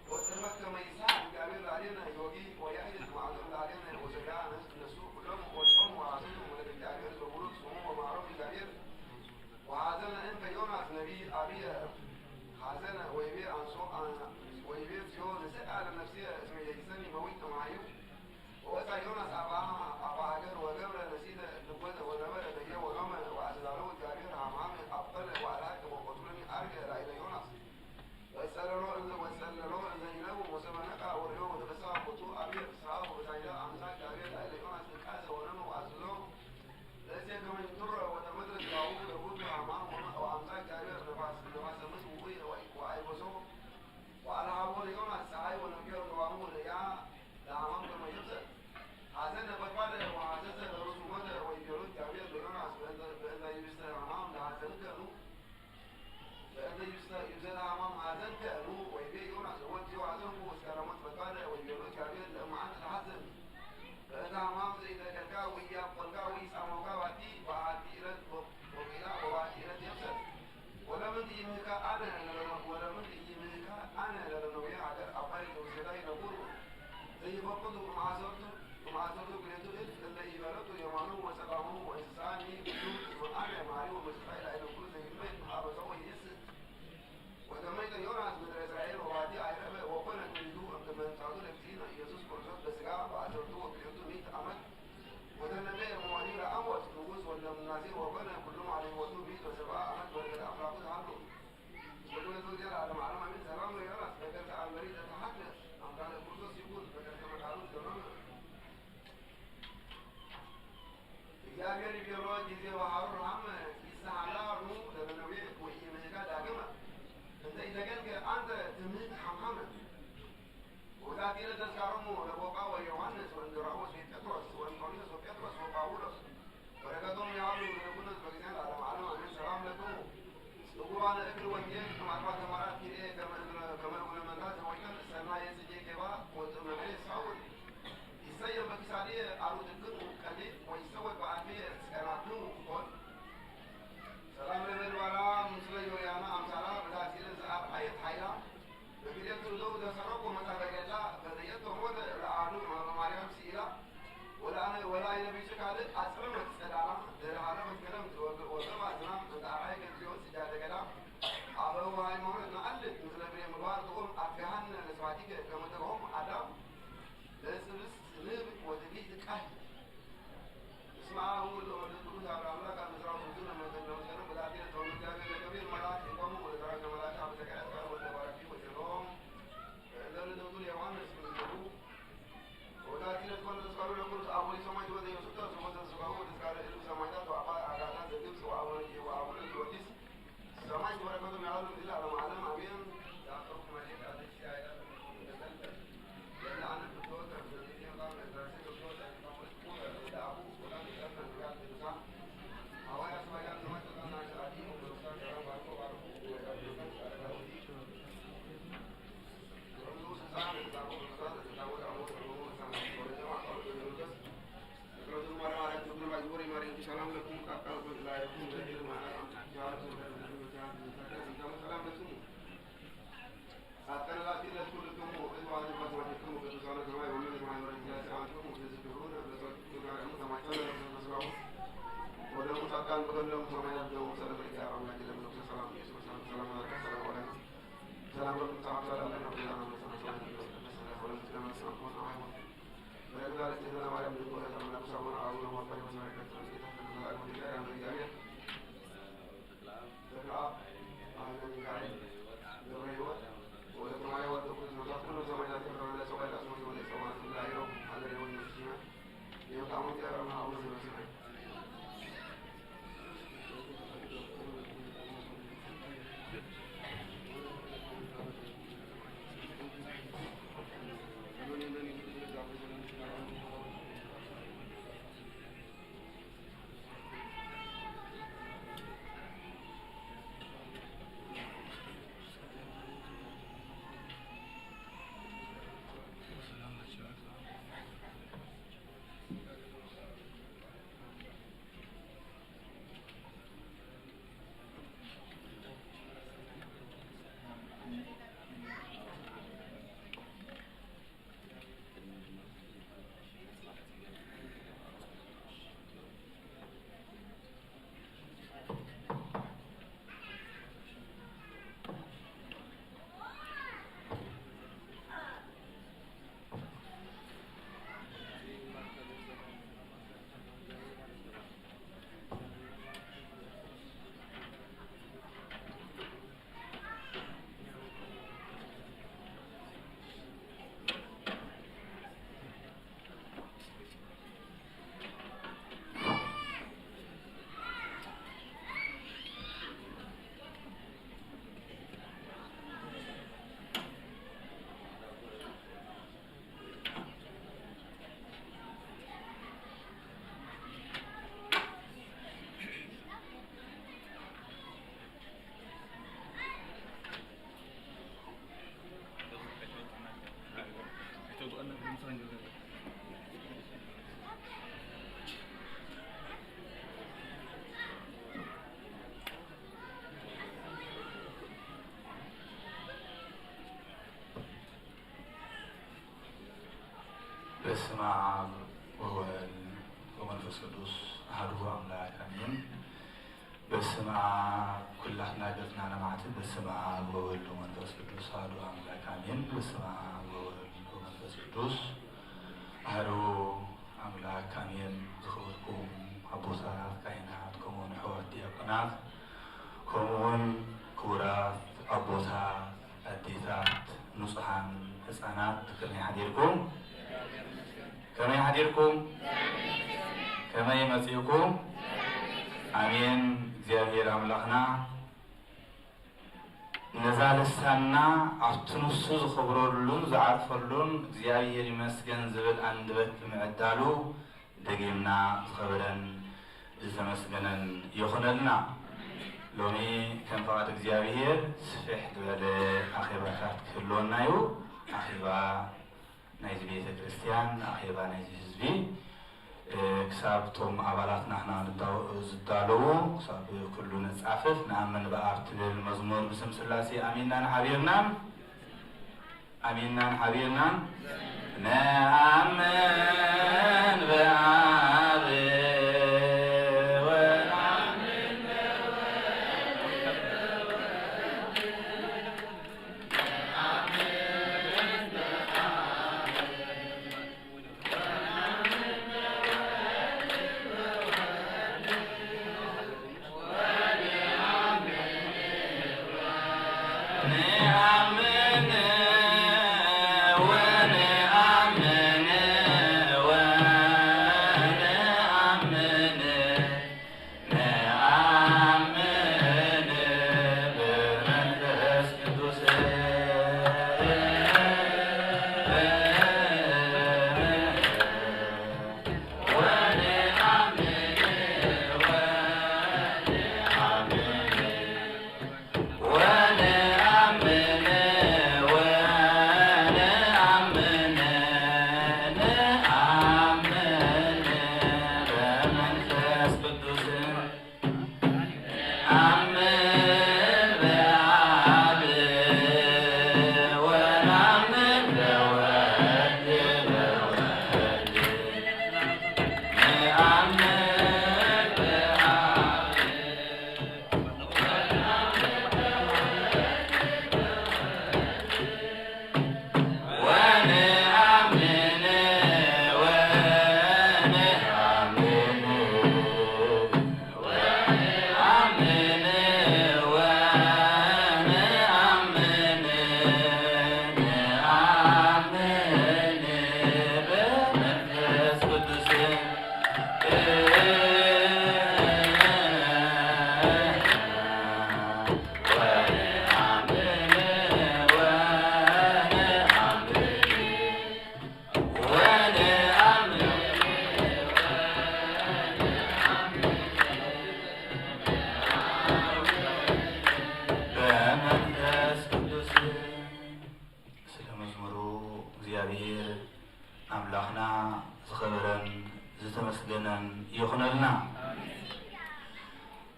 [SPEAKER 6] ወጽልመት ከመ ይስሐቅ እግዚአብሔር ላዕሌነ ዮጊ ወያዕድድ መዓልቶሙ ላዕሌነ ወዘሪዓ እነሱ ኩሎሙ ወድቆሙ ወሐሰቱ ወለደ እግዚአብሔር ዘቡሩክ ስሙ ወመሃሮሙ እግዚአብሔር ወሐዘነ እንከ ዮናስ ነቢይ አብየ ሐዘነ ወይቤ አንሶ ወይቤ እግዚኦ ንስአ ለነፍስየ እስመ ይእዜሰኒ መዊት እምኃይሁ ወወፅአ ዮናስ አባ ሀገር ወገብረ ነሲተ ልወተ ወነበረ ደየ ወሎመ ወአዝላለው እግዚአብሔር ሐማም አበለ ወአልሐቀ ወቆትሎኒ አርገ ላዕለ ዮናስ ወጸለሎ እንዘ ይነቡ ወሰበ ነቃ ወርእዮ ወተፈስሐ ቦቱ አብየ ፍስሐ ወበታይዳ አምሳ እግዚአብሔር ላዕለ ዮናስ ንቃዘ ወነመ ወአዝሎ ለእሴ ከመ ይንቱረ ወተመድረ ሥጋሁ ለቡቱ ሐማም ወአምሳ እግዚአብሔር ነፋሰ ምጽ ውዑይ ወአይበሶ ወአልሃቦ ለዮናስ ፀሐይ ወነቢረ ገባሙ ለያ ለሐማም ከመ ይብሰል ሐዘነ በኳለ ወሐሰሰ ለርሱ ሞተ ወይቤሎ እግዚአብሔር ለዮናስ በእንተ ይብስተ ሐማም ለሐዘንከ ኑ በእንተ ይብስተ ሐማም ሐዘንከ ኑ ወይቤ ዮናስ ወእግዚኦ ሐዘንኩ እስከ ለሞት በኳለ ወይቤሎ እግዚአብሔር ለእምአንተ ተሐዘን በእንተ ሐማም ዘኢተከልካ ወኢያቆልካ ወኢጻመውካ ባቲ በአሐቲ ዕለት ወቂላ ወባቲ ዕለት ይብሰል ወለምንት ይምህካ አነ ለነነዌ ሀገር አባይ ዘውሴዳይ ነቡሩ ዘይፈቅዱ ማዕሰርቱ ክልኤቱ እልፍ እለ ኢበረቱ የማኑ ወሰላሙ ወእንስሳኒ ኩሉ አነ ማሪ ወመሥዋዕ ላዕለ ኩሉ ዘይመይ ሀበሰ ወይእስእ ወተመይጠ ዮናስ ምድረ እስራኤል ወባቲ አይረፈ ወኮነ ትውልዱ እምከመ ምጽአቱ ለእግዚእነ ኢየሱስ ክርስቶስ በሥጋ በአሰርቱ ወክልኤቱ ምዕተ ዓመት ወተነበየ እምወዲህ ለአሞጽ ንጉሥ ወልደ ምናሴ ወኮነ ኩሎም አለ ሕይወቱ ምዕተ ወሰብዓ ዓመት በነገደ አምላኩ ተሃሉ ወትውልዱ ለዓለመ ዓለም አሜን። ሰላም ለዮናስ በከርሰ አንበሪ ዘተሐድነ አምሳለ ክርስቶስ ይኩን በከርሰ መቃብር ዘመመ እግዚአብሔር ይቤሎ ጊዜ ወሀሩ ሐመ ይስሐላሩ ለነነዌ ወኢይምህካ ዳግመ እንተ ኢተገንከ አንተ ትምህክ ሐምሐመ ወዛቲነ ተዝካሮሙ ለቦቃ ወዮሐንስ ወእንድርያስ ወጴጥሮስ ወእንጦንዮስ ወጴጥሮስ ወጳውሎስ በረከቶሙ ያሉ ለኩነስ በጊዜን ለዓለመ ዓለም አሜን። ሰላም ለክሙ ጽጉባነ እክል ወንጌል ከማጥፋት ተማራት ኪዴ ከመ እጉለ መንታት ወይቀን ሰናየ ጽጌ ቄባ ወጥመሜ ሳውል ይሰየም በኪሳዴ አሩጥክሙ ቀሊል ወይሰወድ በአልፌ ጸናክሙ ኮን ሰላም ለመድባራ ምስለ ዮርያና አምሳላ በዛቲነ ዘአርአየት ኃይላ በክልኤቱ ዘው ዘሰረቁ መጽሐፈ ገድላ በዘየቶ ሞተ ለአሐዱ ማርያም ሲኢላ ወለአይነ ቢጽ ካልእ አጽረመት ጸዳላ ዘሃለፈት ክረምት ወገባ ዝናብ እንተ አርአየ እግዚኦ ጽጌያተ ገዳም አበው ሃይማኖት ነአልድ ምስለ ፍሬ ምግባር ጥዑም አፍያሃነ ለስብሐቲከ ከመ ተርሆሙ አዳም ለስብስት ንብ ወትዕቢት ቃል እስመ አብ ወወልድ ወመንፈስ ቅዱስ አሐዱ አምላክ አመስራው ብዙ ለመሰለ በዛቲነ ተወልደ እግዚአብሔር ለገብርኤል መልአክ ይቆሙ ወለተራከ መልአክ አብ ዘካርያስ ጋር ወለባረኪ ወጀሎም ለልደቱ ለዮሐንስ ምንሉ ወዛቲነ ተወልደ ተስካሩ ለኩሉስ አቡነ ሰማዕት ወዘኢየሱስ ወሞተ ሥጋሁ ወተስካረ እሉ ሰማዕታት ወአባ አጋታ ዘግብጽ ወአቡነ ጊዮርጊስ ሰማዕት በረከቶሙ ያህሉ እስከ ለዓለመ ዓለም አሜን። ያዕቆብ መሌክ አለች ያይዳ ሰላም ለኩም ቃቃል በላይኩም ለዲር ማራም ያው ሰላም ለኩም አጠናላቲ ለኩልኩም ወጥዋን ባትወደኩም በተዛለ ሰማይ ወምን ማይወር ይላል አንቱም ወደዝብሩን ለሰጡ ጋር ተማጣለ መስራው ወደ ሙታቃን በደለም ሰማይ ያለው ሰላም ለያ አምላክ ለምን ሰላም ኢየሱስ ሰላም አለከ ሰላም ወለ ሰላም ለኩም ተዓላ ለና ሰላም ለኩም ሰላም ለኩም በረከታ ለተና ማርያም ነው ሰላም ሰላም አሁን ነው ማባይ መሰረከት
[SPEAKER 7] በስመ አብ ወወልድ ወመንፈስ ቅዱስ አሐዱ አምላክ አሜን። በስመ አብ ኩላትና ገጽና ነማዕት በስመ አብ ወወልድ ወመንፈስ ቅዱስ አሐዱ አምላክ አሜን። በስመ አብ ወወልድ ወመንፈስ ቅዱስ አሐዱ አምላክ አሜን። ዝኽብርኩም አቦታት ካህናት ከምኡውን ኣሕዋት ዲያቆናት ከምኡውን ክቡራት ኣቦታት ኣዴታት ንጹሓን ህፃናት ከመይ ሓዲርኩም? ከመይ ሓዲርኩም? ከመይ መጺእኩም? አሜን። እግዚአብሔር አምላክና ነዛ ልሳና ኣብቲ ንሱ ዝኽብረሉን ዝዓርፈሉን እግዚአብሔር ይመስገን ዝብል አንደበት ብምዕዳሉ ደጊምና ዝኸበረን ዝተመስገነን ይኹነልና። ሎሚ ከም ፈቃድ እግዚአብሔር ስፍሕ ዝበለ ኣኼባታት ክህልወና እዩ። ኣኼባ ናይዚ ቤተ ክርስቲያን ኣኼባ ናይዚ ህዝቢ ክሳብ ቶም ኣባላት ናህና ዝዳለዉ ክሳብ ኩሉ ንፃፍፍ ንኣምን በኣብ ትብል መዝሙር ብስም ስላሴ ኣሚንናን ሓቢርናን ኣሚንናን ሓቢርናን ነኣምን በኣብ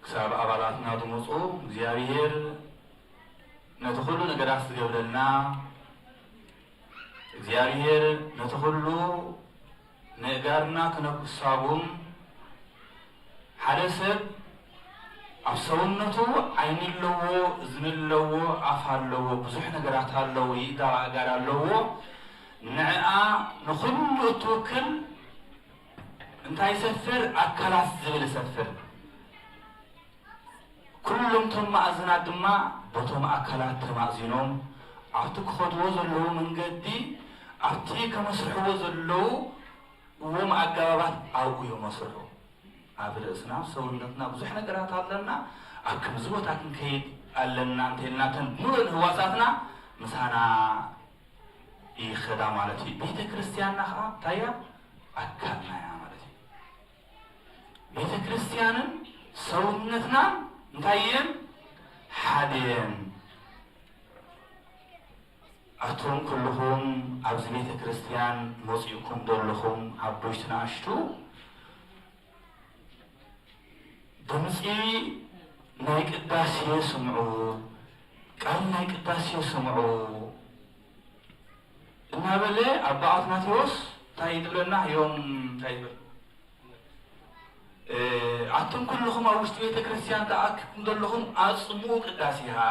[SPEAKER 7] ክሳብ ኣባላትና ድምፁ እግዚአብሔር ነቲ ኩሉ ነገራት ዝገብረልና እግዚአብሔር ነቲ ኩሉ ነገርና ክነኩሳቡን ሓደ ሰብ ኣብ ሰውነቱ ዓይኒ ኣለዎ፣ እዝኒ ኣለዎ፣ ኣፍ ኣለዎ፣ ብዙሕ ነገራት ኣለዎ፣ ኢዳ ኣጋር ኣለዎ። ንዕኣ ንኩሉ እትውክል እንታይ ሰፍር ኣካላት ዝብል ሰፍር ኩሎም ቶም ማእዝናት ድማ በቶም ኣካላት ተማእዚኖም ኣብቲ ክኸድዎ ዘለዉ መንገዲ ኣብቲ ከመስርሕዎ ዘለዉ እዎም ኣገባባት ኣብኡ ይመስርሑ። ኣብ ርእስና ሰውነትና ብዙሕ ነገራት ኣለና፣ ኣብ ከምዚ ቦታ ክንከይድ ኣለና እንተኢልና ተን ሙሉእ ህዋሳትና ምሳና ይኸዳ ማለት እዩ። ቤተ ክርስቲያንና ከዓ እንታይ እያ? ኣካልና እያ ማለት እዩ። ቤተ ክርስቲያንን ሰውነትናን እንታይ እየን? ሓደ እየን። ኣቶም ኩልኹም ኣብዚ ቤተ ክርስቲያን መፂኡኩም ዘለኹም ዓበይቲ ንኣሽቱ ድምፂ ናይ ቅዳሴ ስምዑ፣ ቃል ናይ ቅዳሴ ስምዑ እናበለ ኣባ ኣትናቴዎስ تايدلنا يوم تايبل أتم كلهم أوست بيت كريستيان تأكم دلهم أصمو قداسها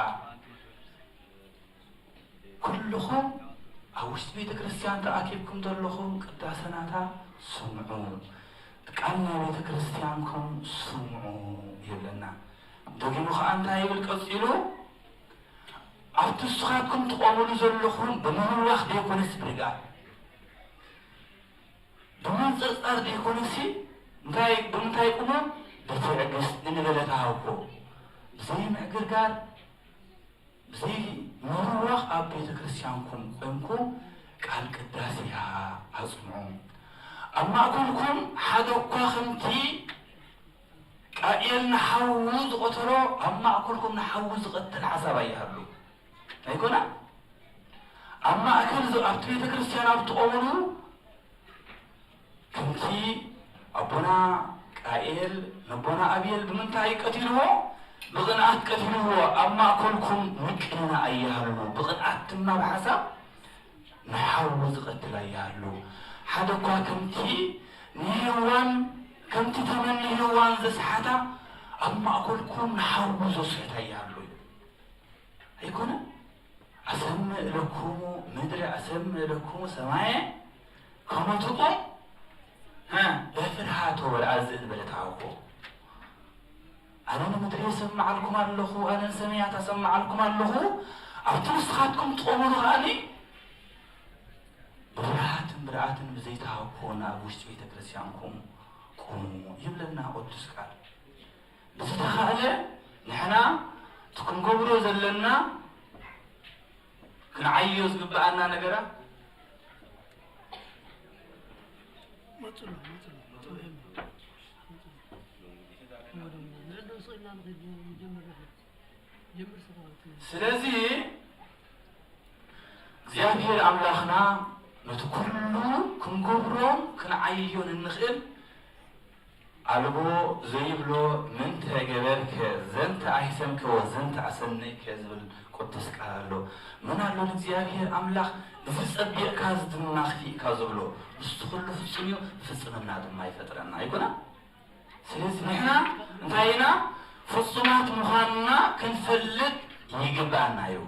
[SPEAKER 7] كلهم أوست بيت كريستيان تأكيبكم دلهم قداسناتا سمعوا تقالنا بيت كريستيانكم سمعوا يبلنا دقيمو خان تايبل قصيلو أفتسخاتكم تقوموا زلهم بمن واحد يكون سبرقا بمن صرصار يكون سي بمنتاي قوموا بتعقس إنبلتهاوكو بزي معقرقار بزي من واحد أبيت كريستيانكم قومكم قال قداسيها أسمعوا أما أقولكم حدوكا خمتي قائل نحوز قتلو أما أقولكم نحوز قتل حسابا يهلو أيكونا أما أكل ذو أبتبيت كريستيان أبتقومنو كنتي أبونا قائل نبونا أبيل بمنتهي قتلوه بغناءات قتلوه أما أقولكم مكينا أيهلو بغناءات تما بحساب نحوز قتل أيهلو حدوكا كنتي نيوان كنتي تمن نيوان زسحتا أما أقولكم نحوز صحتا أيهلو أيكونا أسمع لكم مدري أسمع لكم سماعي كم تقوم بفرحات والعزة بلتعوكو أنا مدري أسمع لكم اللهو أنا سمعت أسمع لكم اللهو أبتوسخاتكم تقوموا غاني برعات بزيتعوكو نابوشت بيت كريستيانكم قوموا يبلنا قدس قال بزيتخالي نحنا تكون قبرو زلنا كنعيوز قبعنا نقرأ سلازي زيادة أملاخنا نتكلو كنقبرو كنعيون النخل ألبو زيبلو من تجبرك زنت أحسنك وزنت أحسنك زبل قدس قالو من قالو لزيابير أملاخ بفس أبيع كاز دماغي كازبلو مستخلو فصليو فصلنا دم ما يفترنا يكونا سلسل نحنا انتهينا فصلات مخاننا كنفلت يقبعنا يو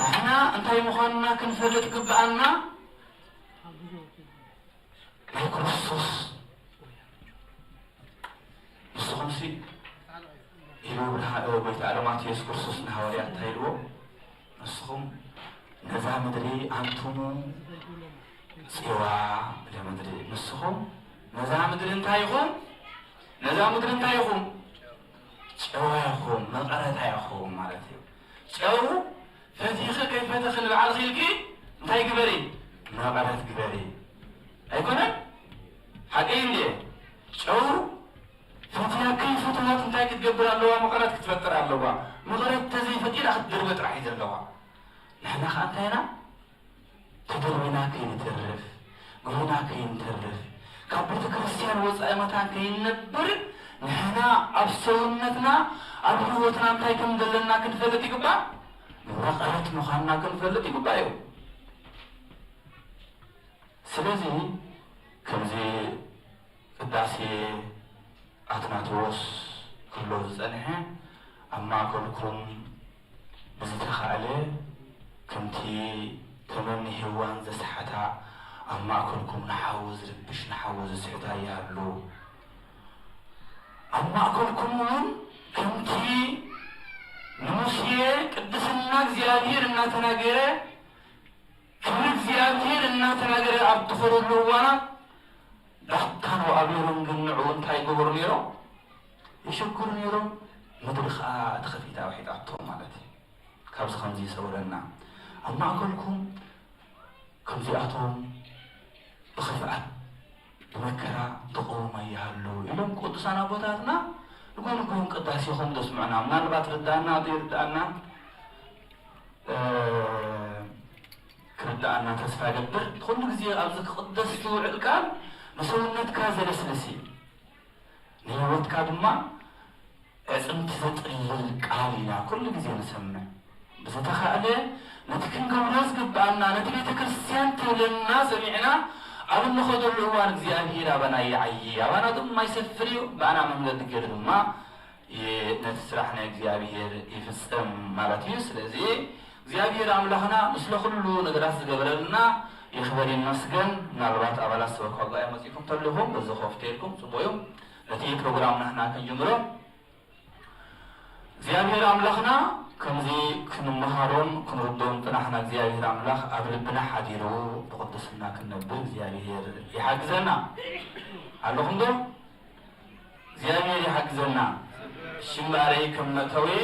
[SPEAKER 7] نحنا انتهي مخاننا كنفلت يقبعنا يكرسوس مستخمسي إلو بها أو بيت علامات يسوع كرسوس نهاريات تايلو نسخم نزا مدري أنتمو سوا لا مدري نسخم نزا مدري انتايخم نزا مدري انتايخم سوا يخم مقرة تايخم مالتي سوا فتيخ كيف تدخل على خيلكي انتاي قبري مقرة قبري أيكونا حقين لي سوا فتيا كيف تموت انتاي تقبر اللوا مقرة تفتر اللوا مقرة تزي فتيلا أخذ دربة رحيز اللوا نحن خانتينا تدربنا كي نترف قلنا كي نترف كابرت كريستيان وصايا متان كي نبر نحن أبسونتنا أبروتنا انتاي كم دلنا كنفلت يقبع مقرة مخانا كنفلت يقبع يو سلازي كمزي قداسي أتناتوس كله زنها أما كلكم بزتخالي كنتي تمني هوان زسحتا أما كلكم نحوز ربش نحوز سحتا يالو أما كلكم كنتي نمسيه قدسنا زيادير إنا تناقره كنت زيادير إنا تناقره أبتفر اللوانا دحتانو أبيرون قنعون تاي قبر نيرو يشكر نيرو مدرخة تخفيتا وحيد أبطو مالتي كابس خمزي سولنا أما أقولكم كمزي أطوم بخفعات بمكرا تقوم يهلو إلهم قدسانا بوتاتنا نقول قداسيهم دسمعنا من البات ردانا دي ردانا كردانا تسفى قبر تقول نقزي أبزك قدس سوع الكال مسؤولنتك زلسلسي نيوتك دما اسمت زطل القالينا كل جزي نسمع بزتخاله نتكن كبرز قبعنا نتبيت كريستيان تولنا سمعنا أبن نخذ الوان እግዚአብሔር أبنا يعيي أبنا دم ما يسفريو بأنا من قد قرد ما نتسرحنا እግዚአብሔር يفسم مالتيو سلازي እግዚአብሔር أملاحنا مثل كله نقراس قبلنا يخبرين مسجن نالبات أبلا سوى خواجة مسيكم تلهم بزخوف تيركم سبويهم نتيجة برنامج نحنا كنجمرو እግዚአብሔር أملاحنا كمزي كنمهارون كنردون تنحنا እግዚአብሔር أملاح أبلبنا حديرو بقدسنا كنبر እግዚአብሔር يحجزنا علىهم دو እግዚአብሔር يحجزنا شماري كم نتوي